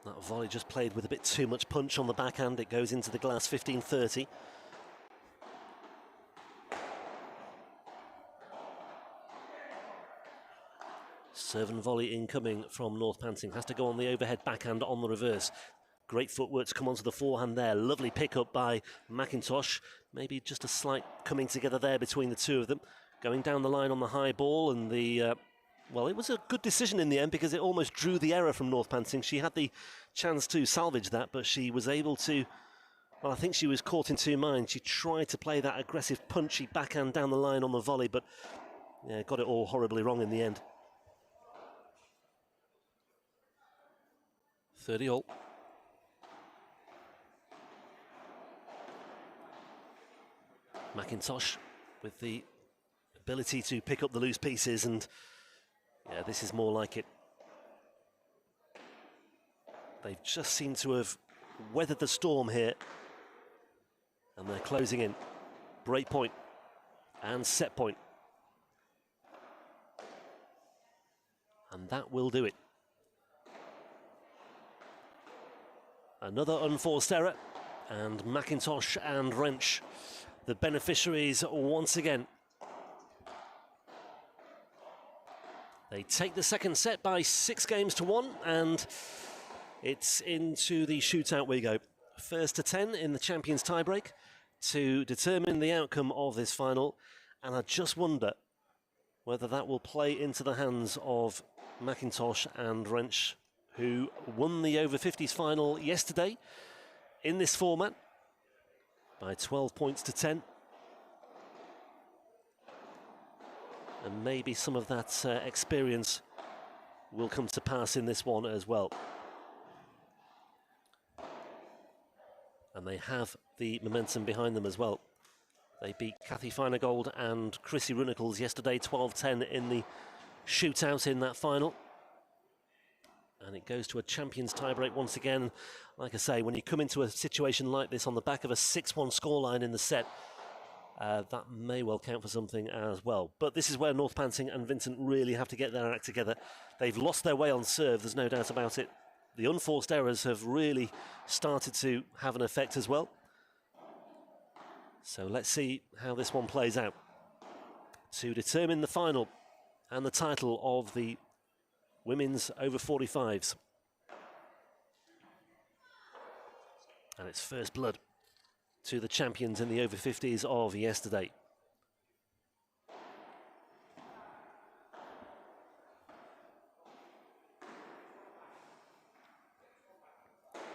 That volley just played with a bit too much punch on the backhand. It goes into the glass, 15-30. Serve and volley incoming from North Panting. Has to go on the overhead backhand on the reverse. Great footwork to come onto the forehand there. Lovely pick-up by McIntosh. Maybe just a slight coming together there between the two of them. Going down the line on the high ball, and the... well, it was a good decision in the end because it almost drew the error from North Panting. She had the chance to salvage that, but she was able to... Well, I think she was caught in two minds. She tried to play that aggressive, punchy backhand down the line on the volley, but yeah, got it all horribly wrong in the end. 30-all. McIntosh with the ability to pick up the loose pieces, and yeah, this is more like it. They've just seemed to have weathered the storm here, and they're closing in. Break point and set point. And that will do it. Another unforced error, and McIntosh and Wrench, the beneficiaries once again. They take the second set by 6-1, and it's into the shootout we go. First to 10 in the champions tiebreak to determine the outcome of this final, and I just wonder whether that will play into the hands of McIntosh and Wrench, who won the over 50s final yesterday in this format by 12 points to 10. And maybe some of that experience will come to pass in this one as well. And they have the momentum behind them as well. They beat Kathy Finegold and Chrissy Runicles yesterday, 12-10 in the shootout in that final. And it goes to a champions tiebreak once again. Like I say, when you come into a situation like this on the back of a 6-1 scoreline in the set, that may well count for something as well. But this is where North Panting and Vincent really have to get their act together. They've lost their way on serve, there's no doubt about it. The unforced errors have really started to have an effect as well. So let's see how this one plays out to determine the final and the title of the women's over 45s. And it's first blood to the champions in the over 50s of yesterday.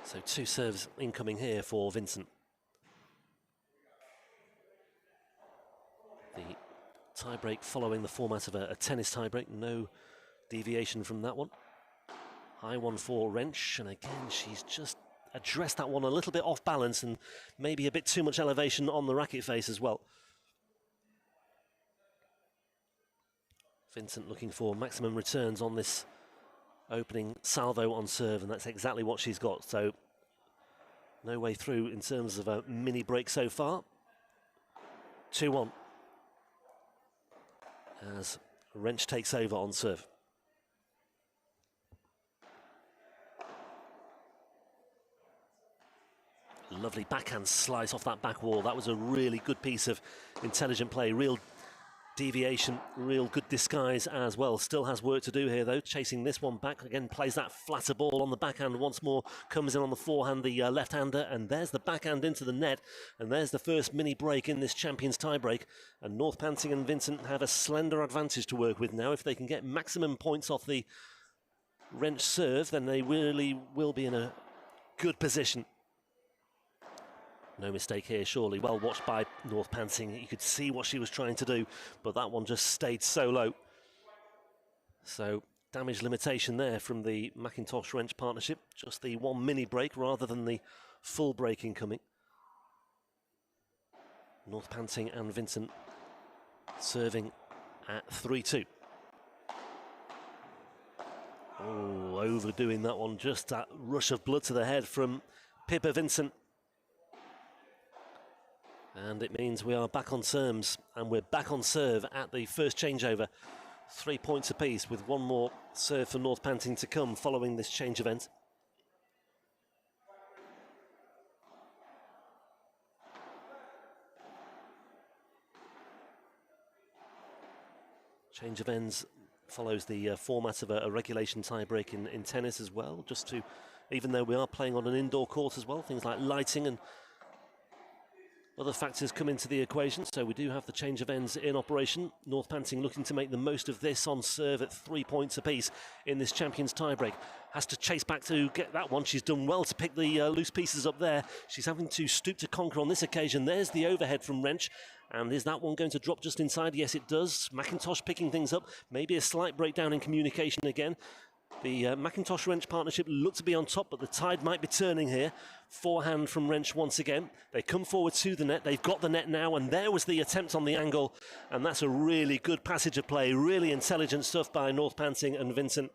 So 2 serves incoming here for Vincent. The tie-break following the format of a tennis tie-break, no deviation from that one. High one for Wrench, and again she's just addressed that one a little bit off balance and maybe a bit too much elevation on the racket face as well. Vincent looking for maximum returns on this opening salvo on serve, and that's exactly what she's got. So no way through in terms of a mini break so far. 2-1 as Wrench takes over on serve. Lovely backhand slice off that back wall. That was a really good piece of intelligent play. Real deviation, real good disguise as well. Still has work to do here though. Chasing this one back. Again, plays that flatter ball on the backhand once more. Comes in on the forehand, the left-hander. And there's the backhand into the net. And there's the first mini break in this Champions tie-break. And North Panting and Vincent have a slender advantage to work with now. If they can get maximum points off the Wrench serve, then they really will be in a good position. No mistake here, surely. Well watched by North Panting. You could see what she was trying to do, but that one just stayed so low. So, damage limitation there from the Macintosh-Wrench partnership. Just the one mini break rather than the full break incoming. North Panting and Vincent serving at 3-2. Oh, overdoing that one. Just that rush of blood to the head from Pippa Vincent. And it means we are back on terms, and we're back on serve at the first changeover. 3 points apiece, with one more serve for North Panting to come following this change event. Change of ends follows the format of a regulation tie-break in tennis as well, just to, even though we are playing on an indoor court as well, things like lighting and other factors come into the equation, so we do have the change of ends in operation. North Panting looking to make the most of this on serve at 3 points apiece in this Champions tiebreak. Has to chase back to get that one. She's done well to pick the loose pieces up there. She's having to stoop to conquer on this occasion. There's the overhead from Wrench. And is that one going to drop just inside? Yes, it does. Macintosh picking things up. Maybe a slight breakdown in communication again. The Macintosh-Wrench partnership look to be on top, but the tide might be turning here. Forehand from Wrench once again. They come forward to the net. They've got the net now, and there was the attempt on the angle. And that's a really good passage of play. Really intelligent stuff by North Panting and Vincent.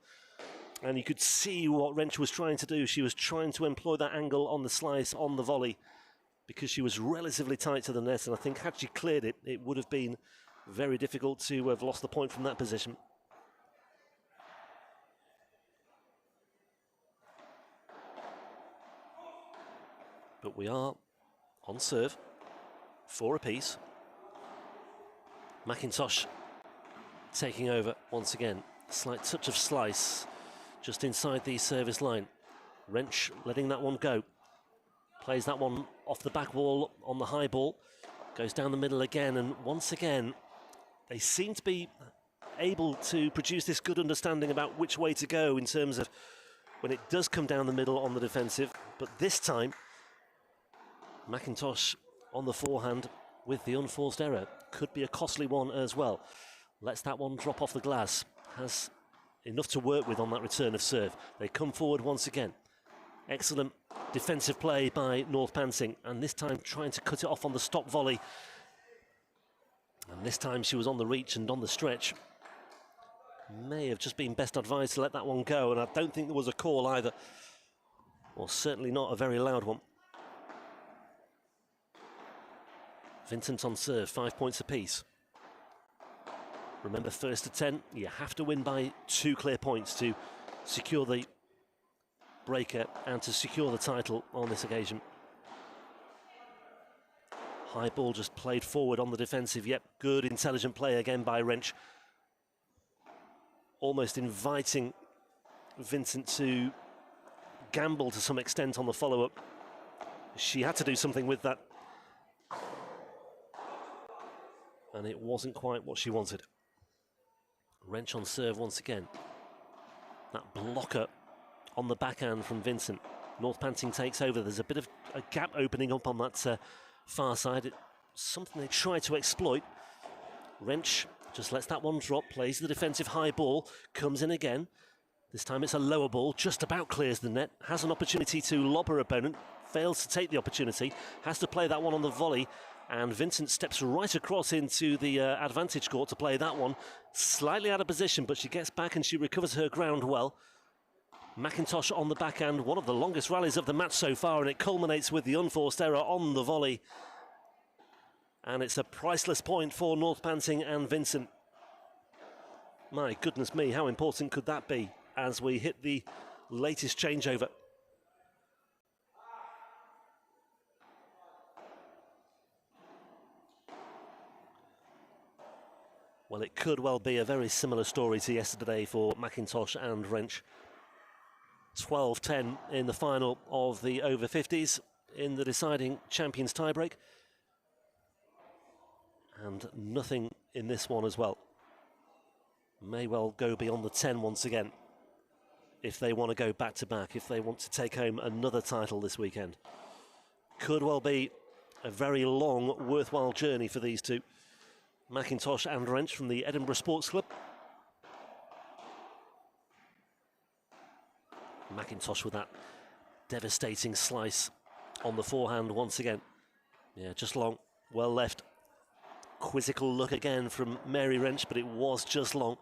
And you could see what Wrench was trying to do. She was trying to employ that angle on the slice, on the volley, because she was relatively tight to the net. And I think had she cleared it, it would have been very difficult to have lost the point from that position. But we are on serve, 4 apiece. Macintosh taking over once again. Slight touch of slice just inside the service line. Wrench letting that one go. Plays that one off the back wall on the high ball. Goes down the middle again, and once again, they seem to be able to produce this good understanding about which way to go in terms of when it does come down the middle on the defensive. But this time, Macintosh on the forehand with the unforced error. Could be a costly one as well. Lets that one drop off the glass. Has enough to work with on that return of serve. They come forward once again. Excellent defensive play by North Panting, and this time trying to cut it off on the stop volley. And this time she was on the reach and on the stretch. May have just been best advised to let that one go, and I don't think there was a call either. Or certainly not a very loud one. Vincent on serve, 5 points apiece. Remember, first to 10, you have to win by 2 clear points to secure the breaker and to secure the title on this occasion. High ball just played forward on the defensive. Yep, good intelligent play again by Wrench. Almost inviting Vincent to gamble to some extent on the follow-up. She had to do something with that. And it wasn't quite what she wanted. Wrench on serve once again. That blocker on the backhand from Vincent. North Panting takes over. There's a bit of a gap opening up on that far side. It's something they try to exploit. Wrench just lets that one drop, plays the defensive high ball, comes in again. This time it's a lower ball, just about clears the net, has an opportunity to lob her opponent, fails to take the opportunity, has to play that one on the volley, and Vincent steps right across into the advantage court to play that one. Slightly out of position, but she gets back and she recovers her ground well. McIntosh on the backhand, one of the longest rallies of the match so far, and it culminates with the unforced error on the volley. And it's a priceless point for North Panting and Vincent. My goodness me, how important could that be as we hit the latest changeover? Well, it could well be a very similar story to yesterday for McIntosh and Wrench. 12-10 in the final of the over 50s in the deciding champions tiebreak. And nothing in this one as well. May well go beyond the 10 once again if they want to go back to back, if they want to take home another title this weekend. Could well be a very long, worthwhile journey for these two. McIntosh and Wrench from the Edinburgh Sports Club. McIntosh with that devastating slice on the forehand once again. Yeah, just long, well left. Quizzical look again from Mary Wrench, but it was just long.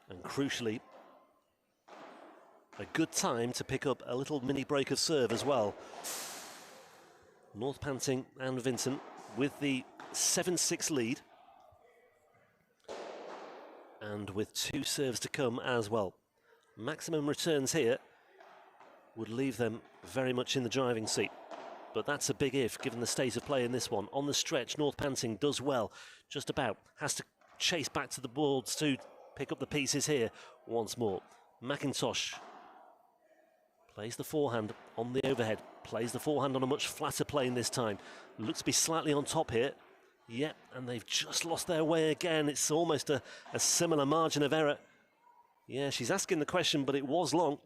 And crucially, a good time to pick up a little mini break of serve as well. North Panting and Vincent with the 7-6 lead. And with 2 serves to come as well. Maximum returns here would leave them very much in the driving seat. But that's a big if, given the state of play in this one. On the stretch, North Panting does well, just about. Has to chase back to the boards to pick up the pieces here once more. McIntosh plays the forehand on the overhead. Plays the forehand on a much flatter plane this time. Looks to be slightly on top here. Yep, and they've just lost their way again. It's almost a similar margin of error. Yeah, she's asking the question, but it was long.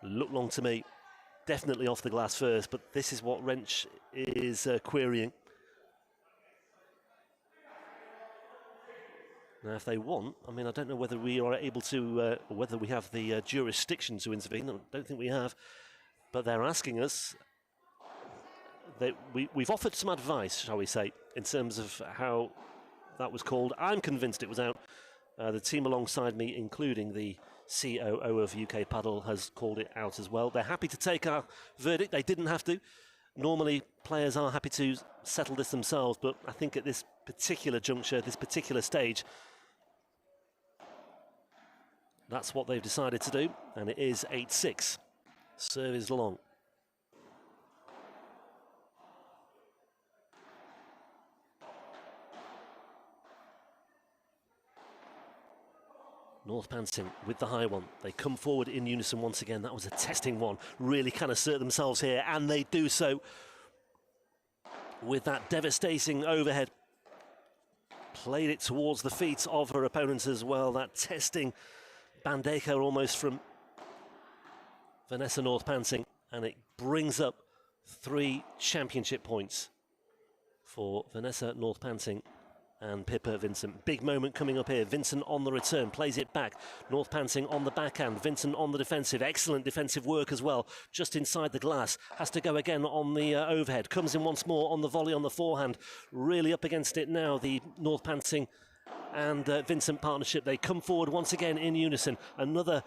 Looked long to me. Definitely off the glass first, but this is what Wrench is querying. Now, if they want, I mean, I don't know whether we are able to, whether we have the jurisdiction to intervene. I don't think we have. But they're asking us. We've offered some advice, shall we say, in terms of how that was called. I'm convinced it was out. The team alongside me, including the COO of UK Padel, has called it out as well. They're happy to take our verdict. They didn't have to. Normally, players are happy to settle this themselves, but I think at this particular juncture, this particular stage, that's what they've decided to do, and it is 8-6. Serve is long. North Panting with the high one. They come forward in unison once again. That was a testing one. Really can assert themselves here, and they do so with that devastating overhead. Played it towards the feet of her opponents as well. That testing bandeka almost from Vanessa North Panting, and it brings up 3 championship points for Vanessa North Panting and Pippa Vincent. Big moment coming up here. Vincent on the return, plays it back. North Panting on the backhand. Vincent on the defensive. Excellent defensive work as well. Just inside the glass. Has to go again on the overhead. Comes in once more on the volley on the forehand. Really up against it now, the North Panting and Vincent partnership. They come forward once again in unison. Another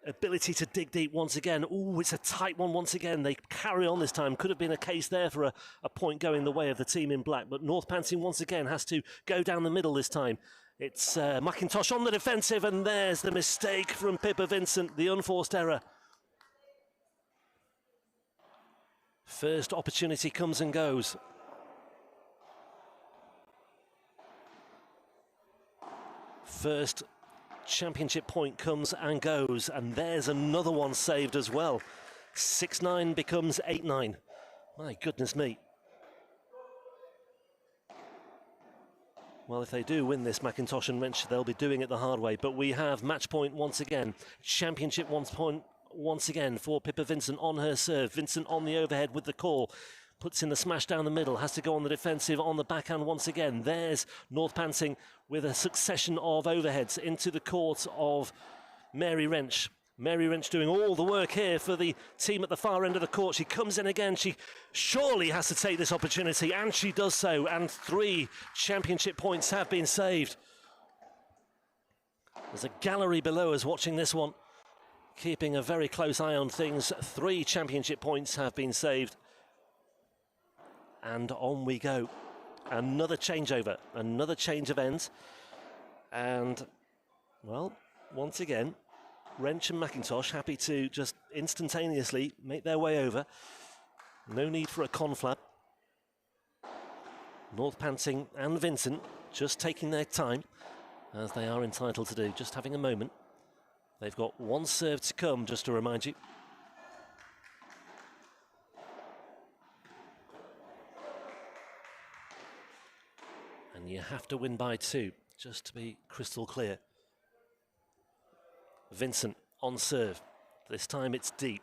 ability to dig deep once again. Ooh, it's a tight one once again. They carry on this time. Could have been a case there for a point going the way of the team in black, but North Panting once again has to go down the middle this time. It's McIntosh on the defensive, and there's the mistake from Pippa Vincent, the unforced error. First opportunity comes and goes. First championship point comes and goes, and there's another one saved as well. 6-9 becomes 8-9. My goodness me. Well, if they do win this, McIntosh and Wrench, they'll be doing it the hard way. But we have match point once again. Championship point once again for Pippa Vincent on her serve. Vincent on the overhead with the call. Puts in the smash down the middle. Has to go on the defensive on the backhand once again. There's North Panting with a succession of overheads into the court of Mary Wrench. Mary Wrench doing all the work here for the team at the far end of the court. She comes in again. She surely has to take this opportunity, and she does so. And 3 championship points have been saved. There's a gallery below us watching this one, keeping a very close eye on things. 3 championship points have been saved. And on we go. Another changeover, another change of ends. And, well, once again, Wrench and McIntosh happy to just instantaneously make their way over. No need for a conflap. North Panting and Vincent just taking their time, as they are entitled to do, just having a moment. They've got 1 serve to come, just to remind you. And you have to win by 2, just to be crystal clear. Vincent on serve. This time it's deep.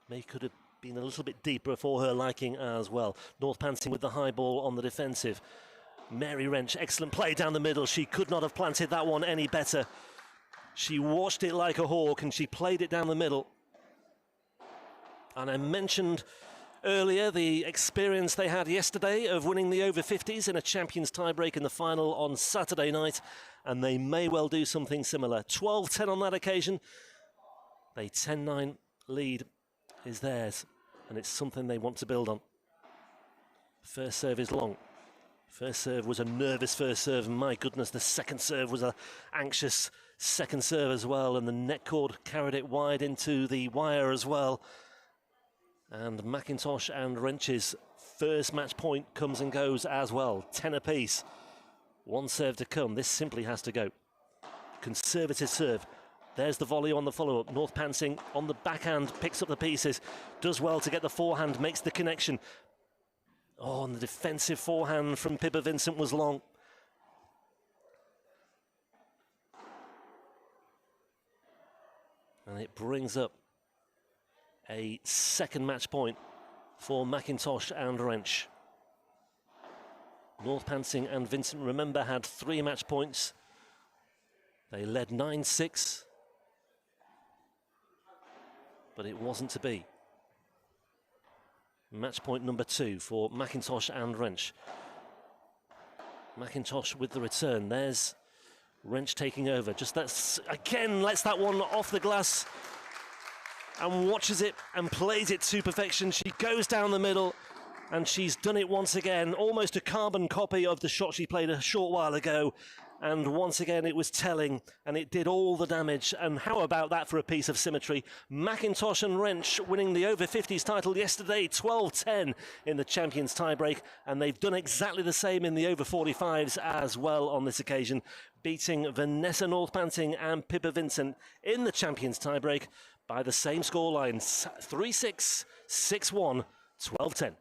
May could have been a little bit deeper for her liking as well. North Panting with the high ball on the defensive. Mary Wrench, excellent play down the middle. She could not have planted that one any better. She watched it like a hawk and she played it down the middle. And I mentioned earlier the experience they had yesterday of winning the over 50s in a champions tiebreak in the final on Saturday night, and they may well do something similar. 12-10 on that occasion. The 10-9 lead is theirs, and it's something they want to build on. First serve is long. First serve was a nervous first serve. My goodness, the second serve was an anxious second serve as well, and the net cord carried it wide into the wire as well. And McIntosh and Wrench's first match point comes and goes as well. 10 apiece. 1 serve to come. This simply has to go. Conservative serve. There's the volley on the follow-up. North Panting on the backhand picks up the pieces. Does well to get the forehand. Makes the connection. Oh, and the defensive forehand from Pippa Vincent was long. And it brings up a second match point for McIntosh and Wrench. North Panting and Vincent, remember, had 3 match points. They led 9-6, but it wasn't to be. Match point number 2 for McIntosh and Wrench. McIntosh with the return. There's Wrench taking over. Just that's again lets that one off the glass and watches it and plays it to perfection. She goes down the middle and she's done it once again, almost a carbon copy of the shot she played a short while ago. And once again it was telling and it did all the damage. And how about that for a piece of symmetry? McIntosh and Wrench winning the over 50s title yesterday, 12-10 in the champions tiebreak, and they've done exactly the same in the over 45s as well on this occasion, beating Vanessa North Panting and Pippa Vincent in the champions tiebreak by the same scoreline, 3-6, 6-1, 12-10.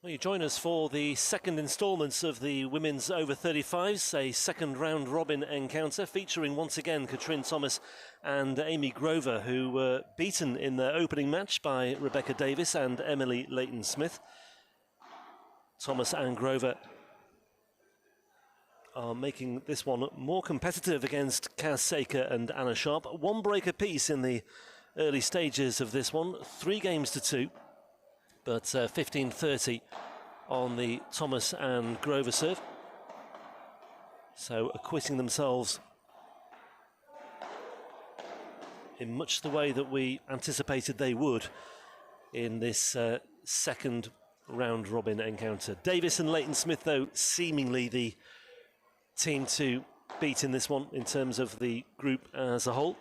Well, you join us for the second instalments of the women's over 35s, a second round robin encounter featuring once again Katrin Thomas and Amy Grover, who were beaten in their opening match by Rebecca Davis and Emily Leighton-Smith. Thomas and Grover are making this one more competitive against Kaz Saker and Anna Sharp. One break apiece in the early stages of this one, 3 games to 2. But 15-30 on the Thomas and Grover serve. So acquitting themselves in much the way that we anticipated they would in this second round robin encounter. Davis and Leighton-Smith, though, seemingly the team to beat in this one in terms of the group as a whole.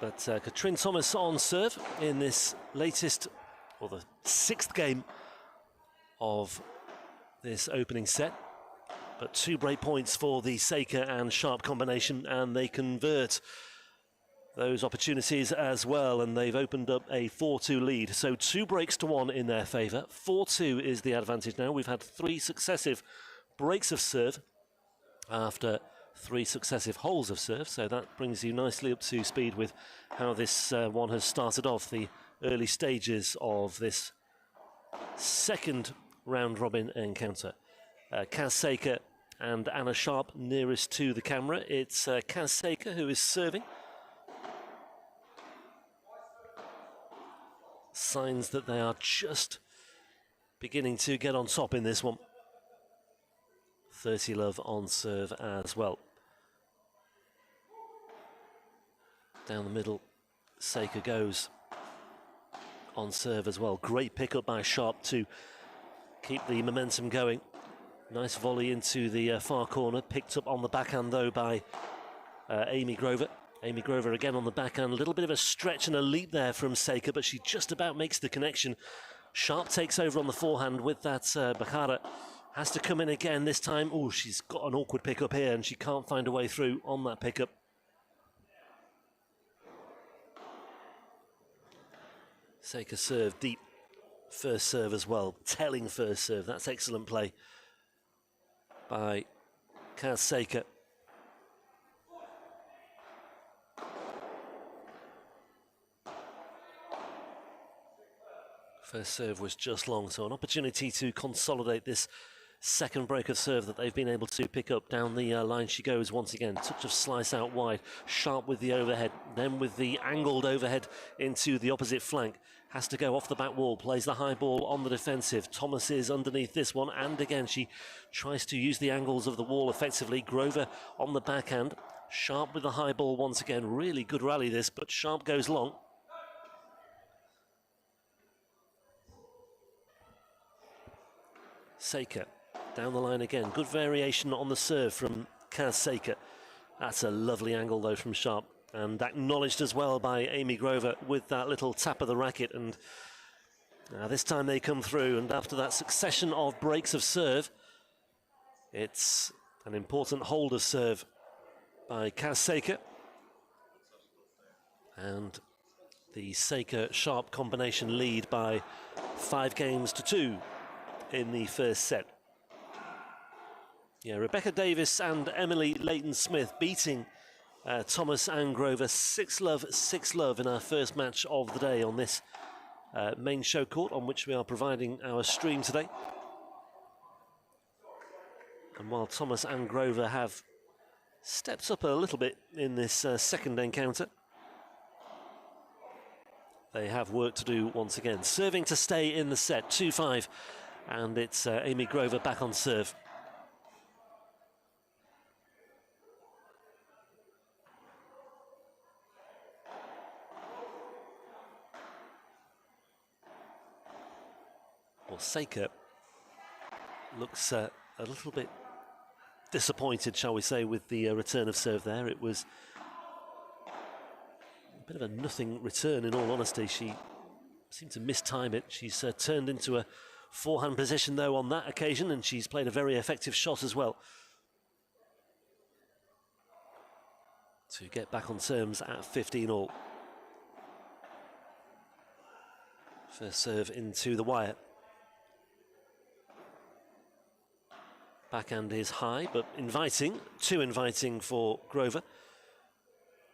But Katrin Thomas on serve in this latest, or the 6th game of this opening set. But 2 break points for the Saker and Sharp combination, and they convert those opportunities as well, and they've opened up a 4-2 lead. So 2 breaks to 1 in their favour. 4-2 is the advantage now. We've had 3 successive breaks of serve after 3 successive holes of serve, so that brings you nicely up to speed with how this one has started off, the early stages of this second round robin encounter. Kaz Saker and Anna Sharp nearest to the camera. It's Kaz Saker who is serving. Signs that they are just beginning to get on top in this one. 30 love on serve as well. Down the middle, Saker goes on serve as well. Great pickup by Sharp to keep the momentum going. Nice volley into the far corner, picked up on the backhand though by Amy Grover. Amy Grover again on the backhand, a little bit of a stretch and a leap there from Saker, but she just about makes the connection. Sharp takes over on the forehand with that Baccara. Has to come in again this time. Oh, she's got an awkward pickup here and she can't find a way through on that pickup. Saker serve deep. First serve as well. Telling first serve. That's excellent play by Kaz Saker. First serve was just long, so an opportunity to consolidate this second break of serve that they've been able to pick up. Down the line she goes once again. Touch of slice out wide. Sharp with the overhead. Then with the angled overhead into the opposite flank. Has to go off the back wall. Plays the high ball on the defensive. Thomas is underneath this one. And again she tries to use the angles of the wall effectively. Grover on the backhand. Sharp with the high ball once again. Really good rally this, but Sharp goes long. Saker down the line again. Good variation on the serve from Kaz Saker. That's a lovely angle though from Sharp, and acknowledged as well by Amy Grover with that little tap of the racket. And this time they come through, and after that succession of breaks of serve, it's an important hold of serve by Kaz Saker, and the Saker-Sharp combination lead by 5 games to 2 in the first set. Yeah, Rebecca Davis and Emily Leighton-Smith beating Thomas and Grover 6-love in our first match of the day on this main show court on which we are providing our stream today. And while Thomas and Grover have stepped up a little bit in this second encounter, they have work to do once again. Serving to stay in the set, 2-5, and it's Amy Grover back on serve. Well, Saker looks a little bit disappointed, shall we say, with the return of serve there. It was a bit of a nothing return, in all honesty. She seemed to mistime it. She's turned into a forehand position, though, on that occasion, and she's played a very effective shot as well to get back on terms at 15 all. First serve into the wire. Backhand is high, but inviting, too inviting for Grover,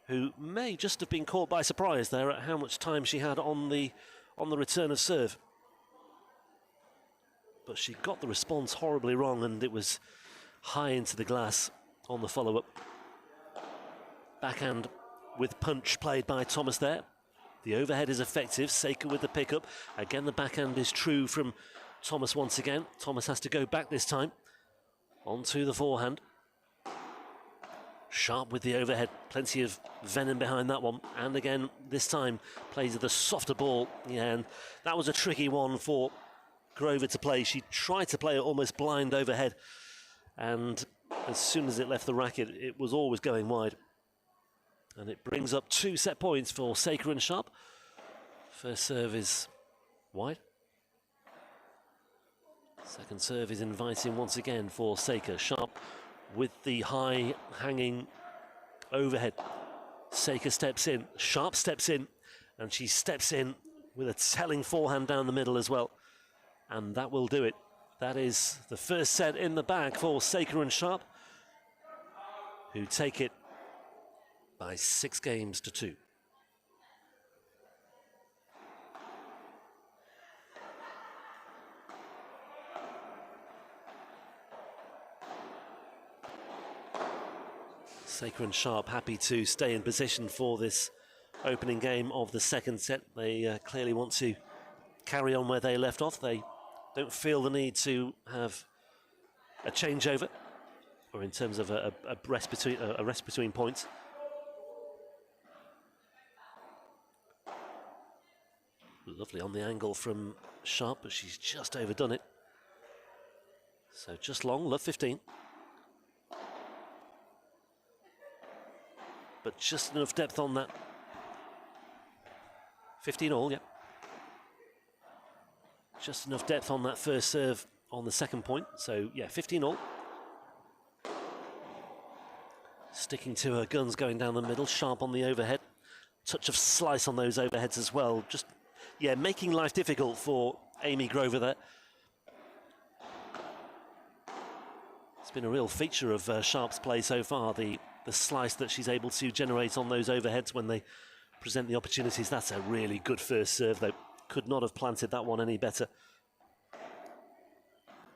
who may just have been caught by surprise there at how much time she had on the return of serve. But she got the response horribly wrong, and it was high into the glass on the follow-up. Backhand with punch played by Thomas there. The overhead is effective. Seika with the pickup. Again, the backhand is true from Thomas once again. Thomas has to go back this time. Onto the forehand. Sharp with the overhead. Plenty of venom behind that one. And again, this time, plays with a softer ball. Yeah, and that was a tricky one for Grover to play. She tried to play it almost blind overhead. And as soon as it left the racket, it was always going wide. And it brings up 2 set points for Seika and Sharp. First serve is wide. Second serve is inviting once again for Seika. Sharp with the high hanging overhead. Seika steps in, Sharp steps in, and she steps in with a telling forehand down the middle as well. And that will do it. That is the first set in the bag for Seika and Sharp, who take it by 6 games to 2. Seika and Sharp happy to stay in position for this opening game of the second set. They clearly want to carry on where they left off. They don't feel the need to have a changeover, or in terms of a rest between points. Lovely on the angle from Sharp, but she's just overdone it. So just long, love 15. But just enough depth on that. 15 all, yeah. Just enough depth on that first serve on the second point. So, yeah, 15 all. Sticking to her guns, going down the middle. Sharp on the overhead. Touch of slice on those overheads as well. Just, yeah, making life difficult for Amy Grover there. It's been a real feature of Sharp's play so far, the slice that she's able to generate on those overheads when they present the opportunities. That's a really good first serve, though. Could not have planted that one any better.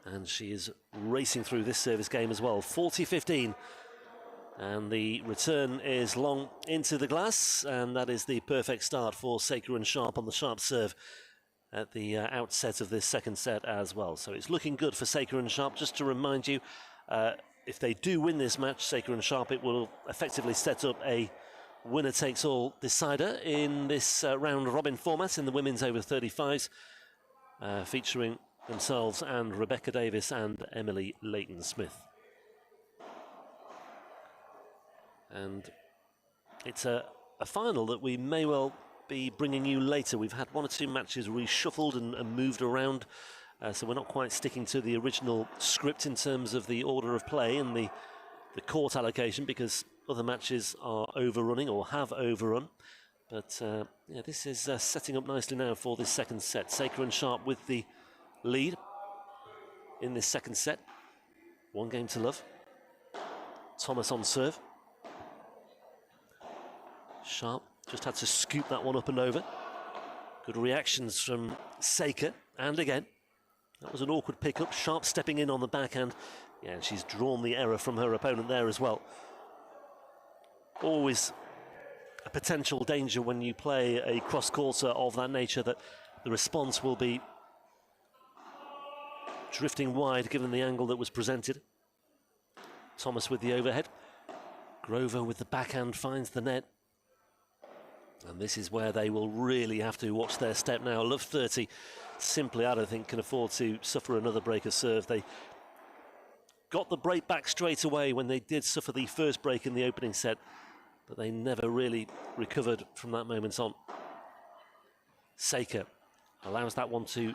And she is racing through this service game as well. 40-15. And the return is long into the glass, and that is the perfect start for Seika and Sharp on the Sharp serve at the outset of this second set as well. So it's looking good for Seika and Sharp. Just to remind you, if they do win this match, Seika and Sharp, it will effectively set up a winner-takes-all decider in this round-robin format in the women's over 35s, featuring themselves and Rebecca Davis and Emily Leighton-Smith. And it's a final that we may well be bringing you later. We've had 1 or 2 matches reshuffled and moved around, so we're not quite sticking to the original script in terms of the order of play and the court allocation, because other matches are overrunning or have overrun. But yeah, this is setting up nicely now for this second set. Seika and Sharp with the lead in this second set. 1 game to love. Thomas on serve. Sharp just had to scoop that one up and over. Good reactions from Seika, and again, that was an awkward pickup. Sharp stepping in on the backhand. Yeah, and she's drawn the error from her opponent there as well. Always a potential danger when you play a cross-courter of that nature, that the response will be drifting wide given the angle that was presented. Thomas with the overhead. Grover with the backhand finds the net. And this is where they will really have to watch their step now. Love 30 simply, I don't think, can afford to suffer another break of serve. They got the break back straight away when they did suffer the first break in the opening set, but they never really recovered from that moment on. Seika allows that one to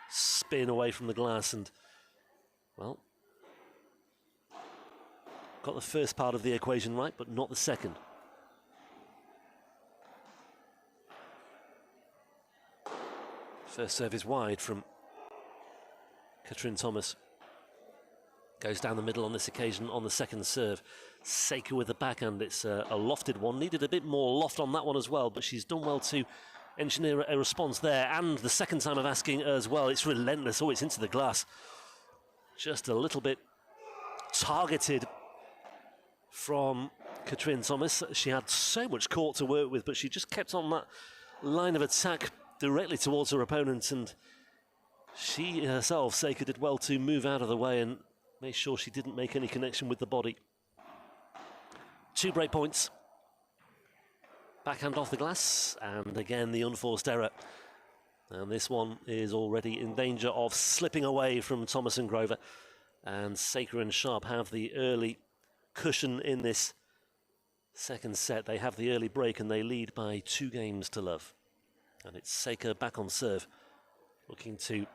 spin away from the glass, and, well, got the first part of the equation right, but not the second. First serve is wide from Katrin Thomas. Goes down the middle on this occasion on the second serve. Seika with the backhand. It's a lofted one. Needed a bit more loft on that one as well, but she's done well to engineer a response there. And the second time of asking as well. It's relentless. Oh, it's into the glass. Just a little bit targeted from Katrin Thomas. She had so much court to work with, but she just kept on that line of attack directly towards her opponent, and she herself, Seika, did well to move out of the way and make sure she didn't make any connection with the body. 2 break points. Backhand off the glass, and again the unforced error. And this one is already in danger of slipping away from Thomas and Grover. And Seika and Sharp have the early cushion in this second set. They have the early break and they lead by 2 games to love. And it's Seika back on serve, looking to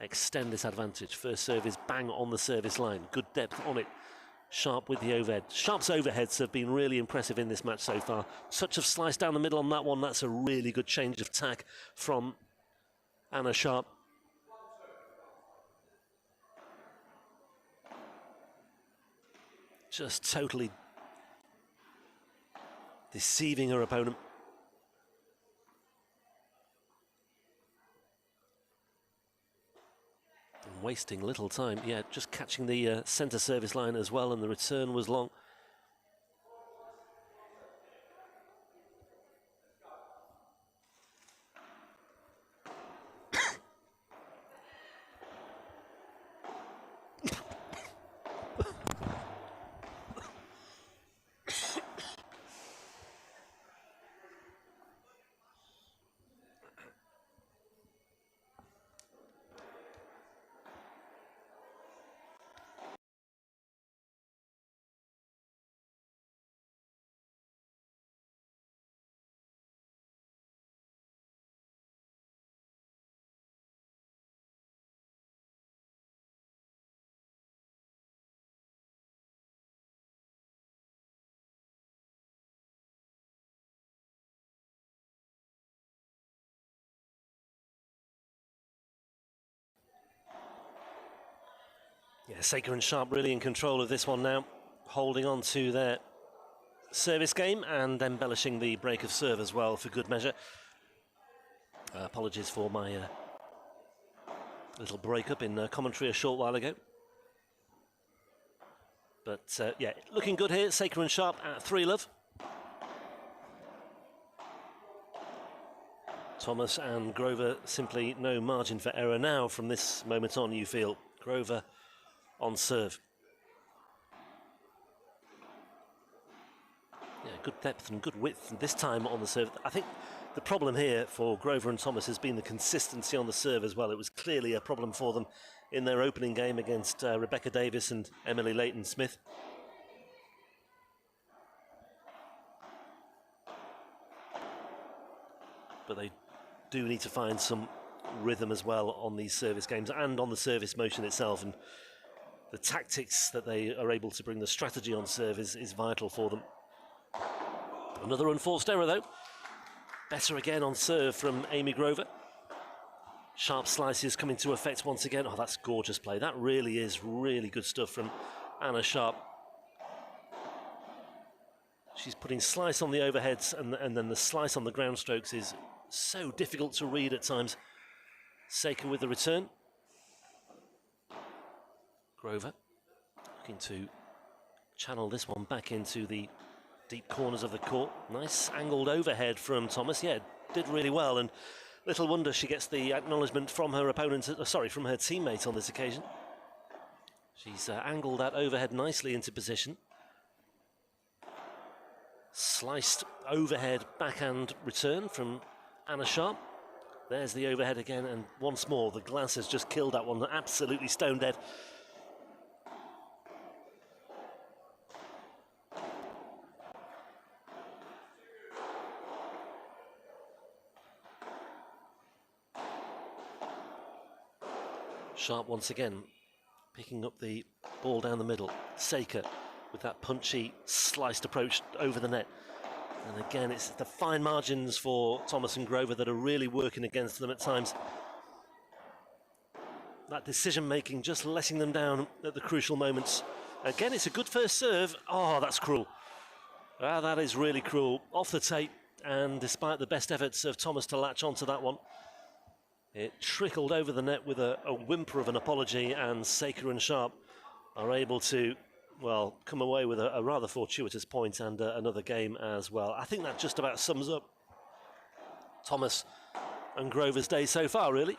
extend this advantage. First serve is bang on the service line. Good depth on it. Sharp with the overhead. Sharp's overheads have been really impressive in this match so far. Touch of slice down the middle on that one. That's a really good change of tack from Anna Sharp. Just totally deceiving her opponent. And wasting little time. Yeah, just catching the centre service line as well, and the return was long. Yeah, Seika and Sharp really in control of this one now, holding on to their service game and embellishing the break of serve as well for good measure. Apologies for my little break-up in commentary a short while ago. But yeah, looking good here. Seika and Sharp at 3-love. Thomas and Grover, simply no margin for error now from this moment on, you feel. Grover on serve. Yeah, good depth and good width, and this time on the serve. I think the problem here for Grover and Thomas has been the consistency on the serve as well. It was clearly a problem for them in their opening game against Rebecca Davis and Emily Leighton-Smith. But they do need to find some rhythm as well on these service games and on the service motion itself, and the tactics that they are able to bring, the strategy on serve is vital for them. Another unforced error though. Better again on serve from Amy Grover. Sharp slices coming to effect once again. Oh, that's gorgeous play. That really is really good stuff from Anna Sharp. She's putting slice on the overheads, and then the slice on the ground strokes is so difficult to read at times. Seika with the return. Grover looking to channel this one back into the deep corners of the court. Nice angled overhead from Thomas. Yeah, did really well, and little wonder she gets the acknowledgement from her opponent, from her teammate on this occasion. She's angled that overhead nicely into position. Sliced overhead backhand return from Anna Sharp. There's the overhead again, and once more the glass has just killed that one, absolutely stone dead. Sharp once again picking up the ball down the middle. Seika with that punchy sliced approach over the net. And again, it's the fine margins for Thomas and Grover that are really working against them at times. That decision-making just letting them down at the crucial moments. Again, it's a good first serve. Oh, that's cruel. Ah, that is really cruel. Off the tape, and despite the best efforts of Thomas to latch onto that one, it trickled over the net with a whimper of an apology, and Saker and Sharp are able to, well, come away with a rather fortuitous point and another game as well. I think that just about sums up Thomas and Grover's day so far, really.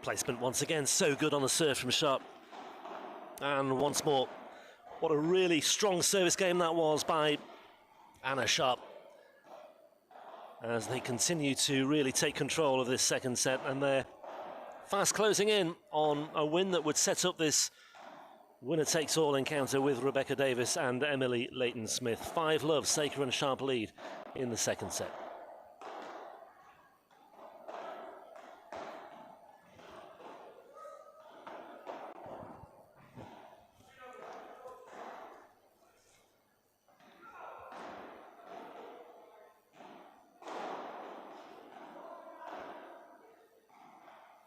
Placement once again, so good on the serve from Sharp. And once more, what a really strong service game that was by Anna Sharp, as they continue to really take control of this second set, and they're fast closing in on a win that would set up this winner-takes-all encounter with Rebecca Davis and Emily Leighton-Smith. 5-love, Saker and Sharp lead in the second set.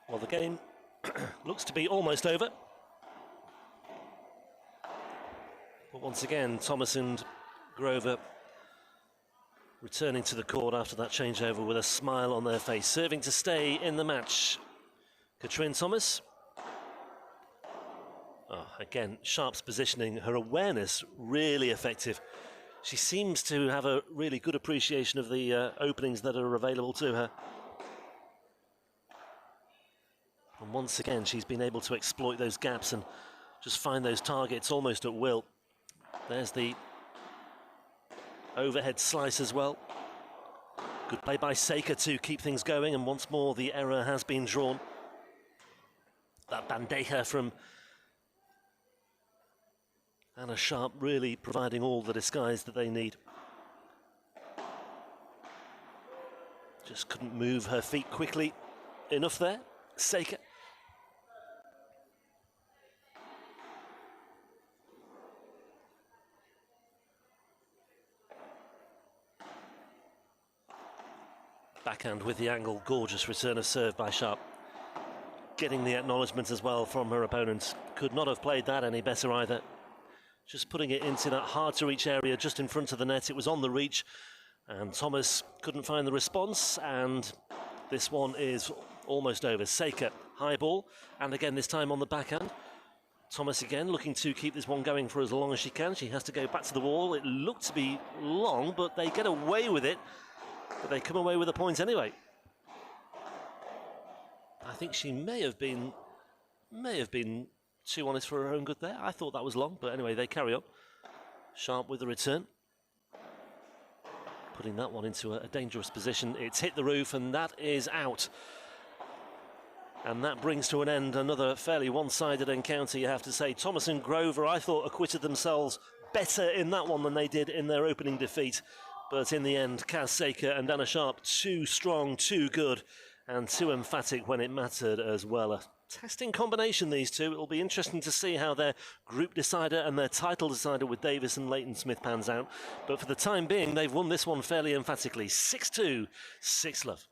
Well, the game looks to be almost over. But once again, Thomas and Grover returning to the court after that changeover with a smile on their face, serving to stay in the match. Katrine Thomas. Oh, again, Sharp's positioning, her awareness, really effective. She seems to have a really good appreciation of the openings that are available to her. And once again, she's been able to exploit those gaps and just find those targets almost at will. There's the overhead slice as well. Good play by Saker to keep things going, and once more the error has been drawn. That bandeja from Anna Sharp really providing all the disguise that they need. Just couldn't move her feet quickly enough there. Saker. Backhand with the angle, gorgeous return of serve by Sharp. Getting the acknowledgement as well from her opponents. Could not have played that any better either. Just putting it into that hard to reach area just in front of the net. It was on the reach and Thomas couldn't find the response, and this one is almost over. Saker, high ball, and again this time on the backhand. Thomas again looking to keep this one going for as long as she can. She has to go back to the wall. It looked to be long, but they get away with it. But they come away with a point anyway. I think she may have been too honest for her own good there. I thought that was long, but anyway, they carry on. Sharp with the return. Putting that one into a dangerous position. It's hit the roof, and that is out. And that brings to an end another fairly one-sided encounter, you have to say. Thomas and Grover, I thought, acquitted themselves better in that one than they did in their opening defeat. But in the end, Kaz Saker and Anna Sharp, too strong, too good, and too emphatic when it mattered as well. A testing combination, these two. It'll be interesting to see how their group decider and their title decider with Davis and Leighton-Smith pans out. But for the time being, they've won this one fairly emphatically. 6-2, 6-love.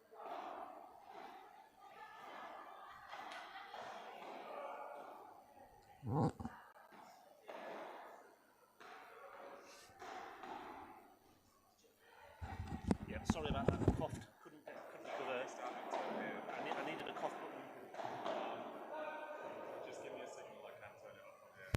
Yeah, sorry about that. I coughed. Couldn't recover. I needed a cough button. Just give me a signal, I can turn it off on here.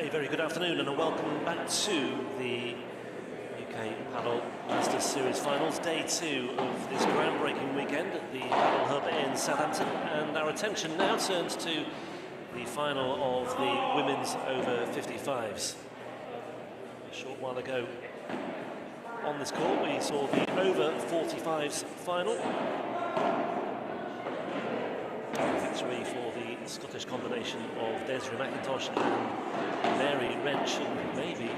A very good afternoon and a welcome back to the UK Padel Masters Series Finals, day 2 of this groundbreaking weekend at the Padel Hub in Southampton, and our attention now turns to the final of the women's over 55s. A short while ago on this court we saw the over 45s final. Victory for the Scottish combination of Desiree McIntosh and Mary Wrench, and maybe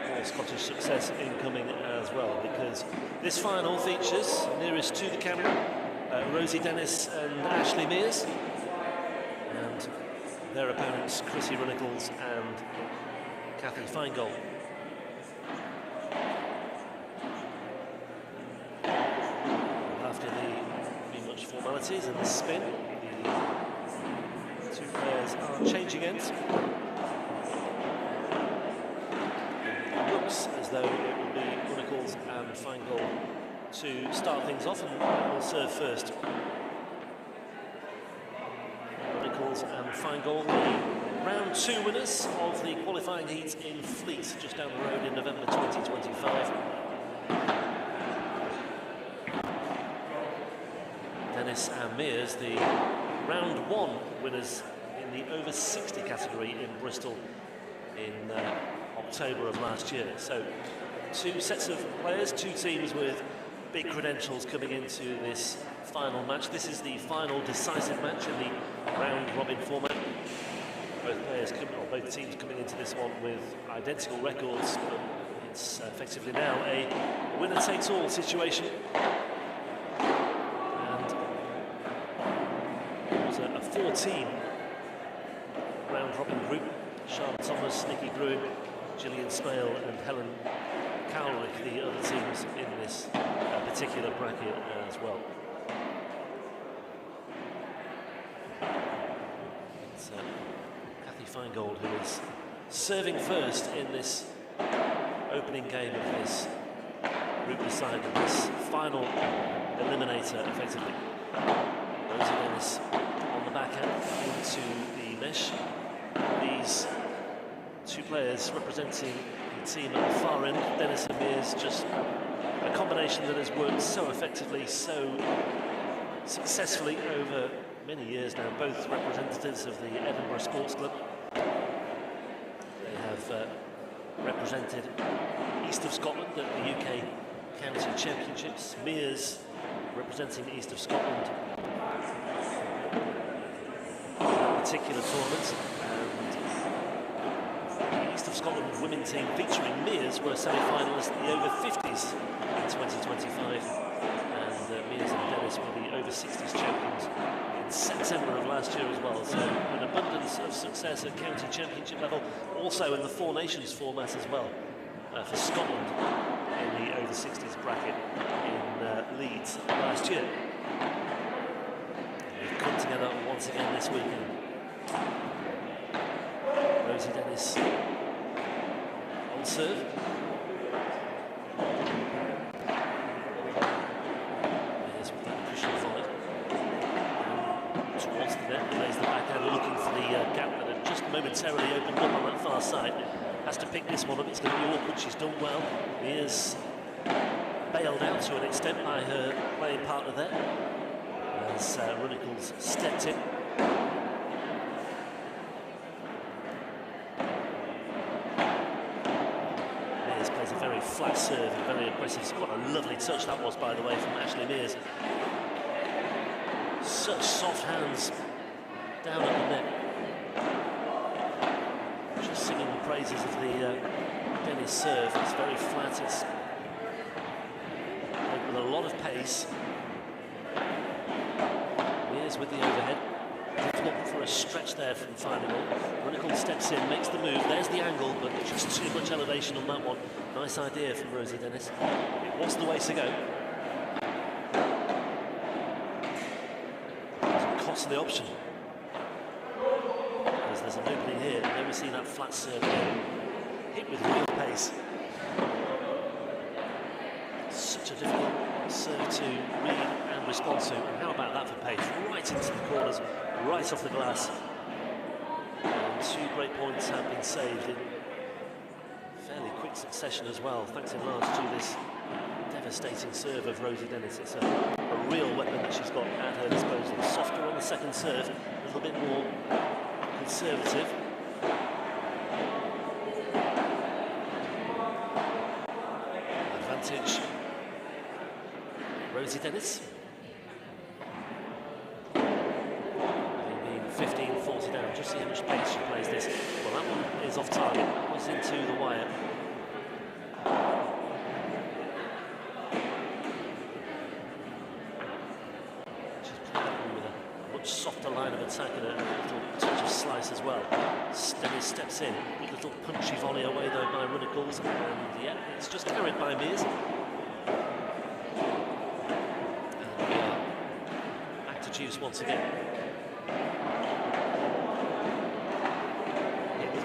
more Scottish success incoming as well, because this final features, nearest to the camera, Rosie Dennis and Ashley Mears, and their opponents Chrissy Runnels and Kathy Feingold. After the much formalities and the spin, the two players are changing ends. It looks as though it will be Runnels and Feingold to start things off, and will serve first. Runnels and Feingold, the round 2 winners of the qualifying heat in Fleet, just down the road in November 2025. Dennis and Mears, the round 1 winners in the over 60 category in Bristol in October of last year. So 2 sets of players, 2 teams with big credentials coming into this final match. This is the final decisive match in the round robin format. Both teams coming into this one with identical records, but it's effectively now a winner-takes-all situation. A 4-team round-robin group: Charlotte Thomas, Nikki Gruen, Gillian Smale and Helen Cowrick, the other teams in this particular bracket as well. It's Kathy Feingold who is serving first in this opening game of this group decider, this final eliminator effectively. Rosie Dennis on the backhand into the mesh. These 2 players representing the team at the far end, Dennis and Mears, just a combination that has worked so effectively, so successfully over many years now, both representatives of the Edinburgh Sports Club. They have represented east of Scotland at the UK County Championships. Mears representing the east of Scotland particular tournament, and the East of Scotland women team featuring Mears were semi-finalists at the over 50s in 2025, and Mears and Dennis were the over 60s champions in September of last year as well. So an abundance of success at county championship level, also in the Four Nations format as well for Scotland in the over 60s bracket in Leeds last year. They've come together once again this weekend. Rosie Dennis on serve. Here's with that cushion volley. Towards the net, plays the backhand, looking for the gap that had just momentarily opened up on that far side. Has to pick this one up, it's going to be awkward. She's done well. Mears bailed out to an extent by her playing partner there, as Runnels stepped in. Flat serve and very aggressive. What a lovely touch that was, by the way, from Ashley Mears. Such soft hands down at the net. Just singing the praises of the Dennis serve. It's very flat. It's with a lot of pace. Mears with the overhead. Difficult for a stretch there from Feingold. Runnels steps in, makes the move. There's the angle, but just too much elevation on that one. Nice idea from Rosie Dennis. It was the way to go. It's a costly option, because there's an opening here. I've never seen that flat serve hit with real pace. Such a difficult serve to read and respond to. And how about that for pace? Right into the corners, right off the glass. And 2 great points have been saved in fairly quick succession as well, thanks in large to this devastating serve of Rosie Dennis. It's a real weapon that she's got at her disposal. Softer on the second serve, a little bit more conservative. Advantage, Rosie Dennis. 15-40 down, just see how much pace she plays this. Well, that one is off target, that was into the wire. She's played that one with a much softer line of attack and a little touch of slice as well. Dennis steps in, good little punchy volley away though by Runnacles, and yeah, it's just carried by Mears. And back to Juice once again.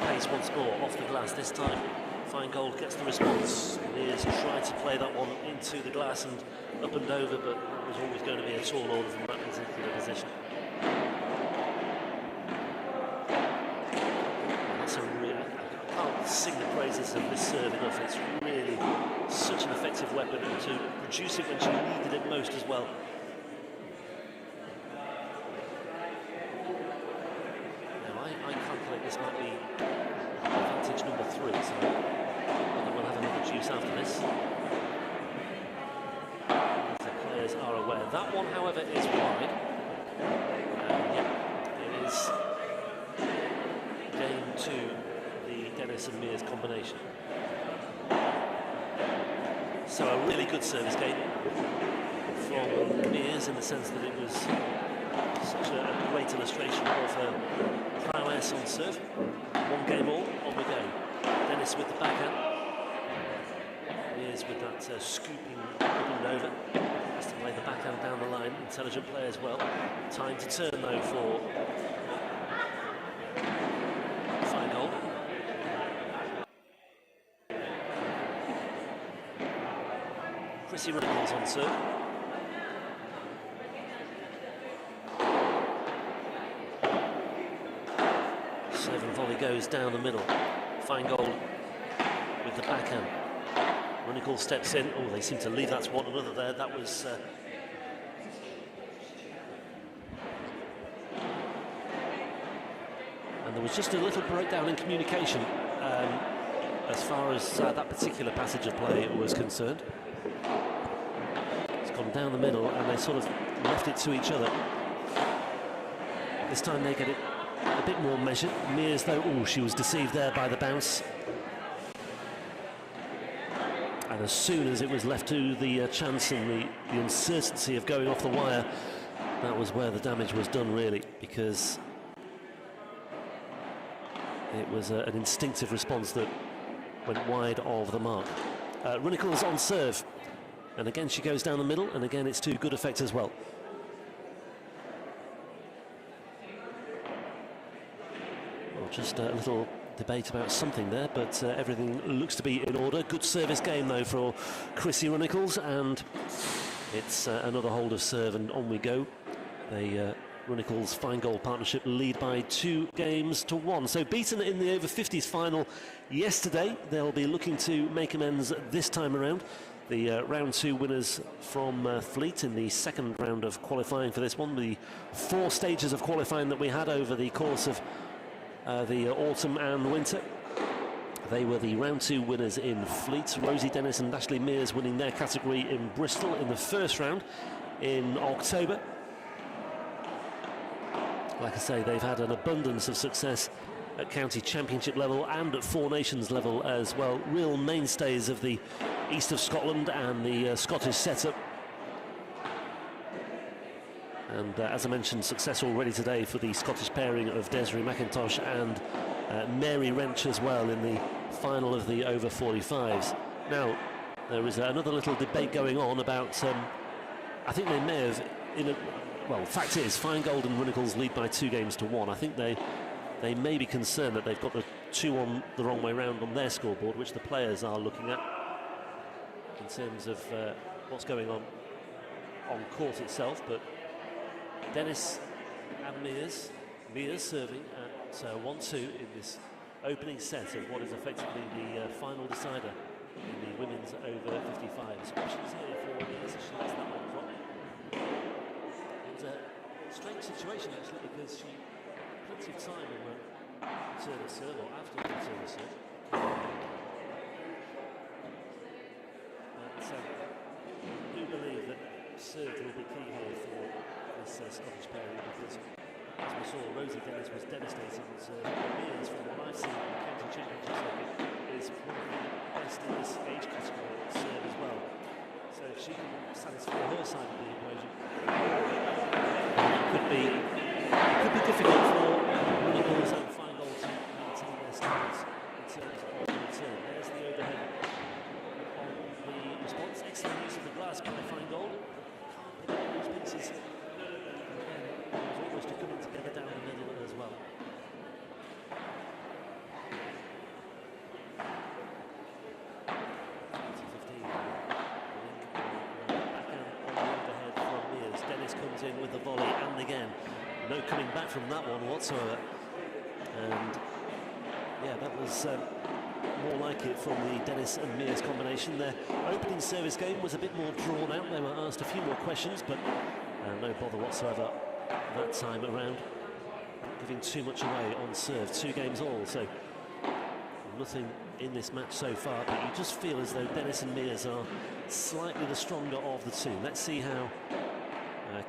Pace once more, off the glass this time. Feingold gets the response. Mears tried to play that one into the glass and up and over, but it was always going to be a tall order from that particular position. That's a really, I can't sing the praises of this serve enough. It's really such an effective weapon, and to produce it when she needed it most as well. I calculate this might be advantage number 3, so I think we'll have another Juice after this. The players are aware. That one, however, is wide. Yeah, it is game 2, the Dennis and Mears combination. So a really good service game from Mears in the sense that it was such a great illustration of her prowess on serve. 1 game all, on we go. Dennis with the backhand. Mears with that scooping up and over. Has to play the backhand down the line. Intelligent play as well. Time to turn though for Feingold. Chrissy Runnacles on serve. Volley goes down the middle. Feingold with the backhand. Runnacles steps in. Oh, they seem to leave that to one another there. That was and there was just a little breakdown in communication as far as that particular passage of play was concerned. It's gone down the middle and they sort of left it to each other. This time they get it a bit more measured. Mears though, oh, she was deceived there by the bounce. And as soon as it was left to the chance and the uncertainty of going off the wire, that was where the damage was done really, because it was an instinctive response that went wide of the mark. Runnacles on serve, and again she goes down the middle, and again it's to good effect as well. Just a little debate about something there, but everything looks to be in order. Good service game though for Chrissy Runnacles, and it's another hold of serve and on we go. The Runnacles Feingold partnership lead by 2 games to 1. So beaten in the over 50s final yesterday, they'll be looking to make amends this time around. The round 2 winners from Fleet in the second round of qualifying for this one. The 4 stages of qualifying that we had over the course of the autumn and winter. They were the round 2 winners in Fleet. Rosie Dennis and Ashley Mears winning their category in Bristol in the first round in October. Like I say, they've had an abundance of success at county championship level and at Four Nations level as well. Real mainstays of the east of Scotland and the Scottish setup. And as I mentioned, success already today for the Scottish pairing of Desiree McIntosh and Mary Wrench as well in the final of the over 45s. Now, there is another little debate going on about, I think they may have, well, fact is, Feingold and Runnacles lead by 2 games to 1. I think they may be concerned that they've got the 2 on the wrong way round on their scoreboard, which the players are looking at in terms of what's going on court itself, but Dennis and Mears serving at So 1-2 in this opening set of what is effectively the final decider in the women's over 55s. Options here for Mears as she lets that one drop. It's a strange situation actually, because she had plenty of time in the return of serve, or after the return of serve. But I do believe that serve will be key here for this Scottish pairing, because as we saw, Rosie Dennis was devastating on serve. Mears, from what I've seen in the county championship circuit, is one of the best in this age category on serve as well. So if she can satisfy her side of the equation, it could be difficult for Runnels and Feingold to maintain their standards in terms of the return. There's the overhead on the response. Excellent use of the glass by Feingold. Can't pick up those pieces. Almost to coming together down the middle as well. Backhand on the overhead from Mears. Dennis comes in with the volley, and again, no coming back from that one whatsoever. And yeah, that was more like it from the Dennis and Mears combination. Their opening service game was a bit more drawn out. They were asked a few more questions, but no bother whatsoever that time around, giving too much away on serve. 2 games all, so nothing in this match so far, but you just feel as though Dennis and Mears are slightly the stronger of the two. Let's see how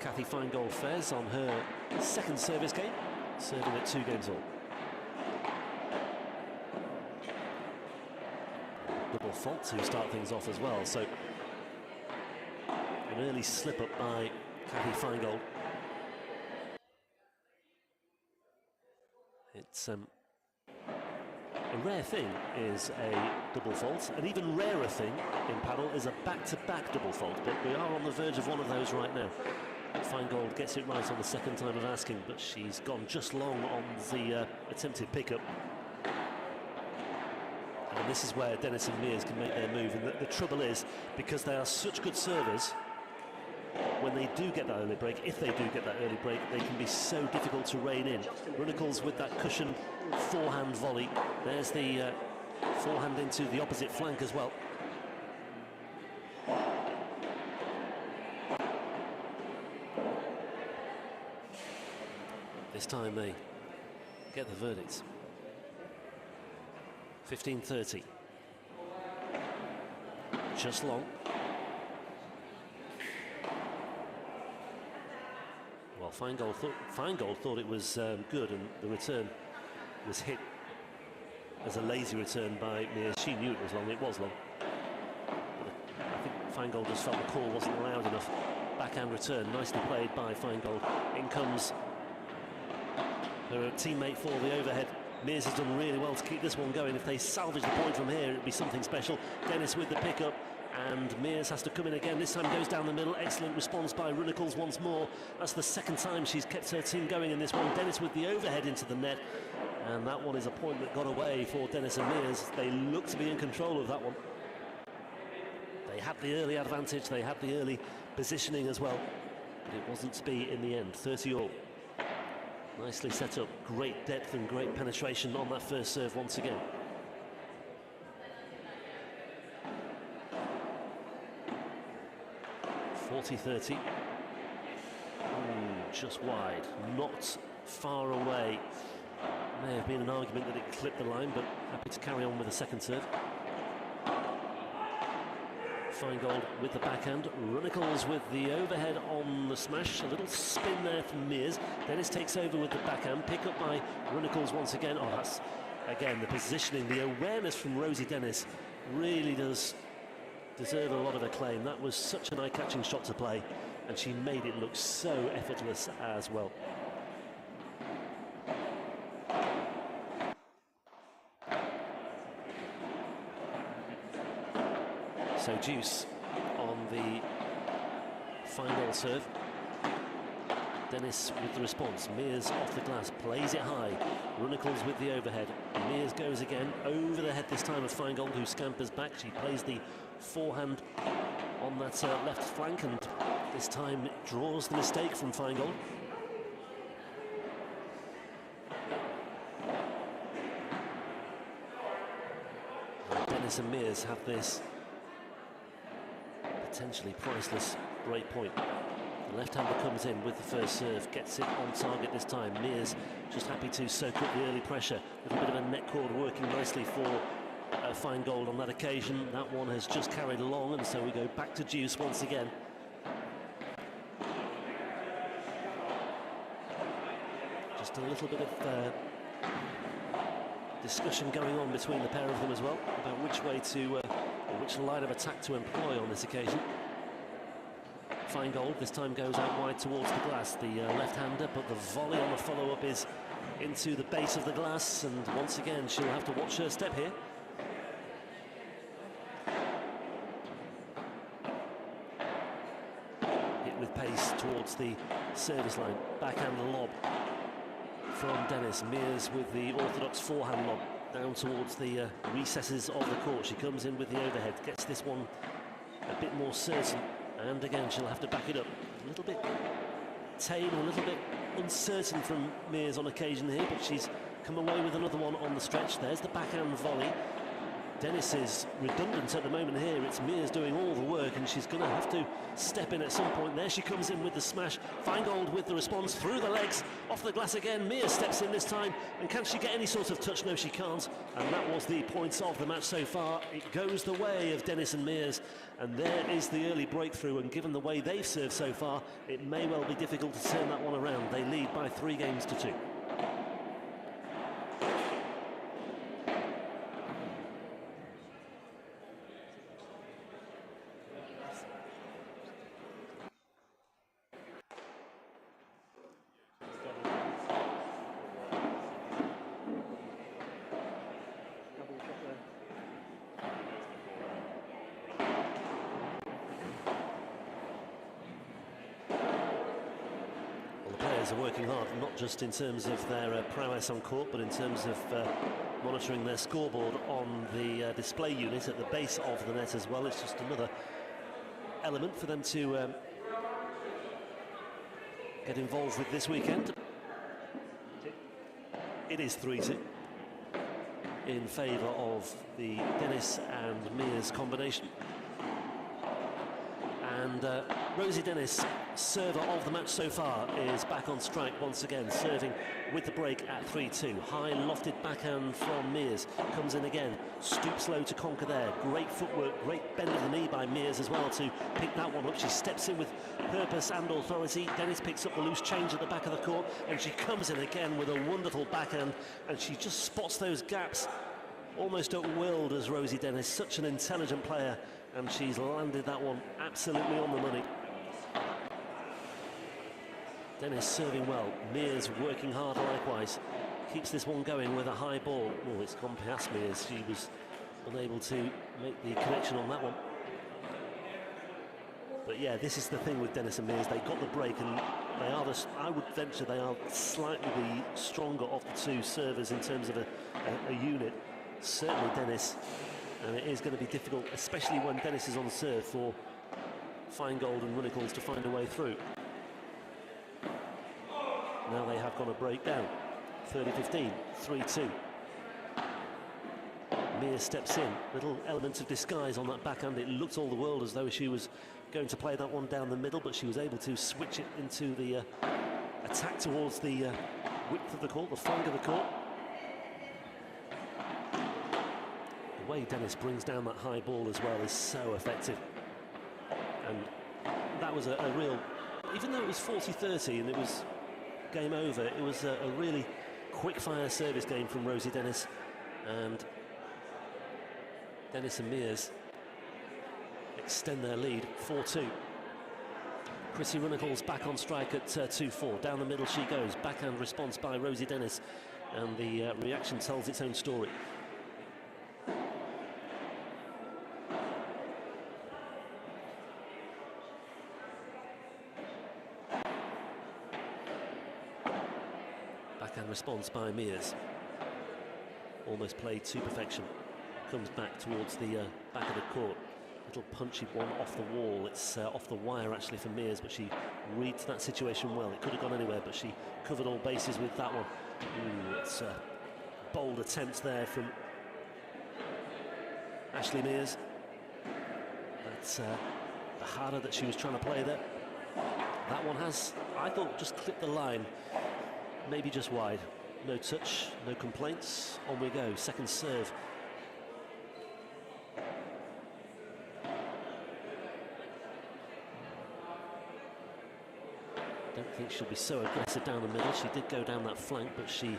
Kathy Feingold fares on her second service game, serving at 2 games all. Double fault to start things off as well, so an early slip up by Kathy Feingold. It's a rare thing is a double fault. An even rarer thing in paddle is a back-to-back double fault, but we are on the verge of one of those right now. Feingold gets it right on the second time of asking, but she's gone just long on the attempted pickup. And this is where Dennis and Mears can make their move, and the trouble is, because they are such good servers, when they do get that early break, if they do get that early break, they can be so difficult to rein in. Runnels with that cushion forehand volley. There's the forehand into the opposite flank as well. This time they get the verdicts. 15-30. Just long. Well, Feingold thought it was good, and the return was hit as a lazy return by Mears. She knew it was long. It was long. But I think Feingold just felt the call wasn't loud enough. Backhand return, nicely played by Feingold. In comes her teammate for the overhead. Mears has done really well to keep this one going. If they salvage the point from here, it'd be something special. Dennis with the pickup, and Mears has to come in again. This time goes down the middle. Excellent response by Runnels once more. That's the second time she's kept her team going in this one. Dennis with the overhead into the net, and that one is a point that got away for Dennis and Mears. They look to be in control of that one. They had the early advantage, they had the early positioning as well, but it wasn't to be in the end. 30-all. Nicely set up, great depth and great penetration on that first serve once again. (40-30). Just wide, not far away. May have been an argument that it clipped the line, but happy to carry on with the second serve. Feingold with the backhand. Runnels with the overhead on the smash. A little spin there from Mears. Dennis takes over with the backhand. Pick up by Runnels once again. Oh, that's, again, the positioning, the awareness from Rosie Dennis really does deserve a lot of acclaim. That was such an eye-catching shot to play, and she made it look so effortless as well. So deuce on the final serve. Dennis with the response. Mears off the glass, plays it high. Runnels with the overhead. Mears goes again, over the head this time of Feingold, who scampers back. She plays the forehand on that left flank, and this time draws the mistake from Feingold. Dennis and Mears have this potentially priceless break point. The left-hander comes in with the first serve, gets it on target this time. Mears just happy to soak up the early pressure. A little bit of a net cord working nicely for Feingold on that occasion. That one has just carried along, and so we go back to deuce once again. Just a little bit of discussion going on between the pair of them as well about which way to, or which line of attack to employ on this occasion. Feingold this time goes out wide towards the glass, the left-hander, but the volley on the follow-up is into the base of the glass, and once again she'll have to watch her step here. Hit with pace towards the service line, backhand lob from Dennis. Mears with the orthodox forehand lob down towards the recesses of the court. She comes in with the overhead, gets this one a bit more certain, and again she'll have to back it up. A little bit tame, a little bit uncertain from Mears on occasion here, but she's come away with another one on the stretch. There's the backhand volley. Dennis is redundant at the moment here. It's Mears doing all the work, and she's going to have to step in at some point. There she comes in with the smash. Feingold with the response through the legs, off the glass again. Mears steps in this time, and can she get any sort of touch? No, she can't. And that was the points of the match so far. It goes the way of Dennis and Mears, and there is the early breakthrough. And given the way they've served so far, it may well be difficult to turn that one around. They lead by 3-2. Are working hard, not just in terms of their prowess on court, but in terms of monitoring their scoreboard on the display unit at the base of the net as well. It's just another element for them to get involved with this weekend. It is 3-2 in favour of the Dennis and Mears combination. And Rosie Dennis, server of the match so far, is back on strike once again, serving with the break at 3-2. High lofted backhand from Mears, comes in again, stoops low to conquer there. Great footwork, great bend of the knee by Mears as well to pick that one up. She steps in with purpose and authority. Dennis picks up the loose change at the back of the court, and she comes in again with a wonderful backhand, and she just spots those gaps almost at will, does Rosie Dennis. Such an intelligent player, and she's landed that one absolutely on the money. Dennis serving well, Mears working hard likewise. Keeps this one going with a high ball. Oh, it's gone past Mears. She was unable to make the connection on that one. But yeah, this is the thing with Dennis and Mears. They got the break, and they are I would venture they are slightly the stronger of the two servers in terms of a unit. Certainly Dennis, and it is going to be difficult, especially when Dennis is on serve, for Feingold and Runnels to find a way through. Now they have gone a break down. 30-15, 3-2. Mears steps in, little element of disguise on that backhand. It looked all the world as though she was going to play that one down the middle, but she was able to switch it into the attack towards the width of the court, the flank of the court. The way Dennis brings down that high ball as well is so effective. And that was a real, even though it was 40-30 and it was game over, it was a really quick-fire service game from Rosie Dennis, and Dennis and Mears extend their lead 4-2. Chrissy Runnels back on strike at 2-4. Down the middle she goes. Backhand response by Rosie Dennis, and the reaction tells its own story. Backhand response by Mears. Almost played to perfection. Comes back towards the back of the court. Little punchy one off the wall. It's off the wire actually for Mears, but she reads that situation well. It could have gone anywhere, but she covered all bases with that one. Ooh, it's a bold attempt there from Ashley Mears. That's the harder that she was trying to play there. That one has, I thought, just clipped the line, maybe just wide. No touch, no complaints. On we go, second serve. Don't think she'll be so aggressive down the middle. She did go down that flank, but she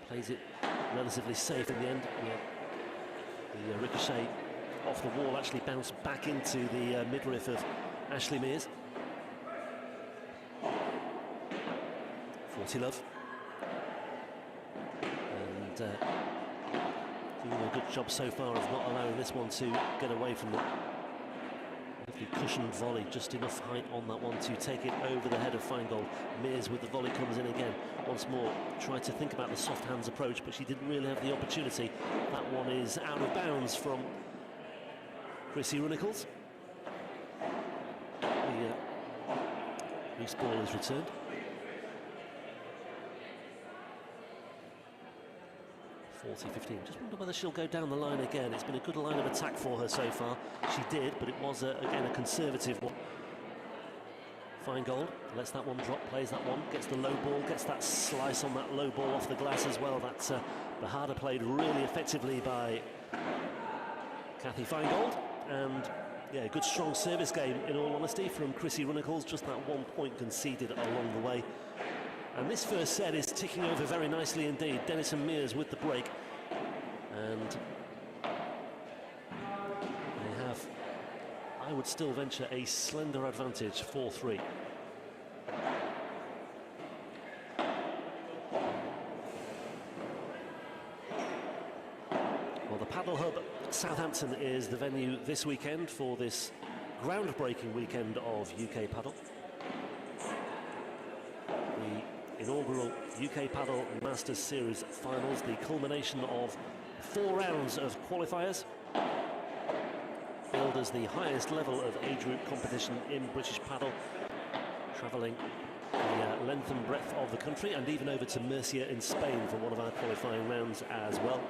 plays it relatively safe in the end. The ricochet off the wall actually bounced back into the midriff of Ashley Mears. 40 love. And doing a good job so far of not allowing this one to get away from them. Lovely cushioned volley, just enough height on that one to take it over the head of Feingold. Mears with the volley comes in again. Once more, tried to think about the soft hands approach, but she didn't really have the opportunity. That one is out of bounds from Chrissy Runnels. The loose ball is returned. 40-15. Just wonder whether she'll go down the line again. It's been a good line of attack for her so far. She did, but it was, again, a conservative one. Feingold lets that one drop, plays that one, gets the low ball, gets that slice on that low ball off the glass as well. That's Bahada played really effectively by Kathy Feingold. And, yeah, good strong service game, in all honesty, from Chrissy Runnels. Just that 1 point conceded along the way. And this first set is ticking over very nicely indeed. Dennis and Mears with the break. And they have, I would still venture, a slender advantage, 4-3. Well, the Padel Hub Southampton is the venue this weekend for this groundbreaking weekend of UK Padel. Inaugural UK Padel Masters Series finals, the culmination of 4 rounds of qualifiers, billed as the highest level of age group competition in British Padel, travelling the length and breadth of the country and even over to Murcia in Spain for one of our qualifying rounds as well.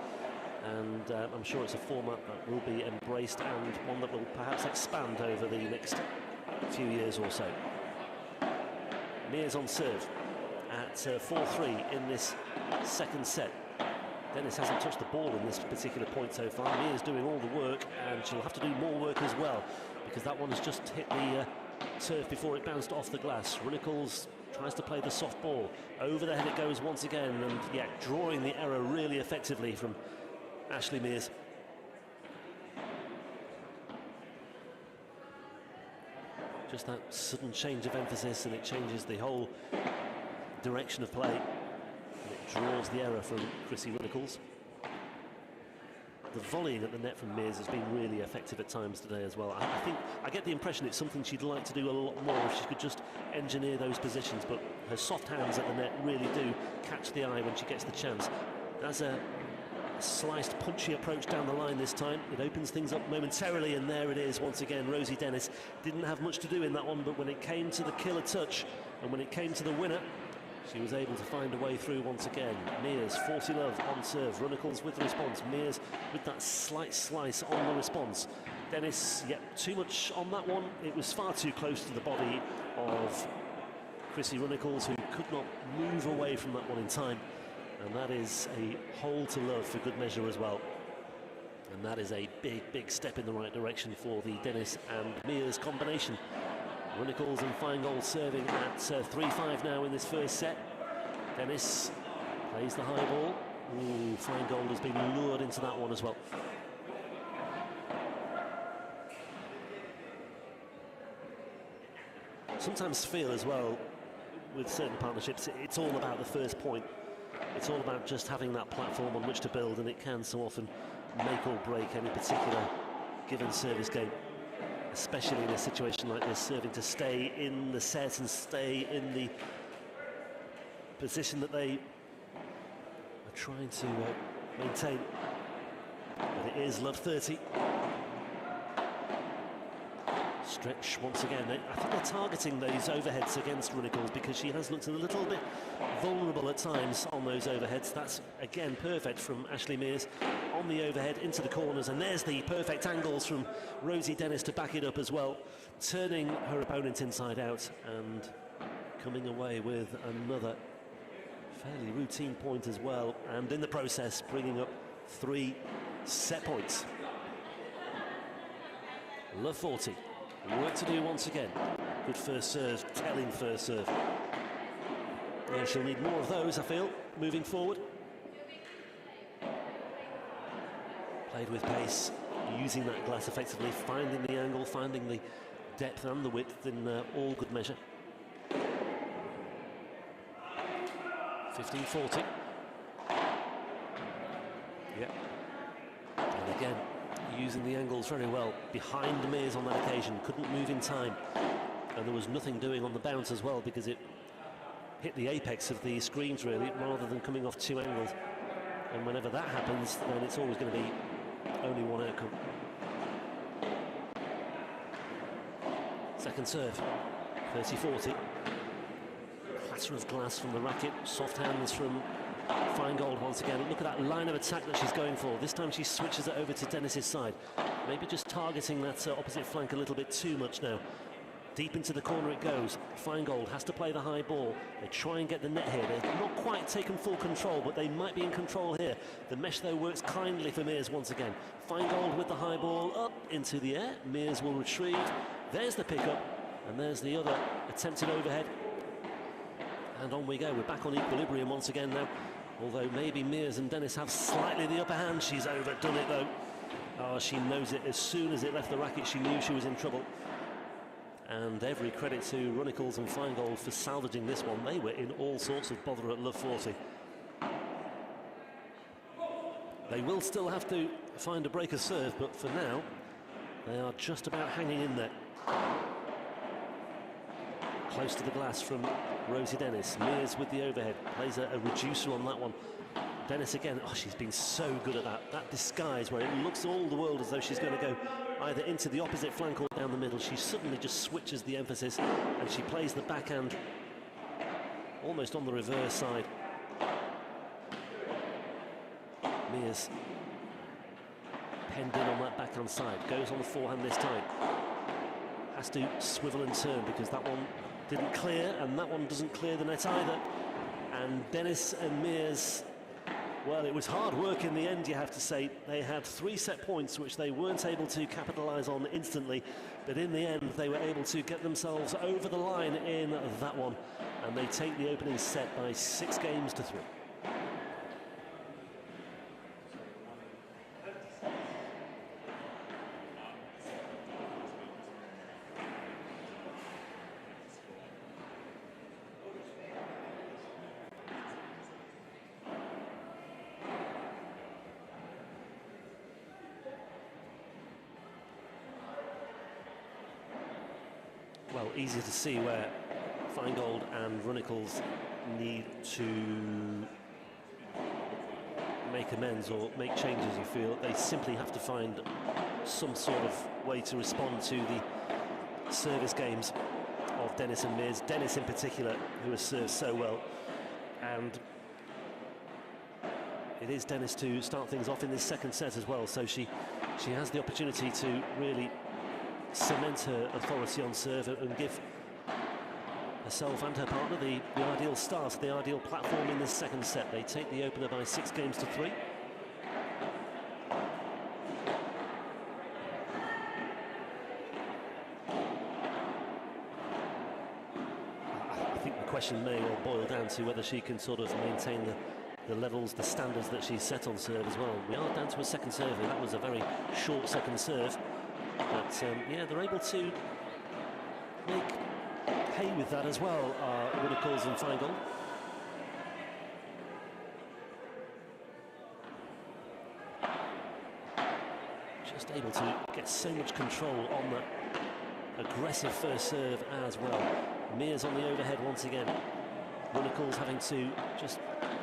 And I'm sure it's a format that will be embraced and one that will perhaps expand over the next few years or so. Mears on serve at 4-3 in this second set. Dennis hasn't touched the ball in this particular point so far. Mears doing all the work, and she'll have to do more work as well, because that one has just hit the turf before it bounced off the glass. Runnels tries to play the soft ball. Over the head it goes once again, and yeah, drawing the error really effectively from Ashley Mears. Just that sudden change of emphasis, and it changes the whole direction of play, and it draws the error from Chrissy Runnels. The volleying at the net from Mears has been really effective at times today as well. I think I get the impression it's something she'd like to do a lot more if she could just engineer those positions, but her soft hands at the net really do catch the eye when she gets the chance. There's a sliced, punchy approach down the line this time. It opens things up momentarily, and there it is once again. Rosie Dennis didn't have much to do in that one, but when it came to the killer touch and when it came to the winner, she was able to find a way through once again. Mears, 40 love on serve. Runnels with the response. Mears with that slight slice on the response. Dennis, too much on that one. It was far too close to the body of Chrissy Runnels, who could not move away from that one in time. And that is a hole to love for good measure as well. And that is a big, big step in the right direction for the Dennis and Mears combination. Runnels and Feingold serving at 3-5 now in this first set. Dennis plays the high ball. Ooh, Feingold has been lured into that one as well. Sometimes feel as well with certain partnerships, it's all about the first point. It's all about just having that platform on which to build, and it can so often make or break any particular given service game. Especially in a situation like this, serving to stay in the set and stay in the position that they are trying to maintain. But it is love 30. Stretch once again. I think they're targeting those overheads against Runnels because she has looked a little bit vulnerable at times on those overheads. That's again perfect from Ashley Mears on the overhead into the corners, and there's the perfect angles from Rosie Dennis to back it up as well, turning her opponent inside out and coming away with another fairly routine point as well, and in the process bringing up 3 set points. Love 40. Work to do once again. Good first serve, telling first serve. Yeah, she'll need more of those, I feel, moving forward. Played with pace, using that glass effectively, finding the angle, finding the depth and the width in all good measure. 15-40. Yeah. And again, using the angles very well. Behind Mears on that occasion, couldn't move in time. And there was nothing doing on the bounce as well because it hit the apex of the screens really, rather than coming off 2 angles. And whenever that happens, then it's always going to be only one outcome. Second serve, 30-40. Clatter of glass from the racket, soft hands from Feingold once again. Look at that line of attack that she's going for. This time she switches it over to Dennis's side. Maybe just targeting that opposite flank a little bit too much now. Deep into the corner it goes. Feingold has to play the high ball. They try and get the net here. They've not quite taken full control, but they might be in control here. The mesh, though, works kindly for Mears once again. Feingold with the high ball up into the air. Mears will retrieve. There's the pickup, and there's the other attempted overhead. And on we go. We're back on equilibrium once again now. Although maybe Mears and Dennis have slightly the upper hand. She's overdone it, though. Oh, she knows it. As soon as it left the racket, she knew she was in trouble. And every credit to Runnels and Feingold for salvaging this one. They were in all sorts of bother at love 40. They will still have to find a breaker serve, but for now, they are just about hanging in there. Close to the glass from Rosie Dennis. Mears with the overhead. Plays a reducer on that one. Dennis again. Oh, she's been so good at that. That disguise where it looks all the world as though she's going to go either into the opposite flank or down the middle. She suddenly just switches the emphasis and she plays the backhand almost on the reverse side. Mears penned in on that backhand side. Goes on the forehand this time. Has to swivel and turn because that one didn't clear, and that one doesn't clear the net either. And Dennis and Mears, well, it was hard work in the end, you have to say. They had 3 set points which they weren't able to capitalise on instantly, but in the end they were able to get themselves over the line in that one, and they take the opening set by 6 games to 3. Well, easy to see where Feingold and Runnels need to make amends or make changes. You feel they simply have to find some sort of way to respond to the service games of Dennis and Mears. Dennis in particular, who has served so well, and it is Dennis to start things off in this second set as well. So she has the opportunity to really cement her authority on serve and give herself and her partner the ideal start, the ideal platform in this second set. They take the opener by 6 games to 3. I think the question may well boil down to whether she can sort of maintain the levels, the standards that she's set on serve as well. We are down to a second serve here. That was a very short second serve. But yeah, they're able to make hay with that as well, Runnels and Feingold. Just able to get so much control on that aggressive first serve as well. Mears on the overhead once again. Runnels Runicles having to just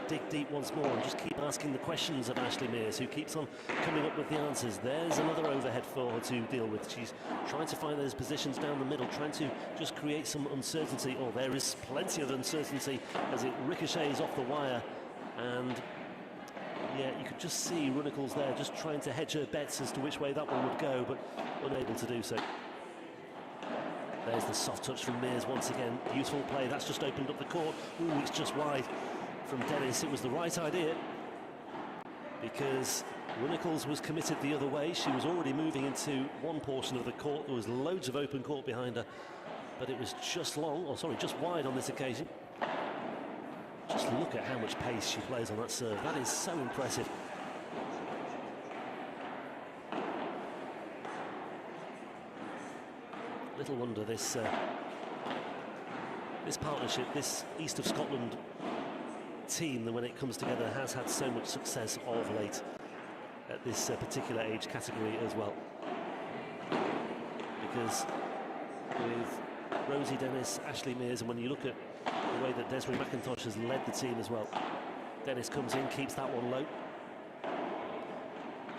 dig deep once more and just keep asking the questions of Ashley Mears, who keeps on coming up with the answers. There's another overhead for her to deal with. She's trying to find those positions down the middle, trying to just create some uncertainty. Oh, there is plenty of uncertainty as it ricochets off the wire, and yeah, you could just see Runicles there just trying to hedge her bets as to which way that one would go, but unable to do so. There's the soft touch from Mears once again. Beautiful play. That's just opened up the court. Ooh, it's just wide from Dennis. It was the right idea because Runicles was committed the other way. She was already moving into one portion of the court. There was loads of open court behind her, but it was just just wide on this occasion. Just look at how much pace she plays on that serve. That is so impressive. Little wonder this partnership, this East of Scotland team, that when it comes together has had so much success of late at this particular age category as well. Because with Rosie Dennis, Ashley Mears, and when you look at the way that Desiree McIntosh has led the team as well, Dennis comes in, keeps that one low.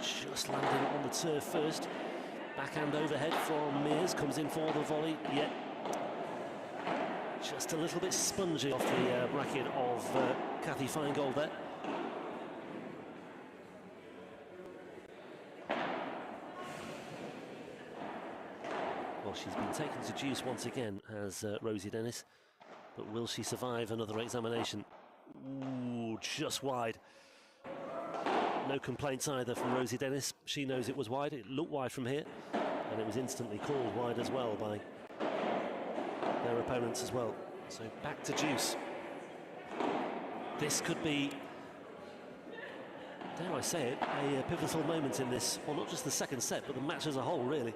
Just landing on the turf first. Backhand overhead from Mears, comes in for the volley, yet just a little bit spongy off the bracket of Kathy Feingold there. Well, she's been taken to deuce once again, has Rosie Dennis, but will she survive another examination? Ooh, just wide. No complaints either from Rosie Dennis. She knows it was wide. It looked wide from here, and it was instantly called wide as well by their opponents as well. So back to deuce. This could be, dare I say it, a pivotal moment in this, well, not just the second set, but the match as a whole, really.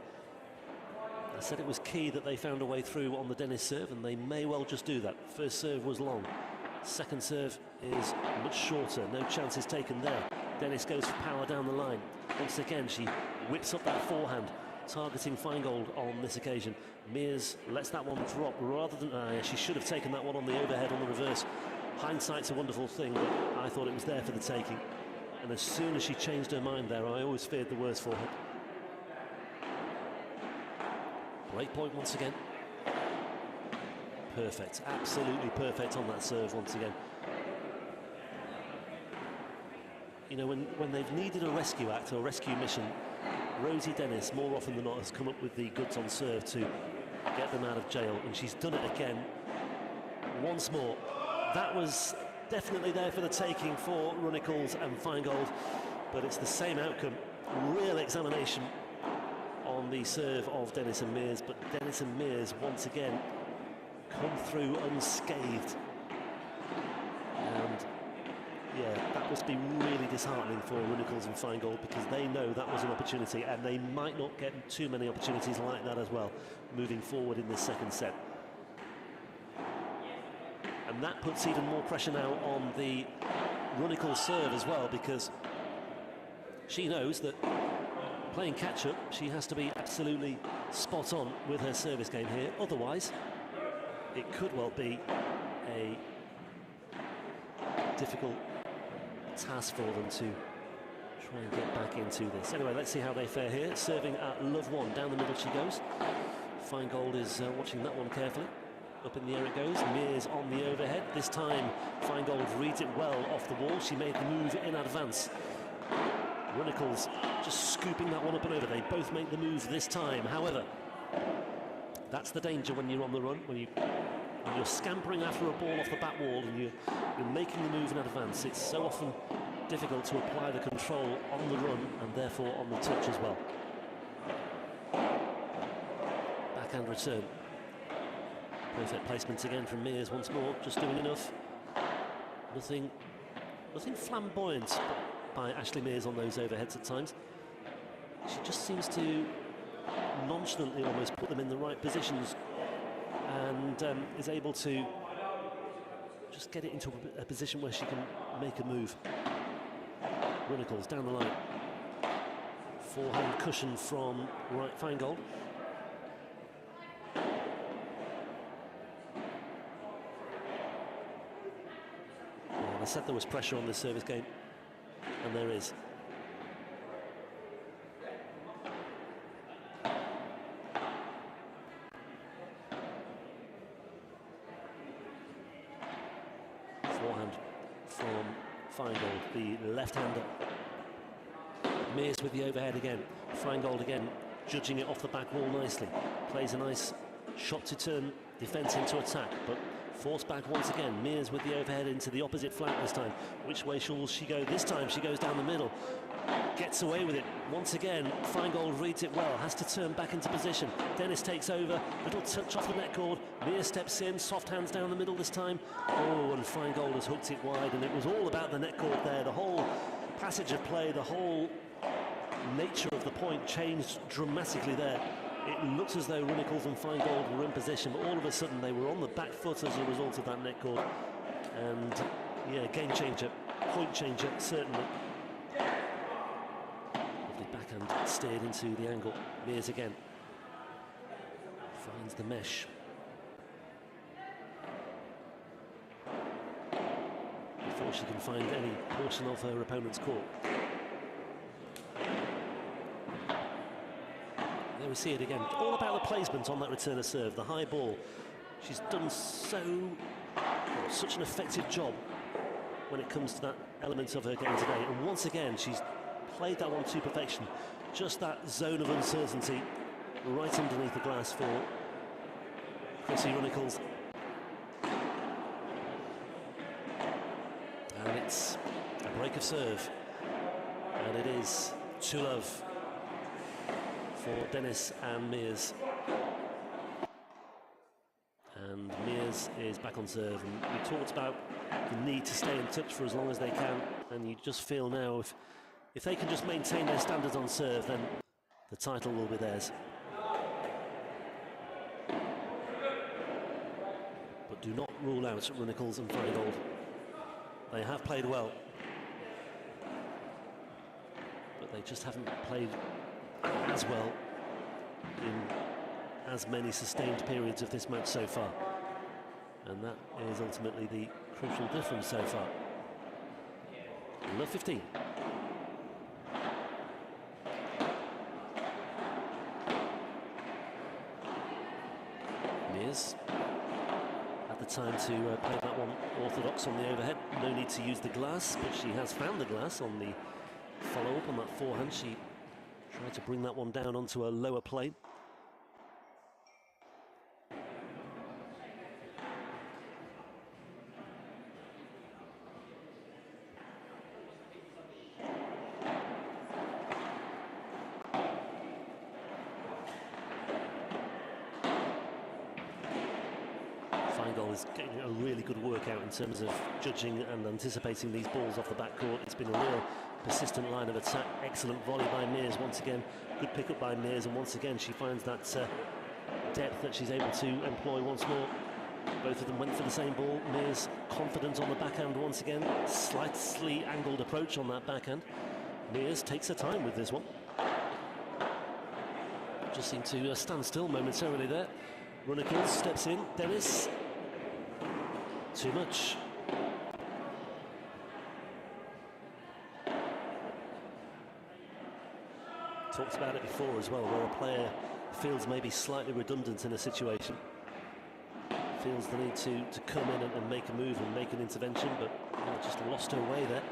I said it was key that they found a way through on the Dennis serve, and they may well just do that. First serve was long. Second serve is much shorter. No chances taken there. Dennis goes for power down the line. Once again, she whips up that forehand, targeting Feingold on this occasion. Mears lets that one drop rather than... she should have taken that one on the overhead on the reverse. Hindsight's a wonderful thing, but I thought it was there for the taking. And as soon as she changed her mind there, I always feared the worst for her. Break point once again. Perfect, absolutely perfect on that serve once again. You know, when they've needed a rescue act or a rescue mission, Rosie Dennis, more often than not, has come up with the goods on serve to get them out of jail, and she's done it again once more. That was definitely there for the taking for Runicles and Feingold, but it's the same outcome. Real examination on the serve of Dennis and Mears, but Dennis and Mears once again come through unscathed. And yeah, that must be really disheartening for Runicles and Feingold, because they know that was an opportunity, and they might not get too many opportunities like that as well moving forward in this second set. And that puts even more pressure now on the Runicles serve as well, because she knows that playing catch-up, she has to be absolutely spot on with her service game here. Otherwise, it could well be a difficult task for them to try and get back into this. Anyway, let's see how they fare here. Serving at love one. Down the middle she goes. Feingold is watching that one carefully. Up in the air it goes. Mears on the overhead. This time, Feingold reads it well off the wall. She made the move in advance. Runicles just scooping that one up and over. They both make the move this time. However, that's the danger when you're on the run, when you're scampering after a ball off the back wall and you're making the move in advance. It's so often difficult to apply the control on the run and therefore on the touch as well. Backhand return. Perfect placement again from Mears once more, just doing enough. Nothing flamboyant by Ashley Mears on those overheads at times. She just seems to nonchalantly almost put them in the right positions, and is able to just get it into a position where she can make a move. Runicles down the line. Forehand cushion from right Feingold. I said there was pressure on this service game, and there is. Forehand from Feingold, the left-hander. Mears with the overhead again. Feingold again, judging it off the back wall nicely. Plays a nice shot to turn defence into attack, but forced back once again. Mears with the overhead into the opposite flank this time. Which way shall she go? This time she goes down the middle. Gets away with it. Once again, Feingold reads it well. Has to turn back into position. Dennis takes over. Little touch off the net cord. Mears steps in. Soft hands down the middle this time. Oh, and Feingold has hooked it wide. And it was all about the net cord there. The whole passage of play, the whole nature of the point changed dramatically there. It looks as though Runnels and Feingold were in position, but all of a sudden they were on the back foot as a result of that net cord. And yeah, game changer, point changer, certainly. Lovely backhand steered into the angle. Mears again. Finds the mesh. Before she can find any portion of her opponent's court. There we see it again. All about the placement on that return of serve, the high ball. She's done such an effective job when it comes to that element of her game today. And once again, she's played that one to perfection. Just that zone of uncertainty right underneath the glass for Chrissy Runnels. And it's a break of serve. And it is 2-love for Dennis and Mears. And Mears is back on serve, and we talked about the need to stay in touch for as long as they can, and you just feel now if they can just maintain their standards on serve, then the title will be theirs. But do not rule out Runnels and Feingold. They have played well, but they just haven't played as well in as many sustained periods of this match so far, and that is ultimately the crucial difference so far. Love 15. Mears had the time to play that one orthodox on the overhead. No need to use the glass, but she has found the glass on the follow-up on that forehand. She tried to bring that one down onto a lower plane. Feingold is getting a really good workout in terms of judging and anticipating these balls off the backcourt. It's been a real persistent line of attack. Excellent volley by Mears once again. Good pick-up by Mears, and once again she finds that depth that she's able to employ once more. Both of them went for the same ball. Mears confident on the backhand once again. Slightly angled approach on that backhand. Mears takes her time with this one. Just seemed to stand still momentarily there. Runnels steps in. Dennis. Too much. Talked about it before as well, where a player feels maybe slightly redundant in a situation. Feels the need to come in and make a move and make an intervention, but just lost her way there.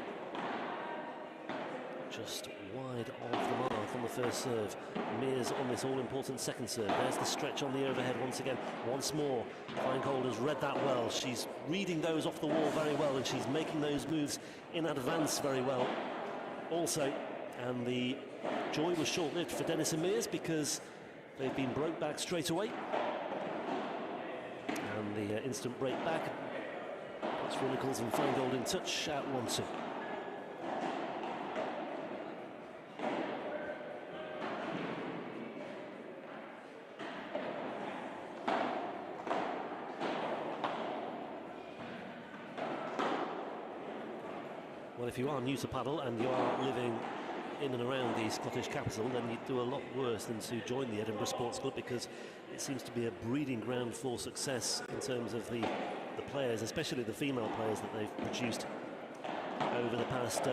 Just wide of the mark on the first serve. Mears on this all-important second serve. There's the stretch on the overhead once again. Once more, Feingold has read that well. She's reading those off the wall very well, and she's making those moves in advance very well also. And the joy was short-lived for Dennis and Mears, because they've been broke back straight away. And the instant break back puts Runnels and Feingold in touch at 1-2. Well, if you are new to paddle and you are living in and around the Scottish capital, then you'd do a lot worse than to join the Edinburgh Sports Club, because it seems to be a breeding ground for success in terms of the players, especially the female players that they've produced over the past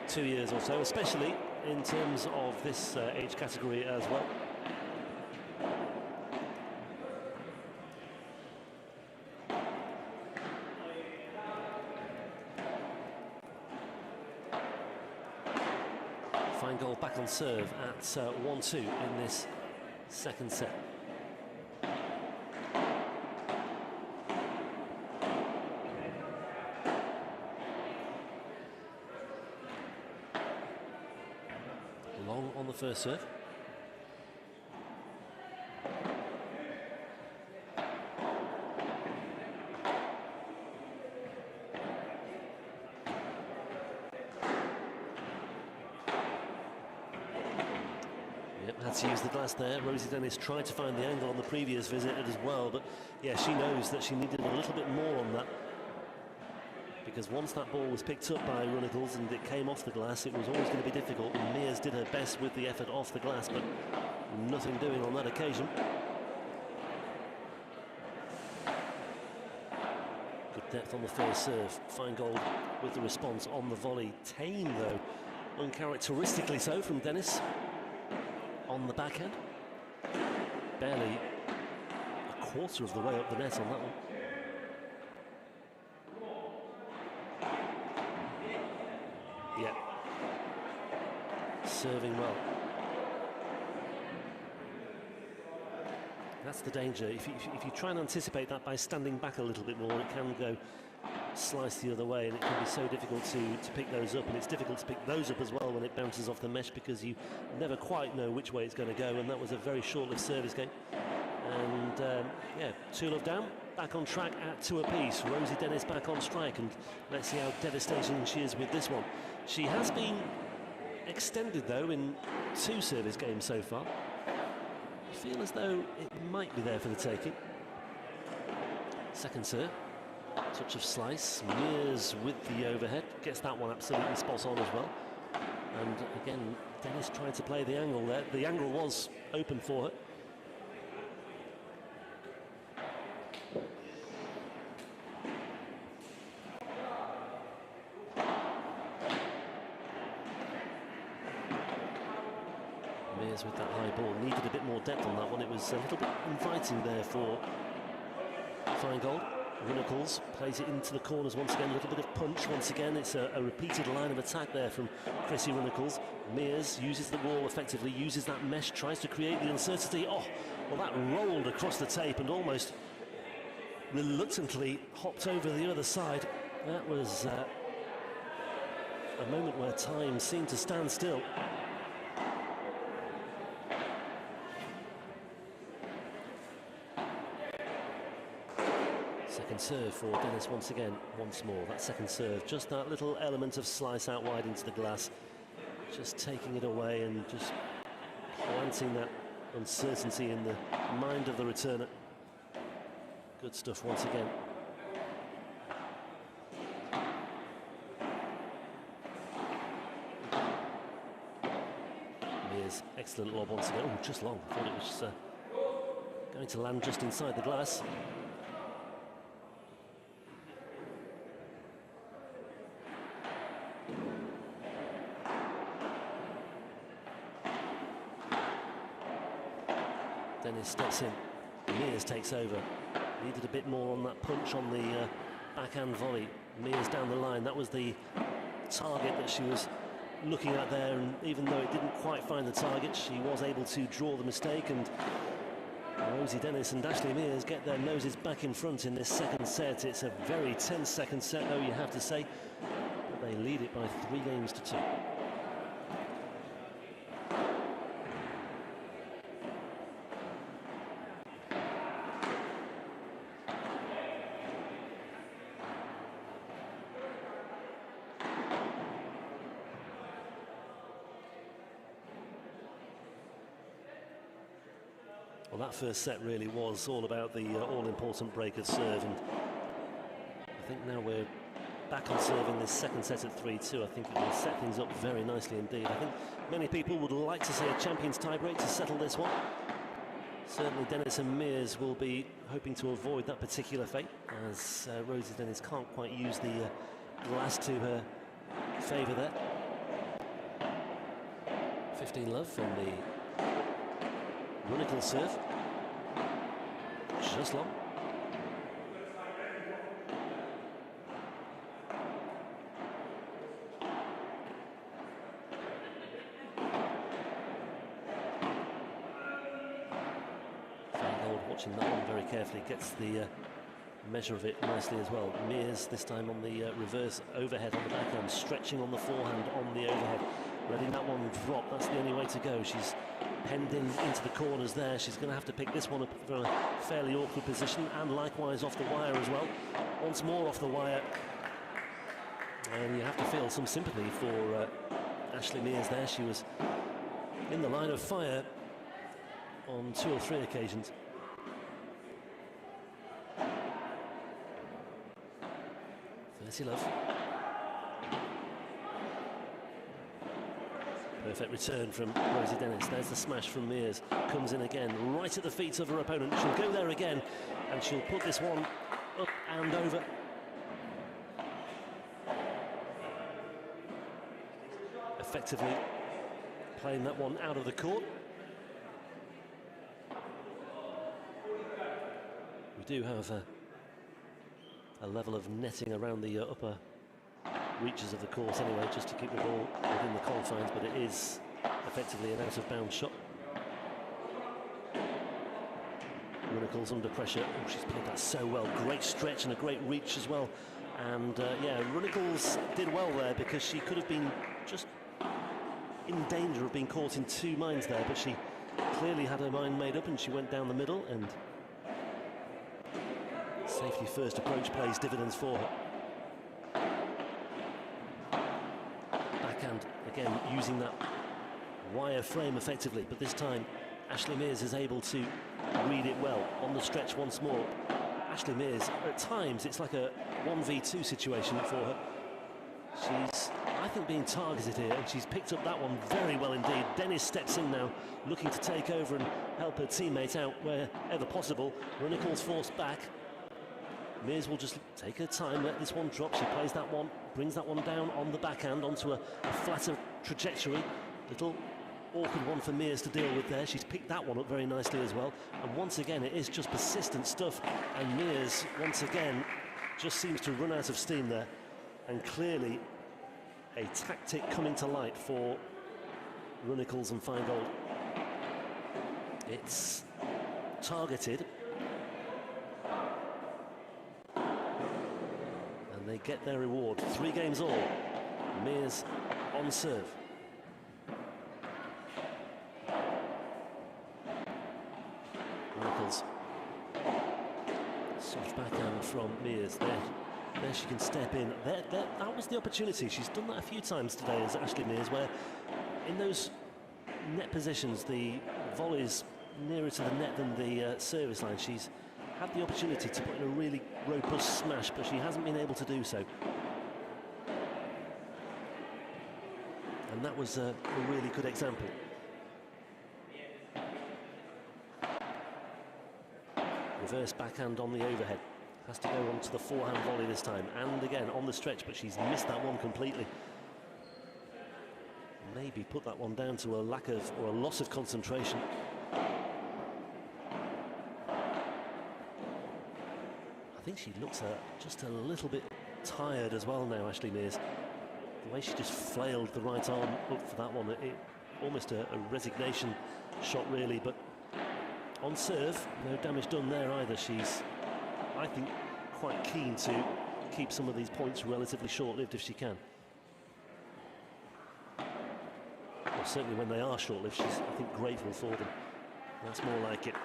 2 years or so, especially in terms of this age category as well. Feingold back on serve at 1-2 in this second set. Long on the first serve. Yep, had to use the glass there. Rosie Dennis tried to find the angle on the previous visit as well, but yeah, she knows that she needed a little bit more on that, because once that ball was picked up by Runnagles and it came off the glass, it was always going to be difficult, and Mears did her best with the effort off the glass, but nothing doing on that occasion. Good depth on the first serve. Feingold with the response on the volley. Tame, though, uncharacteristically so from Dennis on the backhand. Barely a quarter of the way up the net on that one. Yeah, serving well. That's the danger. If you try and anticipate that by standing back a little bit more, it can go slice the other way, and it can be so difficult to pick those up, and it's difficult to pick those up as well when it bounces off the mesh, because you never quite know which way it's going to go, and that was a very short-lived service game. And yeah, 2-love down, back on track at 2 apiece. Rosie Dennis back on strike, and let's see how devastating she is with this one. She has been extended, though, in 2 service games so far. I feel as though it might be there for the taking. Second serve, touch of slice. Mears with the overhead, gets that one absolutely spot on as well. And again, Dennis tried to play the angle there. The angle was open for her. Mears with that high ball needed a bit more depth on that one. It was a little bit inviting there for Feingold. Runnagles plays it into the corners once again, a little bit of punch once again. It's a repeated line of attack there from Chrissy Runnagles. Mears uses the wall effectively, uses that mesh, tries to create the uncertainty. Oh, well, that rolled across the tape and almost reluctantly hopped over the other side. That was a moment where time seemed to stand still. Second serve for Dennis once again, once more. That second serve, just that little element of slice out wide into the glass, just taking it away and just planting that uncertainty in the mind of the returner. Good stuff once again. Mears, excellent lob once again. Oh, just long. I thought it was going to land just inside the glass. Dennis steps in, Mears takes over. Needed a bit more on that punch on the backhand volley. Mears down the line, that was the target that she was looking at there, and even though it didn't quite find the target, she was able to draw the mistake, and Rosie Dennis and Ashley Mears get their noses back in front in this second set. It's a very tense second set, though, you have to say, but they lead it by 3-2. Well, that first set really was all about the all-important break of serve, and I think now we're back on serve in this second set at 3-2. I think it will set things up very nicely indeed. I think many people would like to see a champions tiebreak to settle this one. Certainly Dennis and Mears will be hoping to avoid that particular fate, as Rosie Dennis can't quite use the glass to her favour there. 15 love from the Runickel serve. Just long. Feingold watching that one very carefully, gets the measure of it nicely as well. Mears this time on the reverse overhead on the backhand, stretching on the forehand on the overhead, letting that one drop. That's the only way to go. She's penned in into the corners there. She's going to have to pick this one up from a fairly awkward position, and likewise off the wire as well. Once more off the wire, and you have to feel some sympathy for Ashley Mears there. She was in the line of fire on 2 or 3 occasions. Love. Perfect return from Rosie Dennis. There's the smash from Mears. Comes in again, right at the feet of her opponent. She'll go there again, and she'll put this one up and over. Effectively playing that one out of the court. We do have a level of netting around the upper reaches of the court anyway, just to keep the ball within the confines, but it is effectively an out-of-bounds shot. Runickel's under pressure. Oh, she's played that so well. Great stretch and a great reach as well. And yeah, Runickel's did well there, because she could have been just in danger of being caught in 2 minds there, but she clearly had her mind made up and she went down the middle, and safety first approach pays dividends for her. Backhand again using that wire frame effectively, but this time Ashley Mears is able to read it well on the stretch once more. Ashley Mears, at times it's like a 1v2 situation for her. She's, I think, being targeted here, and she's picked up that one very well indeed. Dennis steps in now, looking to take over and help her teammate out wherever possible. Runickel's forced back. Mears will just take her time, let this one drop. She plays that one, brings that one down on the backhand onto a flatter trajectory. Little awkward one for Mears to deal with there. She's picked that one up very nicely as well. And once again, it is just persistent stuff. And Mears, once again, just seems to run out of steam there. And clearly, a tactic coming to light for Runickel's and Feingold. It's targeted. And they get their reward. 3 games all. Mears on serve. Runickel's soft backhand from Mears. There she can step in. That was the opportunity. She's done that a few times today as Ashley Mears, where in those net positions, the volleys nearer to the net than the service line, she's had the opportunity to put in a really robust smash, but she hasn't been able to do so. And that was a really good example. Reverse backhand on the overhead. Has to go on to the forehand volley this time, and again on the stretch, but she's missed that one completely. Maybe put that one down to a lack of, or a loss of concentration. I think she looks just a little bit tired as well now, Ashley Mears. The way she just flailed the right arm up for that one, almost a resignation shot really, but on serve, no damage done there either. She's, I think, quite keen to keep some of these points relatively short-lived if she can. Well, certainly when they are short-lived, she's, I think, grateful for them. That's more like it.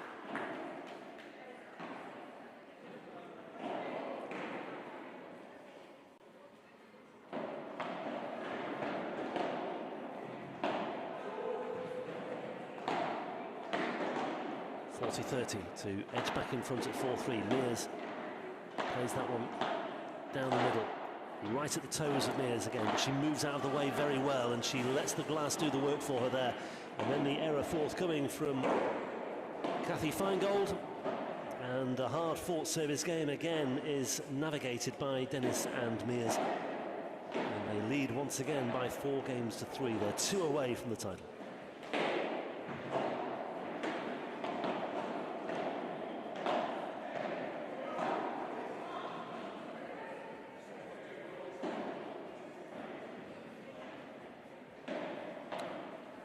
To edge back in front at 4-3. Mears plays that one down the middle, right at the toes of Mears again, but she moves out of the way very well, and she lets the glass do the work for her there. And then the error forthcoming from Kathy Feingold, and a hard-fought service game again is navigated by Dennis and Mears. They lead once again by 4 games to 3. They're 2 away from the title.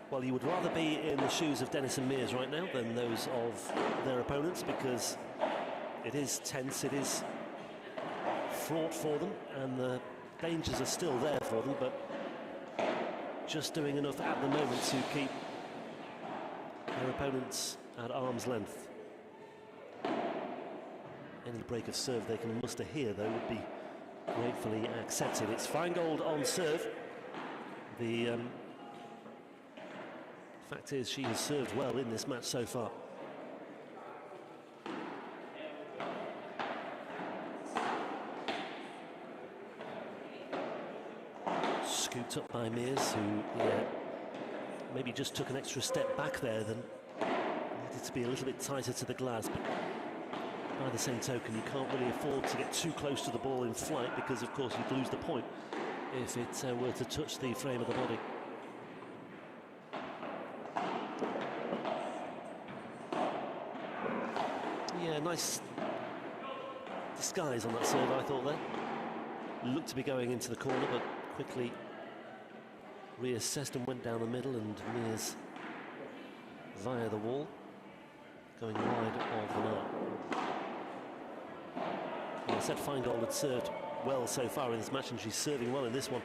Well, you would rather be in the shoes of Dennis and Mears right now than those of their opponents, because it is tense, it is fraught for them, and the dangers are still there for them, but just doing enough at the moment to keep their opponents at arm's length. Any break of serve they can muster here, though, would be gratefully accepted. It's Feingold on serve. The fact is, she has served well in this match so far. Scooped up by Mears, who maybe just took an extra step back there, then needed to be a little bit tighter to the glass. But by the same token, you can't really afford to get too close to the ball in flight, because of course you'd lose the point if it were to touch the frame of the body. Yeah, nice disguise on that serve, I thought there. Looked to be going into the corner, but quickly reassessed and went down the middle, and Mears via the wall, going wide of the mark. Well, I said Feingold had served well so far in this match, and she's serving well in this one.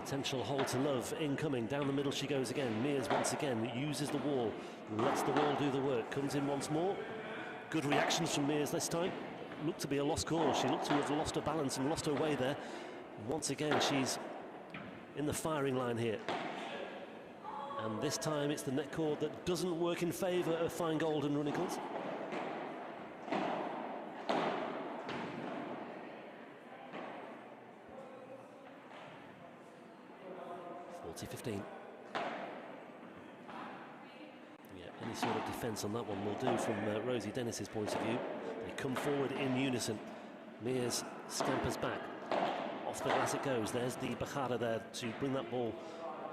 Potential hole to love incoming. Down the middle she goes again. Mears once again uses the wall, lets the wall do the work, comes in once more. Good reactions from Mears this time. Looked to be a lost cause. She looked to have lost her balance and lost her way there. Once again, she's in the firing line here. And this time it's the net cord that doesn't work in favour of Feingold and Runnels. .40-15. Yeah, any sort of defence on that one will do from Rosie Dennis's point of view. They come forward in unison. Mears scampers back. Off the glass it goes. There's the Bajada there to bring that ball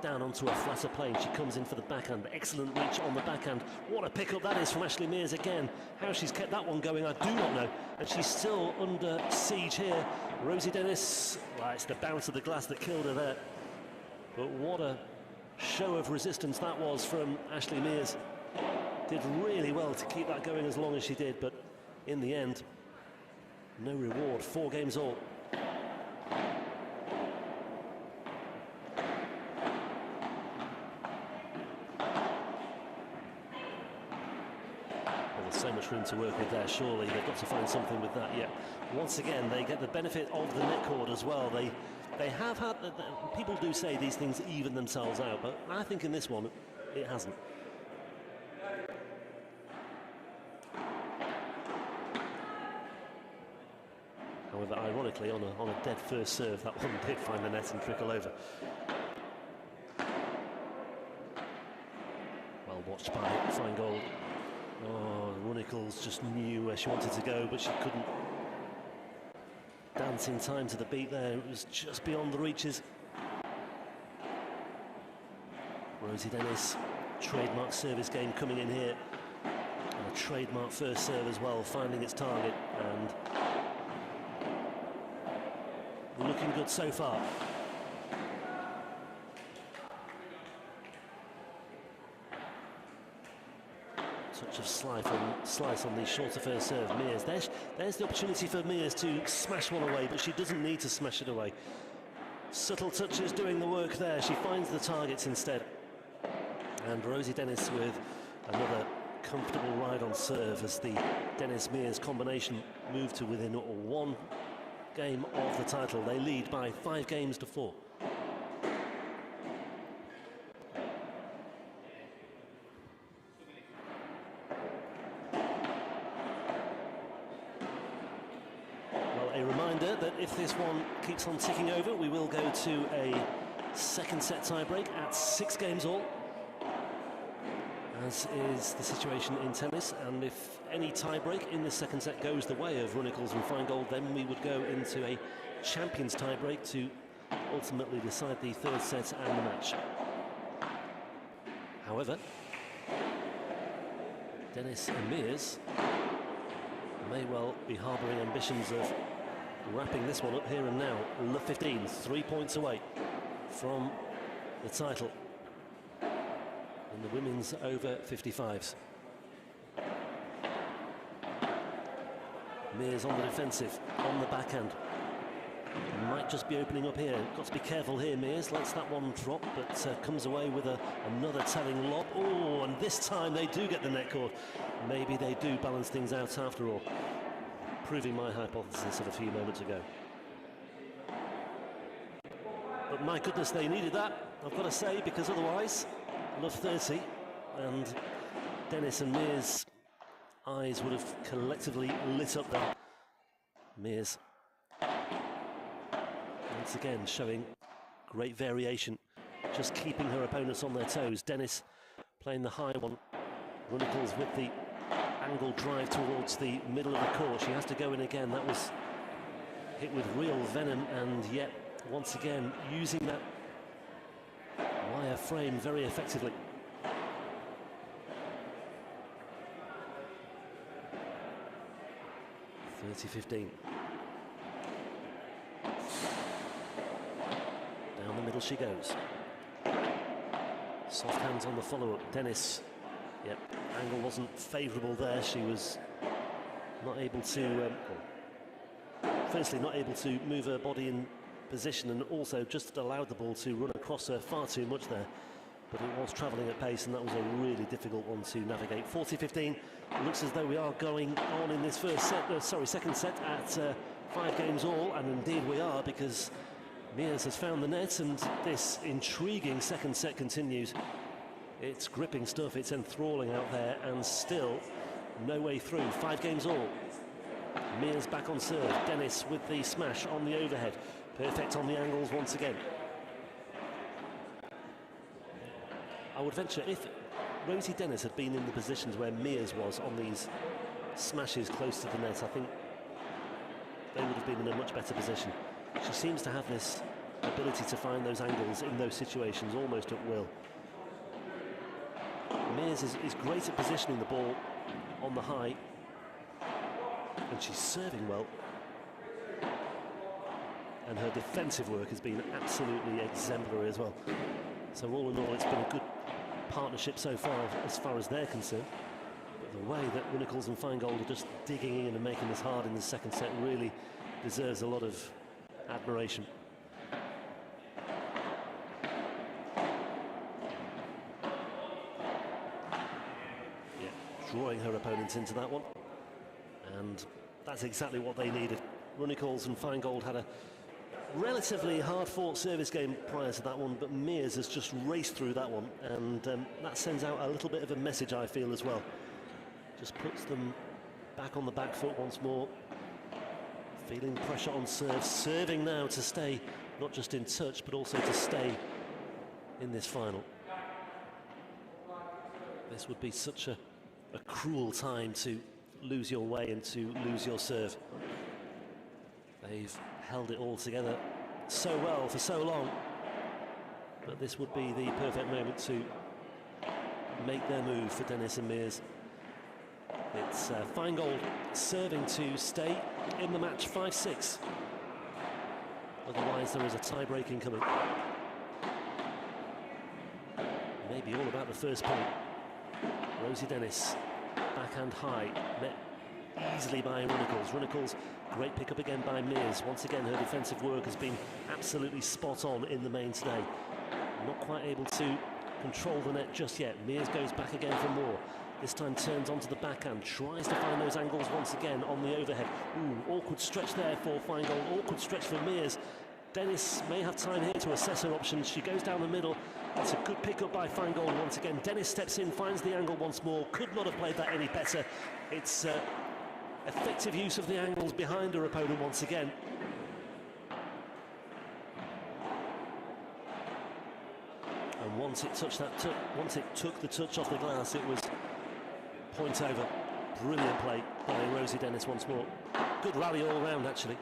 down onto a flatter plane. She comes in for the backhand. Excellent reach on the backhand. What a pickup that is from Ashley Mears again. How she's kept that one going, I do not know. And she's still under siege here. Rosie Dennis, well, it's the bounce of the glass that killed her there. But what a show of resistance that was from Ashley Mears. Did really well to keep that going as long as she did, but in the end, no reward. 4 games all. Well, there's so much room to work with there, surely. They've got to find something with that, yeah. Once again, they get the benefit of the net cord as well. They have had, people do say these things even themselves out, but I think in this one, it hasn't. However, ironically, on a dead first serve, that one did find the net and trickle over. Well watched by Feingold. Oh, Runnels just knew where she wanted to go, but she couldn't dance in time to the beat there. It was just beyond the reaches. Rosie Dennis, trademark service game coming in here. And a trademark first serve as well, finding its target, and looking good so far. Touch of slice on the shorter first serve. Mears, there's the opportunity for Mears to smash one away, but she doesn't need to smash it away. Subtle touches doing the work there. She finds the targets instead. And Rosie Dennis with another comfortable ride on serve as the Dennis-Mears combination moved to within 1 game of the title. They lead by 5 games to 4. Well, a reminder that if this one keeps on ticking over, we will go to a second set tie break at 6 games all. as is the situation in tennis, and if any tie-break in the second set goes the way of Runnicles and Feingold, then we would go into a champions tie-break to ultimately decide the third set and the match. However, Dennis and Mears may well be harbouring ambitions of wrapping this one up here and now. 15, 3 points away from the title in the women's over 55s. Mears on the defensive, on the backhand. Might just be opening up here. Got to be careful here, Mears. Lets that one drop, but comes away with another telling lob. Oh, and this time they do get the net cord. Maybe they do balance things out after all. Proving my hypothesis of a few moments ago. But my goodness, they needed that, I've got to say, because otherwise, love 30, and Dennis and Mears' eyes would have collectively lit up there. Mears, once again, showing great variation, just keeping her opponents on their toes. Dennis playing the high one, Runnicles with the angle drive towards the middle of the court. She has to go in again. That was hit with real venom, and yet once again using that wire frame very effectively. (30-15). Down the middle she goes. Soft hands on the follow-up. Dennis, yep, angle wasn't favourable there. She was not able to, firstly not able to move her body in position, and also just allowed the ball to run across her far too much there. But it was travelling at pace, and that was a really difficult one to navigate. 40-15. Looks as though we are going on in this second set at 5 games all, and indeed we are, because Mears has found the net, and this intriguing second set continues. It's gripping stuff, it's enthralling out there, and still no way through. 5 games all. Mears back on serve. Dennis with the smash on the overhead. Perfect on the angles once again. I would venture, if Rosie Dennis had been in the positions where Mears was on these smashes close to the net, I think they would have been in a much better position. She seems to have this ability to find those angles in those situations almost at will. Mears is great at positioning the ball on the high, and she's serving well. And her defensive work has been absolutely exemplary as well. So all in all, it's been a good partnership so far as they're concerned. But the way that Runnicles and Feingold are just digging in and making this hard in the second set really deserves a lot of admiration. Yeah, drawing her opponents into that one. And that's exactly what they needed. Runnicles and Feingold had a relatively hard-fought service game prior to that one, but Mears has just raced through that one, and that sends out a little bit of a message, I feel, as well. Just puts them back on the back foot once more, feeling pressure on serve, serving now to stay not just in touch, but also to stay in this final. This would be such a cruel time to lose your way and to lose your serve. They've held it all together so well for so long, but this would be the perfect moment to make their move for Dennis and Mears. It's Feingold serving to stay in the match, 5-6. Otherwise there is a tie-break incoming. Maybe all about the first point. Rosie Dennis, backhand high, met easily by Runnicles. Runnicles, great pick up again by Mears. Once again, her defensive work has been absolutely spot on in the main today. Not quite able to control the net just yet. Mears goes back again for more. This time turns onto the backhand, tries to find those angles once again on the overhead. Ooh, awkward stretch there for Feingold, awkward stretch for Mears. Dennis may have time here to assess her options. She goes down the middle. It's a good pick up by Feingold once again. Dennis steps in, finds the angle once more. Could not have played that any better. It's effective use of the angles behind her opponent once again. And one once it touched once it took the touch off the glass, it was point over. Brilliant play by Rosie Dennis once more. Good rally all round, actually.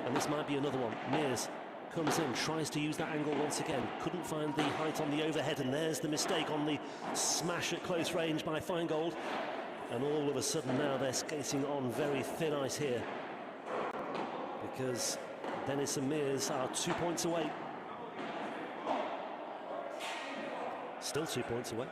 And this might be another one. Mears comes in, tries to use that angle once again. Couldn't find the height on the overhead, and there's the mistake on the smash at close range by Feingold. And all of a sudden now they're skating on very thin ice here, because Dennis and Mears are 2 points away. Still 2 points away.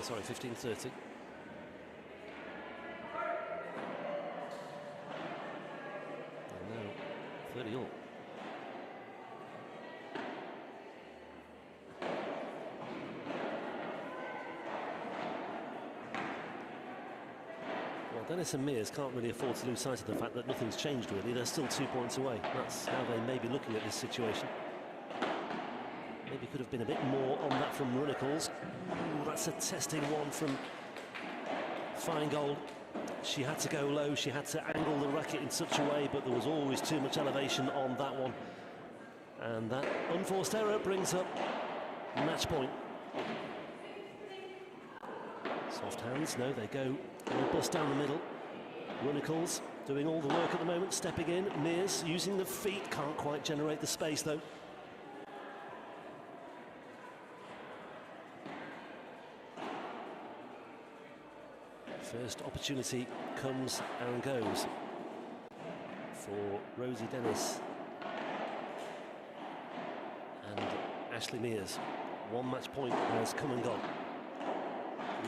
Sorry, 15-30. And now 30 all. Well, Dennis and Mears can't really afford to lose sight of the fact that nothing's changed really. They're still 2 points away. That's how they may be looking at this situation. Maybe could have been a bit more on that from Runnels. That's a testing one from Feingold. She had to go low, she had to angle the racket in such a way, but there was always too much elevation on that one. And that unforced error brings up match point. Soft hands, no, they go robust down the middle. Runnels doing all the work at the moment, stepping in. Mears using the feet, can't quite generate the space though. First opportunity comes and goes for Rosie Dennis and Ashley Mears. One match point has come and gone.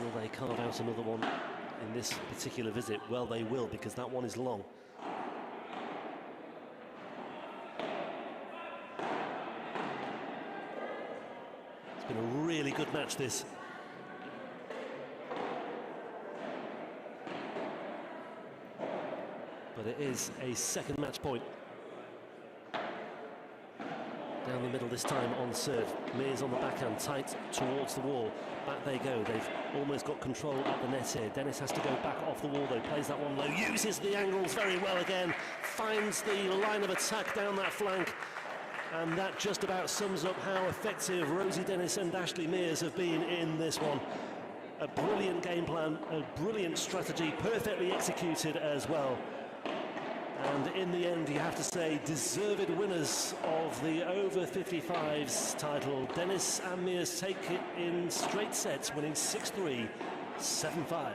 Will they carve out another one in this particular visit? Well, they will, because that one is long. It's been a really good match, this. But it is a second match point. Down the middle this time on serve. Mears on the backhand, tight towards the wall. Back they go. They've almost got control at the net here. Dennis has to go back off the wall though. Plays that one low. Uses the angles very well again. Finds the line of attack down that flank. And that just about sums up how effective Rosie Dennis and Ashley Mears have been in this one. A brilliant game plan, a brilliant strategy, perfectly executed as well. And in the end, you have to say, deserved winners of the over 55s title. Dennis and Mears take it in straight sets, winning 6-3, 7-5.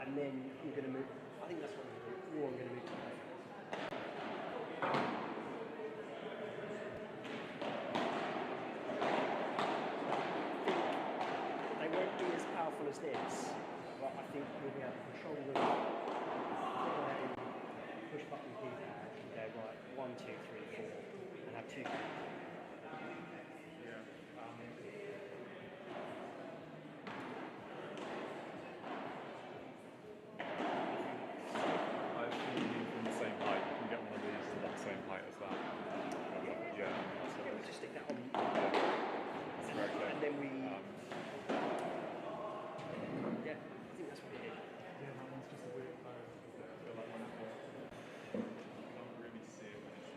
and then you're going to move. I think that's what I'm going to do. Or I'm going to move to the left. They won't be as powerful as this, but I think we'll be able to control them. Push button keypad and go right 1, 2, 3, 4, and have 2. I think from the same height, you can get one of these to that same height as that. Yeah, Yeah, we'll just stick that on. that's very clear. And then we. Yeah, I think that's what we did. Yeah, that one's just a weird phone. I feel like you can't really see it when it's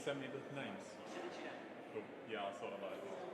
send me the names? Cool. Yeah, I'll sort of like this.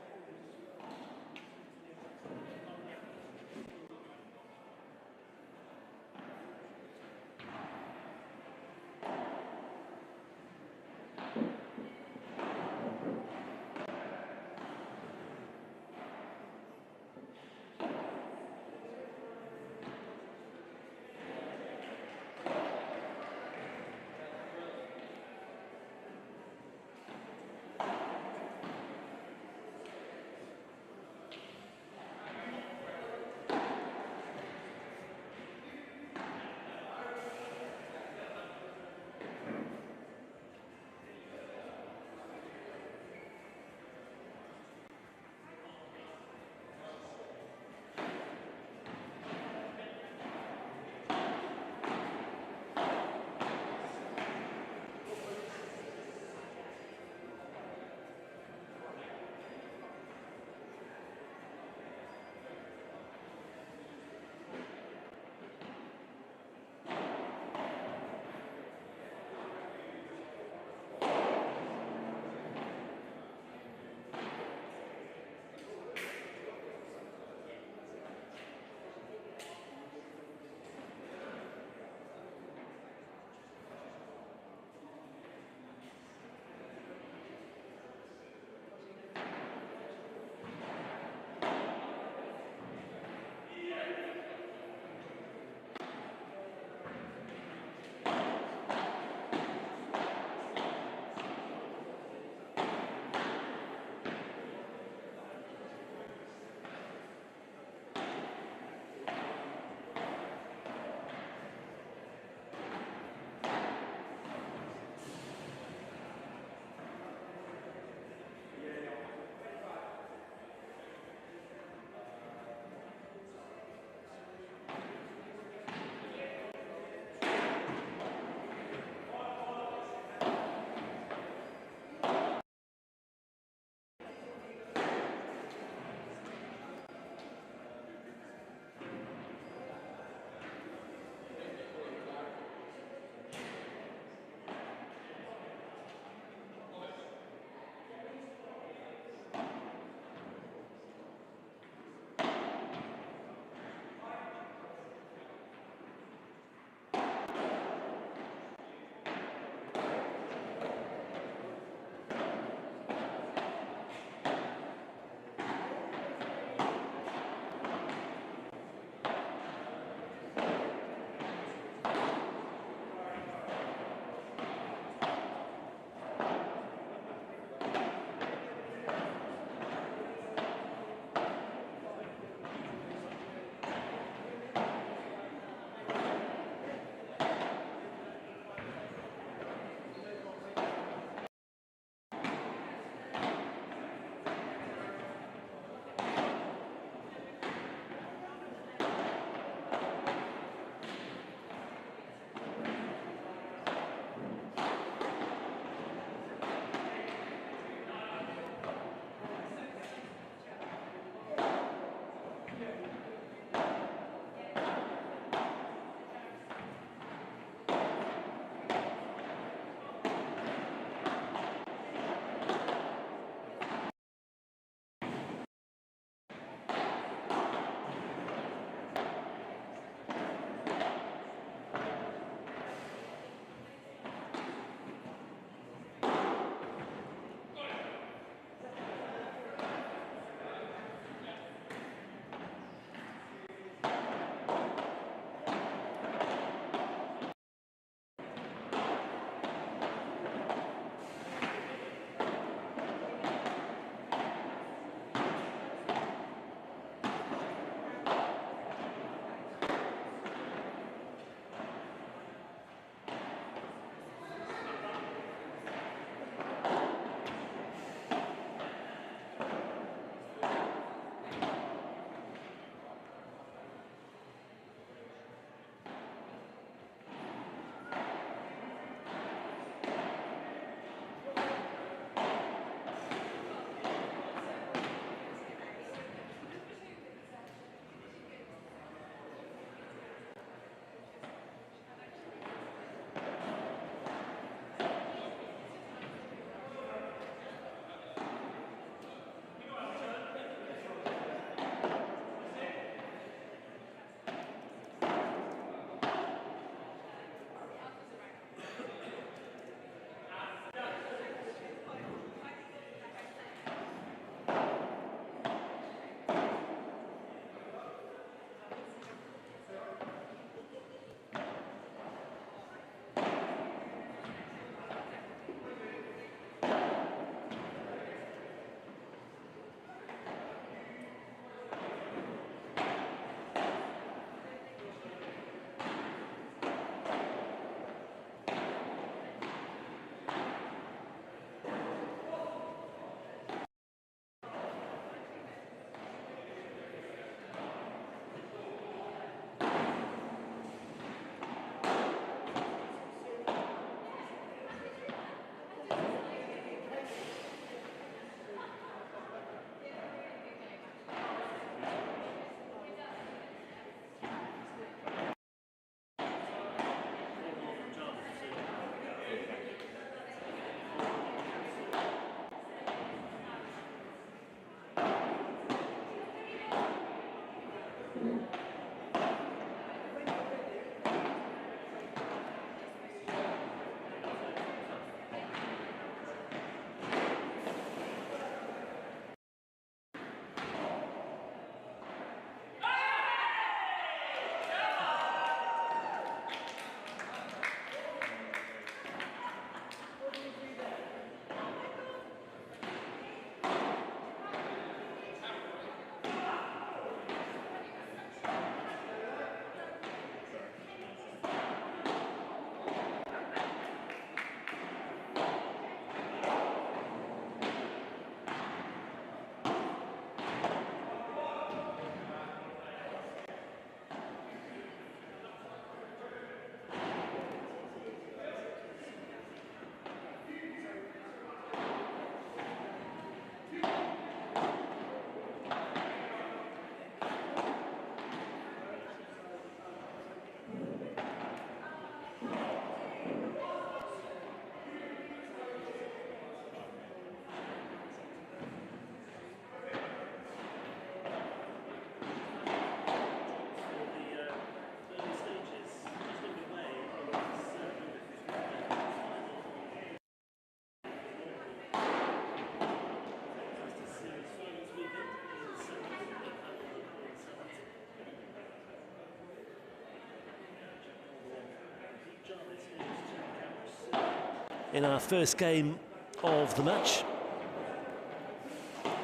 in our first game of the match.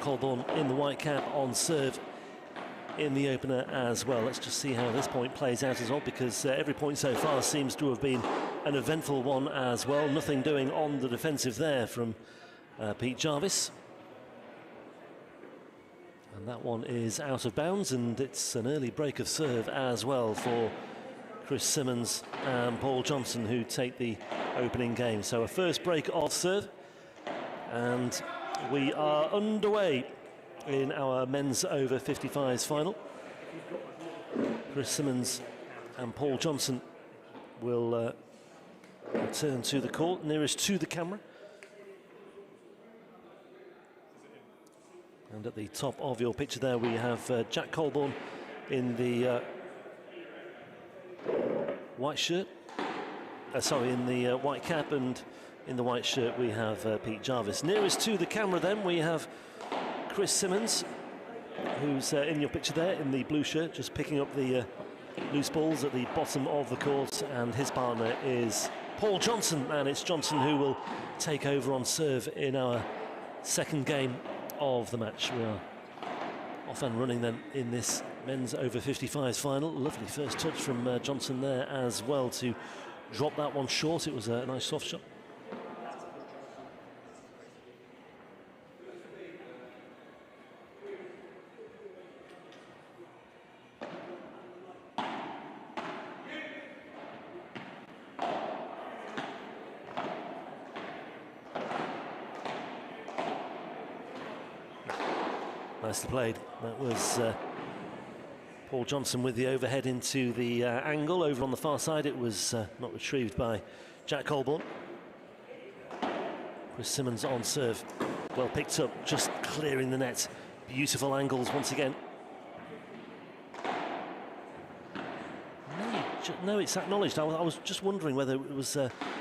Colborne in the white cap on serve in the opener as well. Let's just see how this point plays out as well, because every point so far seems to have been an eventful one as well. Nothing doing on the defensive there from Pete Jarvis. And that one is out of bounds, and it's an early break of serve as well for Chris Simmons and Paul Johnson, who take the opening game. So a first break of serve, and we are underway in our men's over 55s final. Chris Simmons and Paul Johnson will return to the court, nearest to the camera. And at the top of your picture there, we have Jack Colborne in the white shirt. In the white cap, and in the white shirt we have Pete Jarvis. Nearest to the camera then, we have Chris Simmons, who's in your picture there in the blue shirt, just picking up the loose balls at the bottom of the court, and his partner is Paul Johnson, and it's Johnson who will take over on serve in our second game of the match. We are off and running then in this men's over 55s final. Lovely first touch from Johnson there as well to drop that one short. It was a nice soft shot. Nicely played. That was Paul Johnson with the overhead into the angle. Over on the far side, it was not retrieved by Jack Colborne. Chris Simmons on serve. Well picked up, just clearing the net. Beautiful angles once again. No, it's acknowledged. I was just wondering whether it was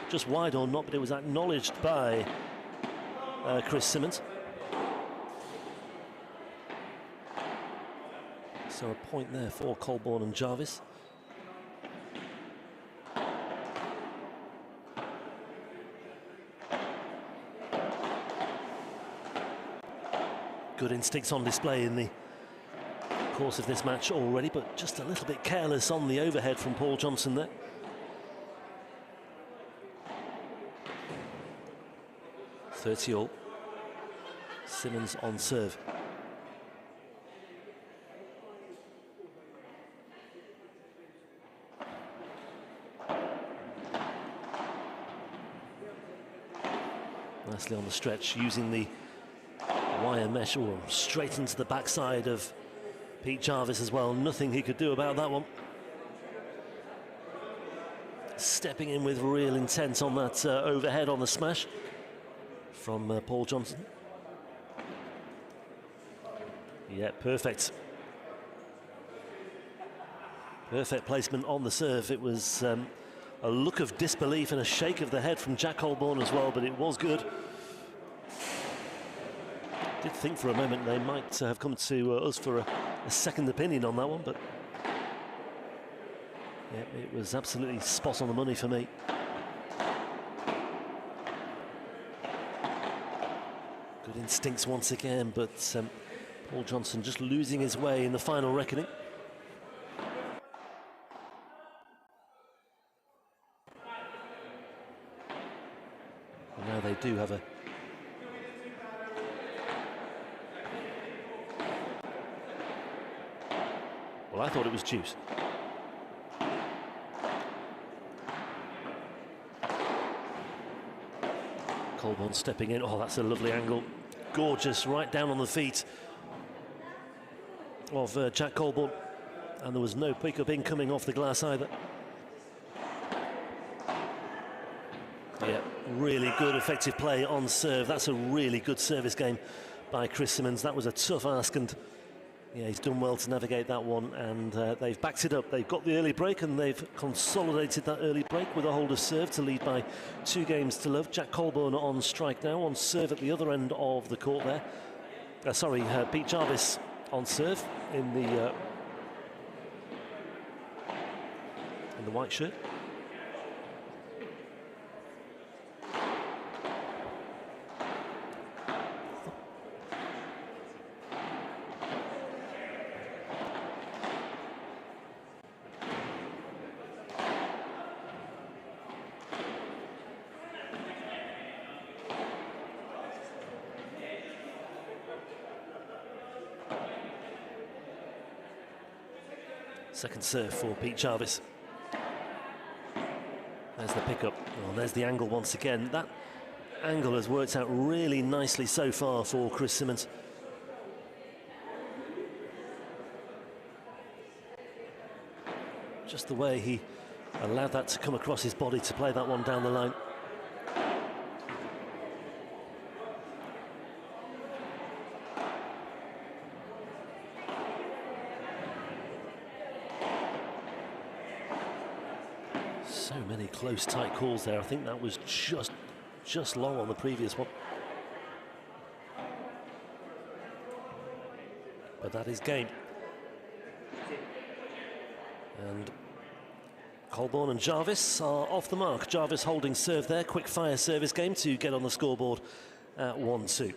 just wide or not, but it was acknowledged by Chris Simmons. So a point there for Colborne and Jarvis. Good instincts on display in the course of this match already, but just a little bit careless on the overhead from Paul Johnson there. All. Simmons on serve. Nicely on the stretch, using the wire mesh straight into the backside of Pete Jarvis as well. Nothing he could do about that one. Stepping in with real intent on that overhead on the smash from Paul Johnson. Yeah, perfect. Perfect placement on the serve. It was a look of disbelief and a shake of the head from Jack Colborne as well, but it was good. Did think for a moment they might have come to us for a second opinion on that one, but yeah, it was absolutely spot on the money for me. Good instincts once again, but Paul Johnson just losing his way in the final reckoning. And now they do have a well, I thought it was juice. Colborne stepping in. Oh, that's a lovely angle. Gorgeous, right down on the feet of Jack Colborne. And there was no pick-up incoming off the glass either. Yeah, really good, effective play on serve. That's a really good service game by Chris Simmons. That was a tough ask, and yeah, he's done well to navigate that one, and they've backed it up. They've got the early break, and they've consolidated that early break with a hold of serve to lead by 2 games to love. Jack Colborne on strike now, on serve at the other end of the court there. Pete Jarvis on serve in the white shirt. Second serve for Pete Jarvis. There's the pickup. Oh, there's the angle once again. That angle has worked out really nicely so far for Chris Simmons. Just the way he allowed that to come across his body to play that one down the line. So many close, tight calls there. I think that was just long on the previous one. But that is game. And Colborne and Jarvis are off the mark. Jarvis holding serve there. Quick fire service game to get on the scoreboard at 1-2.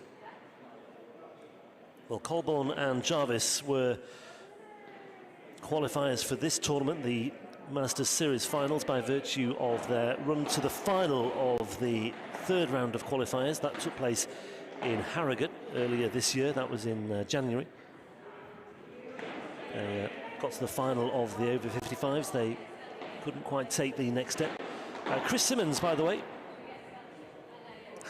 Well, Colborne and Jarvis were qualifiers for this tournament, the Masters Series finals, by virtue of their run to the final of the third round of qualifiers. That took place in Harrogate earlier this year. That was in January. They got to the final of the over 55s. They couldn't quite take the next step. Chris Simmons, by the way,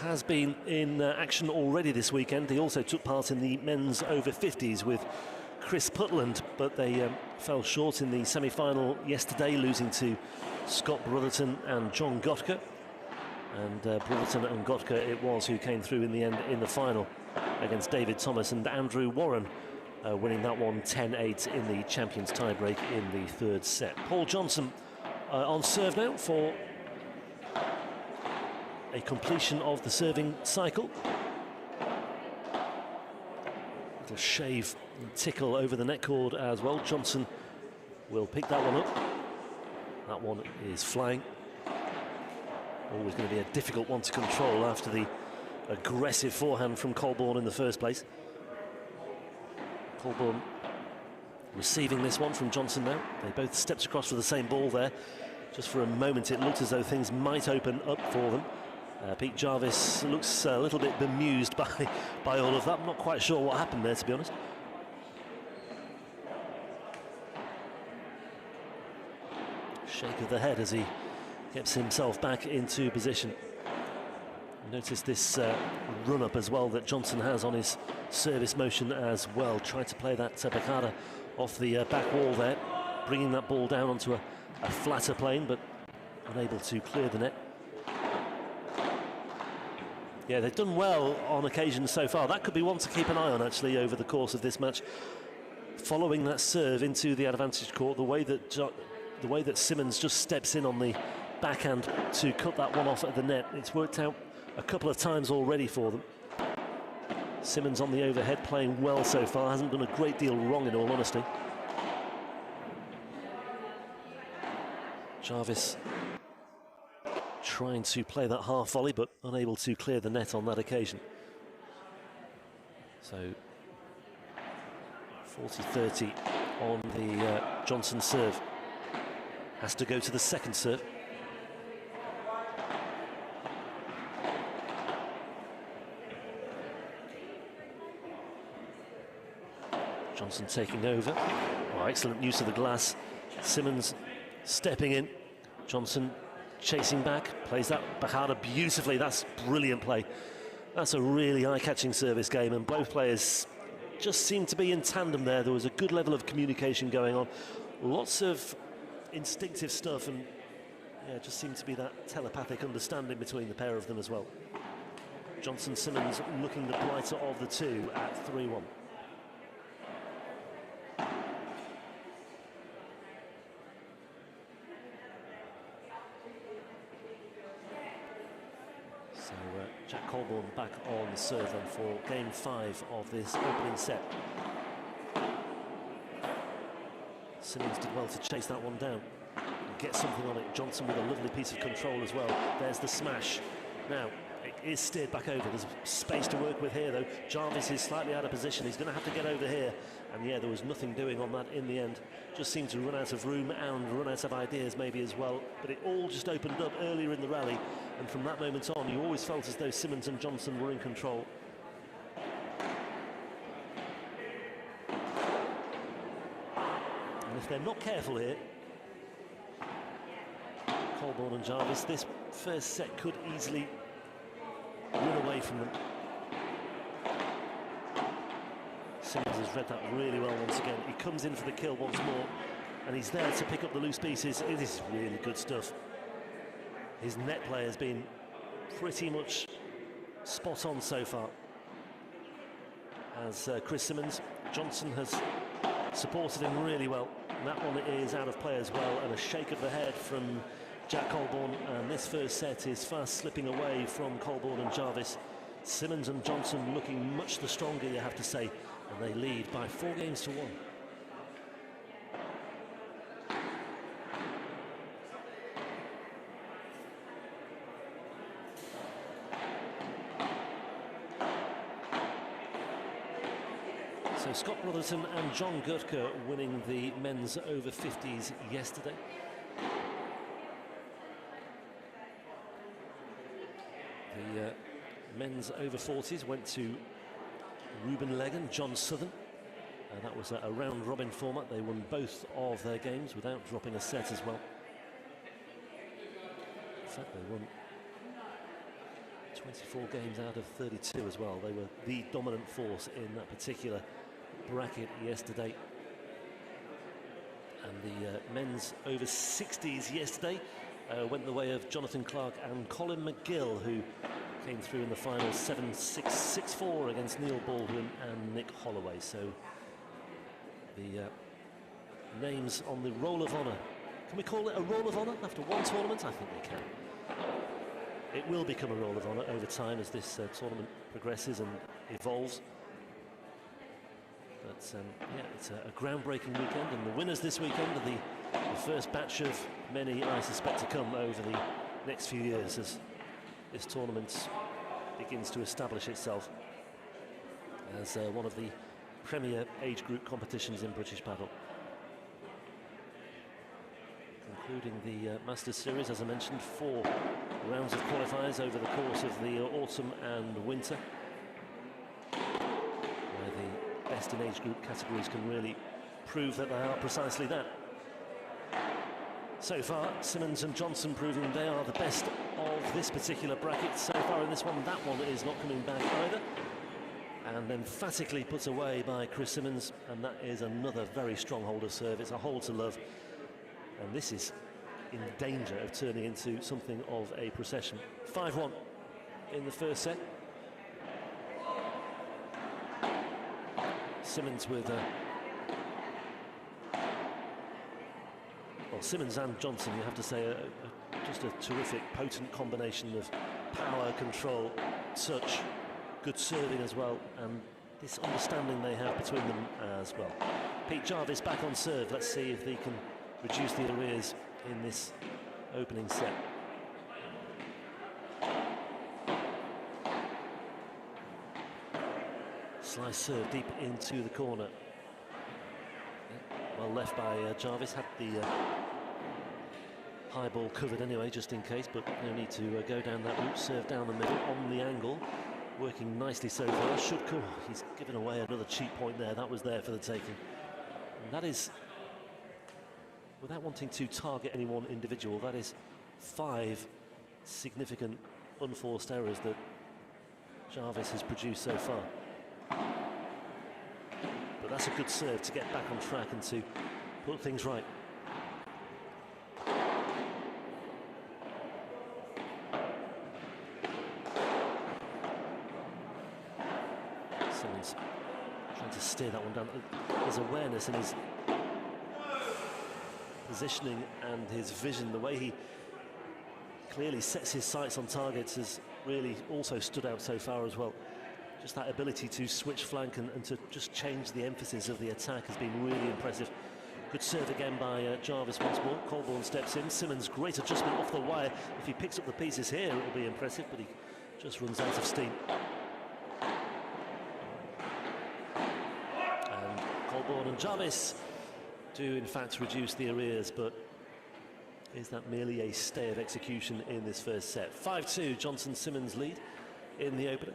has been in action already this weekend. He also took part in the men's over 50s with Chris Putland, but they fell short in the semi-final yesterday, losing to Scott Brotherton and John Gotka. And Brotherton and Gotka it was who came through in the end in the final against David Thomas and Andrew Warren, winning that one 10-8 in the champions tiebreak in the third set. Paul Johnson on serve now for a completion of the serving cycle. Little shave and tickle over the net cord as well. Johnson will pick that one up. That one is flying. Always going to be a difficult one to control after the aggressive forehand from Colborne in the first place. Colborne receiving this one from Johnson now. They both stepped across for the same ball there. Just for a moment it looked as though things might open up for them. Pete Jarvis looks a little bit bemused by all of that. I'm not quite sure what happened there, to be honest. Shake of the head as he gets himself back into position. Notice this run-up as well that Johnson has on his service motion as well. Tried to play that Bacada off the back wall there, bringing that ball down onto a flatter plane, but unable to clear the net. Yeah, they've done well on occasion so far. That could be one to keep an eye on, actually, over the course of this match. Following that serve into the advantage court, the way that Simmons just steps in on the backhand to cut that one off at the net, it's worked out a couple of times already for them. Simmons on the overhead, playing well so far, hasn't done a great deal wrong in all honesty. Jarvis trying to play that half volley, but unable to clear the net on that occasion. So 40-30 on the Johnson serve. Has to go to the second serve. Johnson taking over. Oh, excellent use of the glass. Simmons stepping in. Johnson chasing back, plays that Bacada beautifully. That's brilliant play. That's a really eye-catching service game, and both players just seem to be in tandem there. There was a good level of communication going on. Lots of instinctive stuff, and yeah, just seemed to be that telepathic understanding between the pair of them as well. Johnson Simmons looking the brighter of the two at 3-1. Jack Colborne back on serve then for game 5 of this opening set. Simmons did well to chase that one down and get something on it. Johnson with a lovely piece of control as well. There's the smash. Now, it is steered back over. There's space to work with here, though. Jarvis is slightly out of position. He's going to have to get over here. And yeah, there was nothing doing on that in the end. Just seemed to run out of room and run out of ideas maybe as well. But it all just opened up earlier in the rally. And from that moment on, you always felt as though Simmons and Johnson were in control. And if they're not careful here, Colborne and Jarvis, this first set could easily run away from them. Simmons has read that really well once again. He comes in for the kill once more, and he's there to pick up the loose pieces. It is really good stuff. His net play has been pretty much spot on so far. As Chris Simmons, Johnson has supported him really well. And that one is out of play as well, and a shake of the head from Jack Colborne, and this first set is fast slipping away from Colborne and Jarvis. Simmons and Johnson looking much the stronger, you have to say, and they lead by 4-1. So Scott Brotherton and John Gutker winning the men's over 50s yesterday. The men's over 40s went to Ruben Legg and John Southern. That was a round-robin format. They won both of their games without dropping a set as well. In fact, they won 24 games out of 32 as well. They were the dominant force in that particular bracket yesterday. And the men's over 60s yesterday went the way of Jonathan Clark and Colin McGill, who came through in the final 7-6, 6-4 against Neil Baldwin and Nick Holloway. So the names on the Roll of Honour. Can we call it a Roll of Honour after one tournament? I think we can. It will become a Roll of Honour over time as this tournament progresses and evolves. But yeah, it's a groundbreaking weekend, and the winners this weekend are the first batch of many, I suspect, to come over the next few years as this tournament begins to establish itself as one of the premier age group competitions in British Padel. Concluding the Masters Series, as I mentioned, 4 rounds of qualifiers over the course of the autumn and winter, where the best in age group categories can really prove that they are precisely that. So far, Simmons and Johnson proving they are the best of this particular bracket. So far in this one, that one is not coming back either. And emphatically put away by Chris Simmons, and that is another very strong hold of serve. It's a hold to love. And this is in danger of turning into something of a procession. 5-1 in the first set. Simmons with well, Simmons and Johnson, you have to say, just a terrific, potent combination of power, control, touch, good serving as well, and this understanding they have between them as well. Pete Jarvis back on serve. Let's see if he can reduce the arrears in this opening set. Slice serve deep into the corner. Well left by Jarvis, had the high ball covered anyway, just in case, but no need to go down that route. Serve down the middle on the angle, working nicely so far. Should come. He's given away another cheap point there. That was there for the taking. And that is, without wanting to target any one individual, that is 5 significant unforced errors that Jarvis has produced so far. But that's a good serve to get back on track and to put things right. Simmons trying to steer that one down. His awareness and his positioning and his vision, the way he clearly sets his sights on targets, has really also stood out so far as well. Just that ability to switch flank and to just change the emphasis of the attack has been really impressive. Good serve again by Jarvis once more. Colborne steps in. Simmons, great adjustment off the wire. If he picks up the pieces here, it'll be impressive, but he just runs out of steam. And Colborne and Jarvis do in fact reduce the arrears, but is that merely a stay of execution in this first set? 5-2, Johnson-Simmons lead in the opener.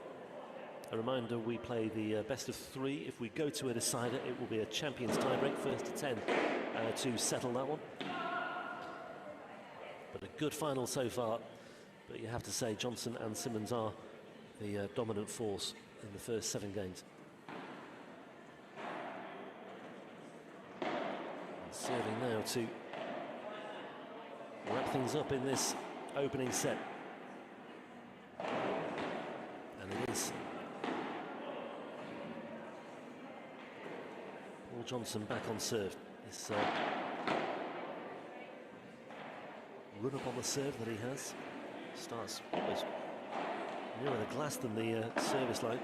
A reminder, we play the best of 3. If we go to a decider, it will be a champions tiebreak, first to 10 to settle that one. But a good final so far. But you have to say Johnson and Simmons are the dominant force in the first 7 games. And serving now to wrap things up in this opening set. And it is Paul Johnson back on serve. This run up on the serve that he has starts almost nearer the glass than the service line.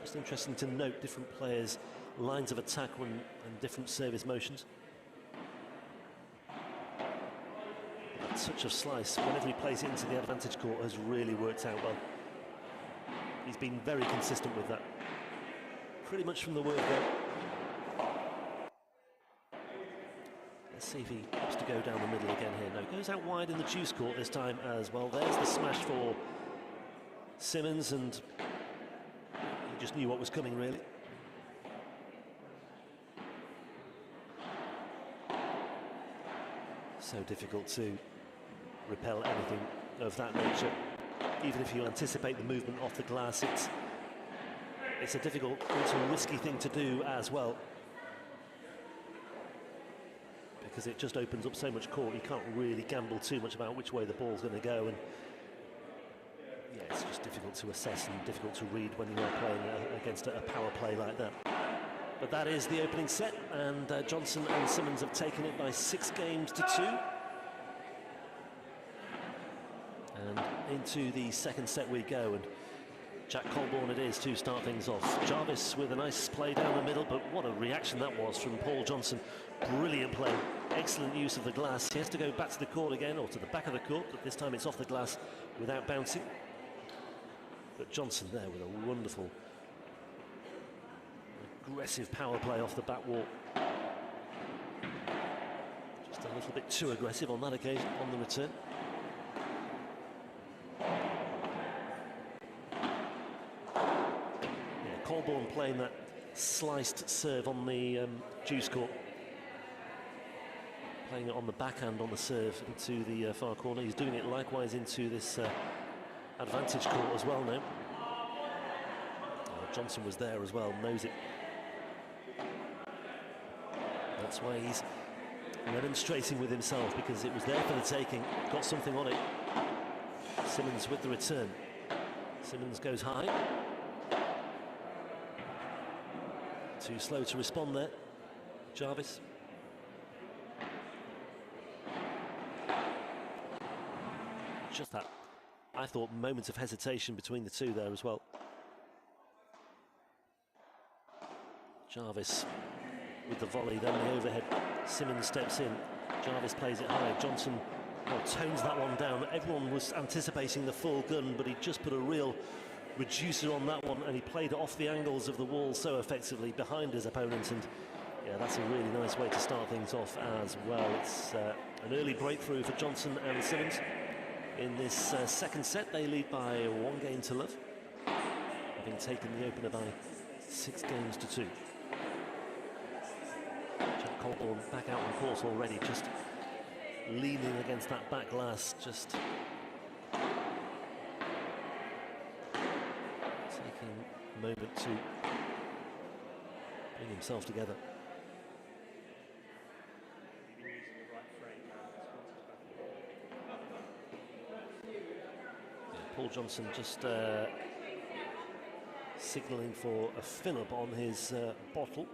Just interesting to note different players' lines of attack and different service motions. That touch of slice, whenever he plays it into the advantage court, has really worked out well. He's been very consistent with that. Pretty much from the word go. Let's see if he wants to go down the middle again here. No, goes out wide in the juice court this time as well. There's the smash for Simmons, and he just knew what was coming, really. So difficult to repel anything of that nature. Even if you anticipate the movement off the glass, it's a difficult, it's a risky thing to do as well, because it just opens up so much court. You can't really gamble too much about which way the ball's going to go, and yeah, it's just difficult to assess and difficult to read when you are playing against a power play like that. But that is the opening set, and Johnson and Simmons have taken it by 6 games to 2. And into the second set we go, and Jack Colborne it is to start things off. Jarvis with a nice play down the middle, but what a reaction that was from Paul Johnson. Brilliant play, excellent use of the glass. He has to go back to the court again, or to the back of the court, but this time it's off the glass without bouncing. But Johnson there with a wonderful, aggressive power play off the back wall. Just a little bit too aggressive on that occasion, on the return. Yeah, Colborne playing that sliced serve on the juice court. Playing it on the backhand on the serve into the far corner. He's doing it likewise into this advantage court as well now. Johnson was there as well, knows it. That's why he's remonstrating with himself, because it was there for the taking, got something on it. Simmons with the return. Simmons goes high. Too slow to respond there, Jarvis. Just that, I thought, moments of hesitation between the two there as well. Jarvis with the volley, then the overhead. Simmons steps in. Jarvis plays it high. Johnson tones that one down. Everyone was anticipating the full gun, but he just put a real reducer on that one, and he played it off the angles of the wall so effectively behind his opponent. And yeah, that's a really nice way to start things off as well. It's an early breakthrough for Johnson and Simmons. In this second set, they lead by 1 game to love, having taken the opener by 6 games to 2. Jack Colborne back out on court already, just leaning against that back glass, just taking a moment to bring himself together. Paul Johnson just signalling for a fill-up on his bottle.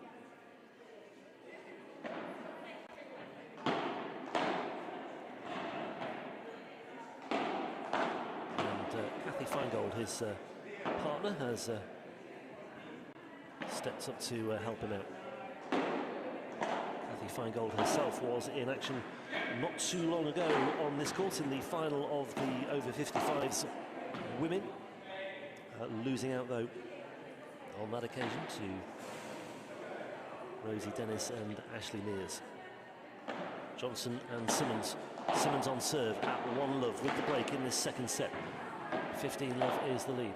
And Kathy Feingold, his partner, has stepped up to help him out. Kathy Feingold herself was in action not too long ago on this court in the final of the over 55s women, losing out though on that occasion to Rosie Dennis and Ashley Mears. Johnson and Simmons. Simmons on serve at 1 love with the break in this second set. 15 love is the lead.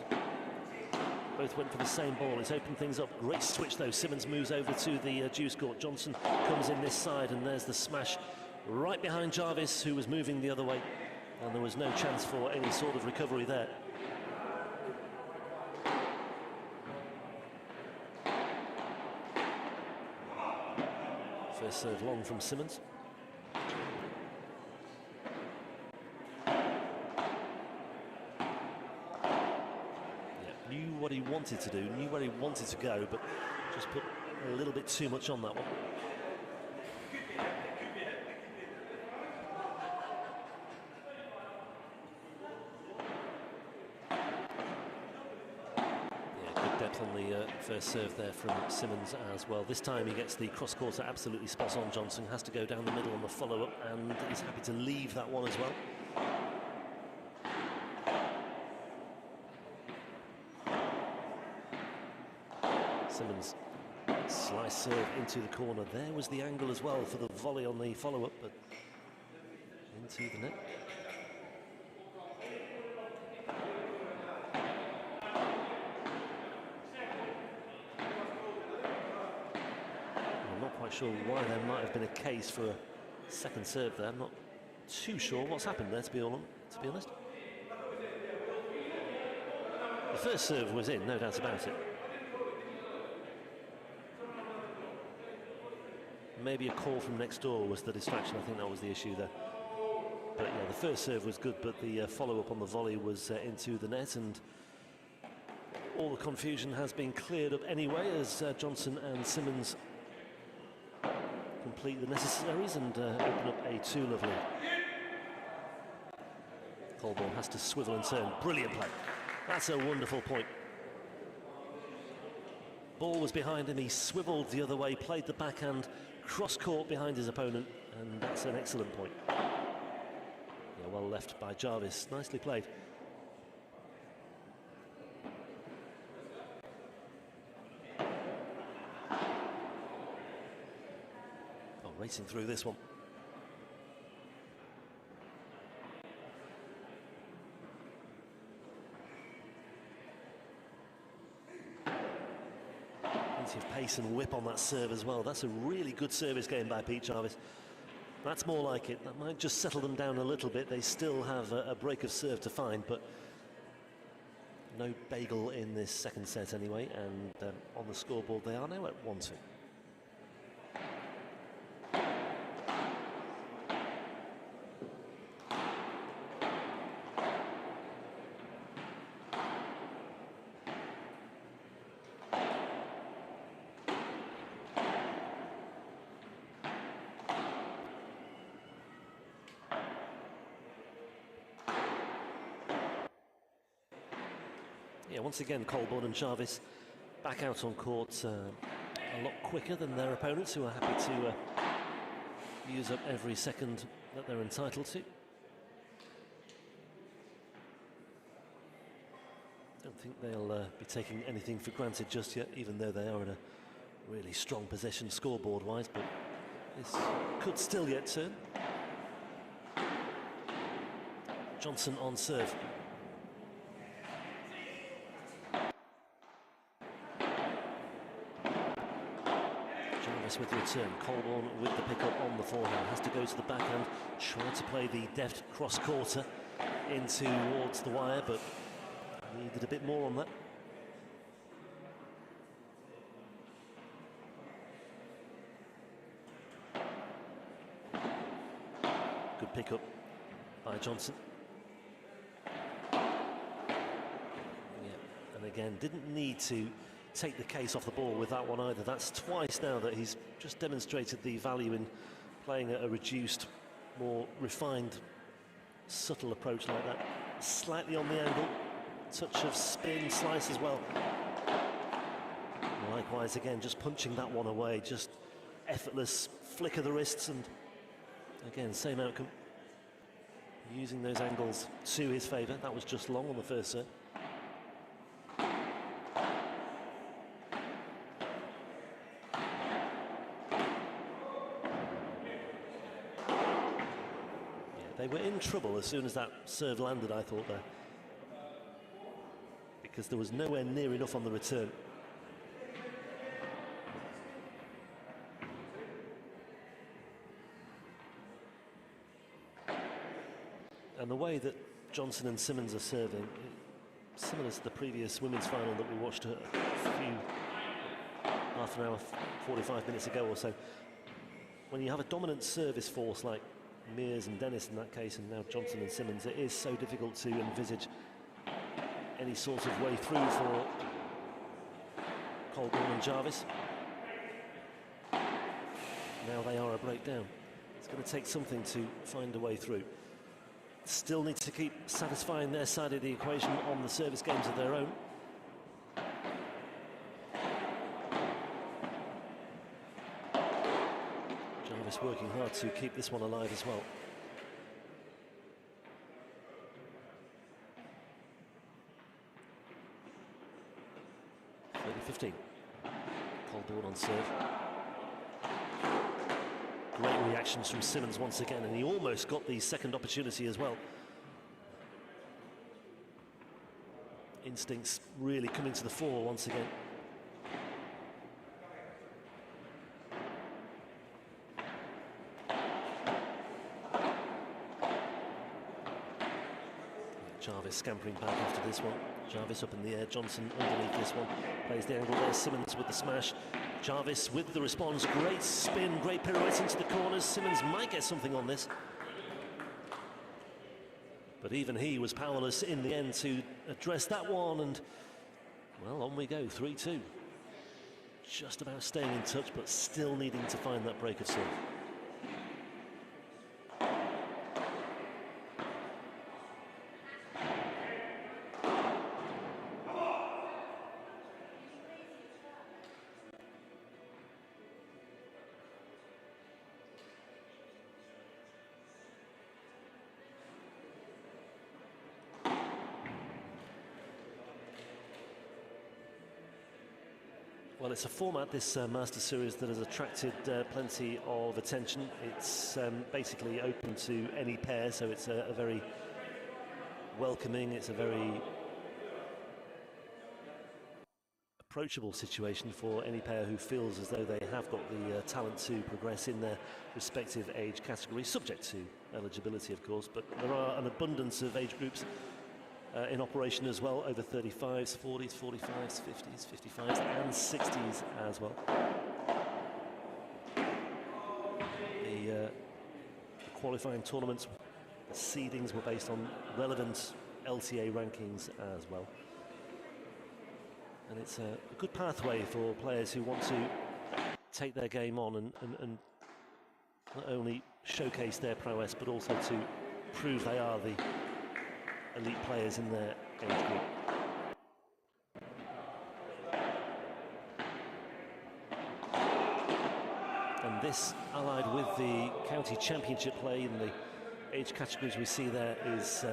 Both went for the same ball. It's opened things up. Great switch though. Simmons moves over to the juice court. Johnson comes in this side, and there's the smash right behind Jarvis, who was moving the other way, and there was no chance for any sort of recovery there. First serve long from Simmons. Knew what he wanted to do, knew where he wanted to go, but just put a little bit too much on that one. Yeah, good depth on the first serve there from Simmons as well. This time he gets the cross-courter absolutely spot on. Johnson has to go down the middle on the follow-up, and he's happy to leave that one as well. Simmons, slice serve into the corner. There was the angle as well for the volley on the follow-up, but into the net. I'm not quite sure why there might have been a case for a second serve there. I'm not too sure what's happened there, to be honest. The first serve was in, no doubt about it. Maybe a call from next door was the distraction. I think that was the issue there. But yeah, the first serve was good, but the follow-up on the volley was into the net, and all the confusion has been cleared up anyway as Johnson and Simmons complete the necessaries and open up a 2-love lead. Colborne has to swivel and turn. Brilliant play. That's a wonderful point. Ball was behind him, he swivelled the other way, played the backhand, cross-court behind his opponent, and that's an excellent point. Yeah, well left by Jarvis, nicely played. Oh, racing through this one. Of pace and whip on that serve as well. That's a really good service game by Pete Jarvis. That's more like it. That might just settle them down a little bit. They still have a break of serve to find, but no bagel in this second set anyway, and on the scoreboard they are now at 1-2. Yeah, once again, Colborne and Jarvis back out on court a lot quicker than their opponents, who are happy to use up every second that they're entitled to. Don't think they'll be taking anything for granted just yet, even though they are in a really strong position scoreboard-wise, but this could still yet turn. Johnson on serve. With the return, Colborne with the pickup on the forehand, has to go to the backhand, try to play the deft cross-quarter in towards the wire, but needed a bit more on that. Good pickup by Johnson. Yeah, and again, didn't need to take the case off the ball with that one either. That's twice now that he's just demonstrated the value in playing a reduced, more refined, subtle approach like that. Slightly on the angle, touch of spin, slice as well. Likewise, again, just punching that one away, just effortless flick of the wrists, and again, same outcome. Using those angles to his favour. That was just long on the first set. They were in trouble as soon as that serve landed, I thought there. because there was nowhere near enough on the return. And the way that Johnson and Simmons are serving, similar to the previous women's final that we watched half an hour, 45 minutes ago or so. When you have a dominant service force like Mears and Dennis in that case, and now Johnson and Simmons, it is so difficult to envisage any sort of way through for Colborne and Jarvis. Now they are a breakdown. It's going to take something to find a way through. Still need to keep satisfying their side of the equation on the service games of their own. Jarvis working hard to keep this one alive as well. .15. Colborne on serve. Great reactions from Simmons once again, and he almost got the second opportunity as well. Instincts really coming to the fore once again. Jarvis scampering back after this one. Jarvis up in the air, Johnson underneath this one. Plays the angle there, Simmons with the smash. Jarvis with the response, great spin, great pirouette into the corners. Simmons might get something on this. But even he was powerless in the end to address that one, and, well, on we go, 3-2. Just about staying in touch, but still needing to find that break of serve. Well, it's a format, this Master Series, that has attracted plenty of attention. It's basically open to any pair, so it's a very welcoming, it's a very approachable situation for any pair who feels as though they have got the talent to progress in their respective age categories, subject to eligibility, of course, but there are an abundance of age groups in operation as well, over 35s, 40s, 45s, 50s, 55s and 60s as well. The qualifying tournaments, the seedings were based on relevant LTA rankings as well. And it's a good pathway for players who want to take their game on and not only showcase their prowess, but also to prove they are the elite players in their age group. And this, allied with the county championship play in the age categories we see there, is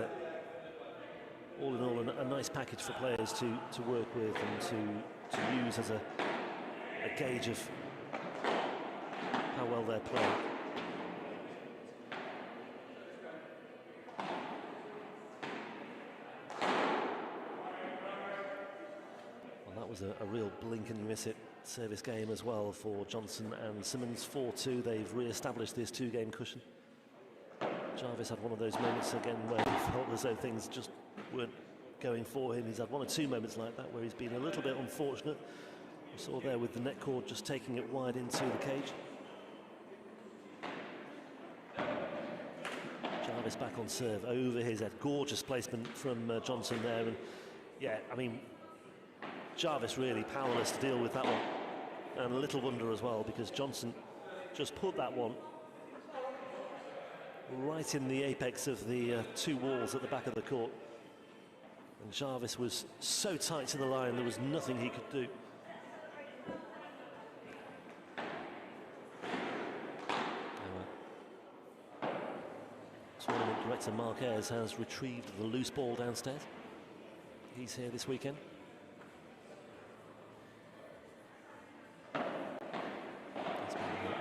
all in all a nice package for players to work with and to use as a gauge of how well they're playing. Was a real blink and you miss it service game as well for Johnson and Simmons. 4-2, they've re-established this two-game cushion. Jarvis had one of those moments again where he felt as though things just weren't going for him. He's had one or two moments like that where he's been a little bit unfortunate. We saw there with the net cord just taking it wide into the cage. Jarvis back on serve, over his head. Gorgeous placement from Johnson there, and yeah, I mean, Jarvis really powerless to deal with that one, and a little wonder as well, because Johnson just put that one right in the apex of the two walls at the back of the court, and Jarvis was so tight to the line there was nothing he could do. Tournament director Mark Ayres has retrieved the loose ball downstairs. He's here this weekend.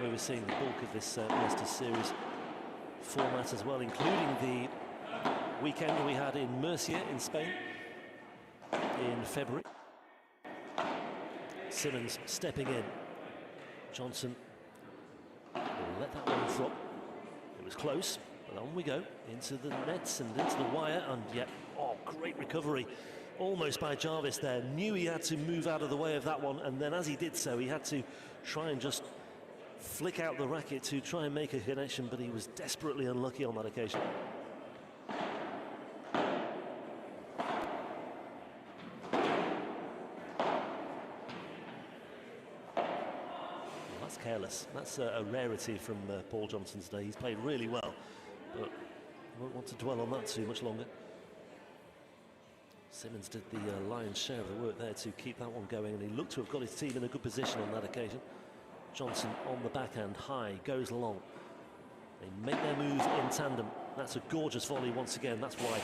Where we're seeing the bulk of this Masters Series format as well, including the weekend we had in Murcia in Spain. in February. Simmons stepping in. Johnson will let that one drop. It was close, but on we go into the nets and into the wire, and yet, oh, great recovery. Almost by Jarvis there. Knew he had to move out of the way of that one, and then as he did so, he had to try and just flick out the racket to try and make a connection, but he was desperately unlucky on that occasion. Well, that's careless. That's a rarity from Paul Johnson's day. He's played really well, but I won't want to dwell on that too much longer. Simmons did the lion's share of the work there to keep that one going, and he looked to have got his team in a good position on that occasion. Johnson on the backhand, high, goes long. They make their move in tandem. That's a gorgeous volley once again, that's why.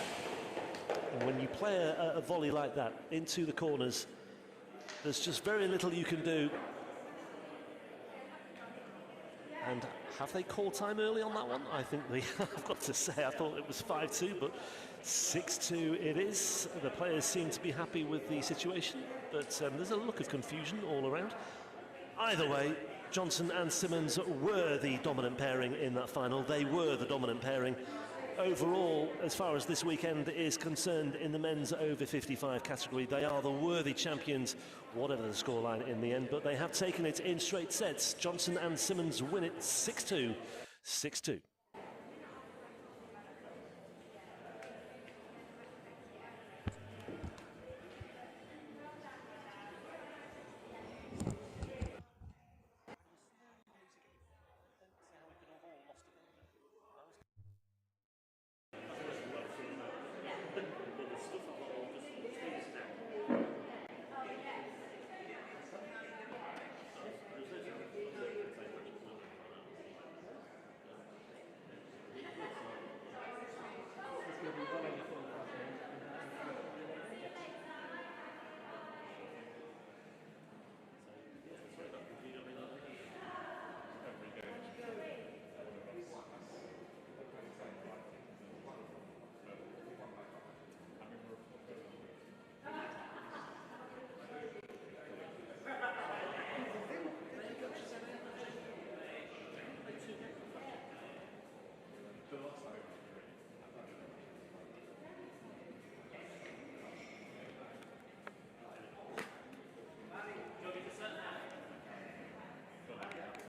And when you play a volley like that into the corners, there's just very little you can do. And have they called time early on that one? I think they I've got to say, I thought it was 5-2, but 6-2 it is. The players seem to be happy with the situation, but there's a look of confusion all around. Either way, Johnson and Simmons were the dominant pairing in that final. They were the dominant pairing overall, as far as this weekend is concerned, in the men's over 55 category. They are the worthy champions, whatever the scoreline in the end, but they have taken it in straight sets. Johnson and Simmons win it 6-2, 6-2.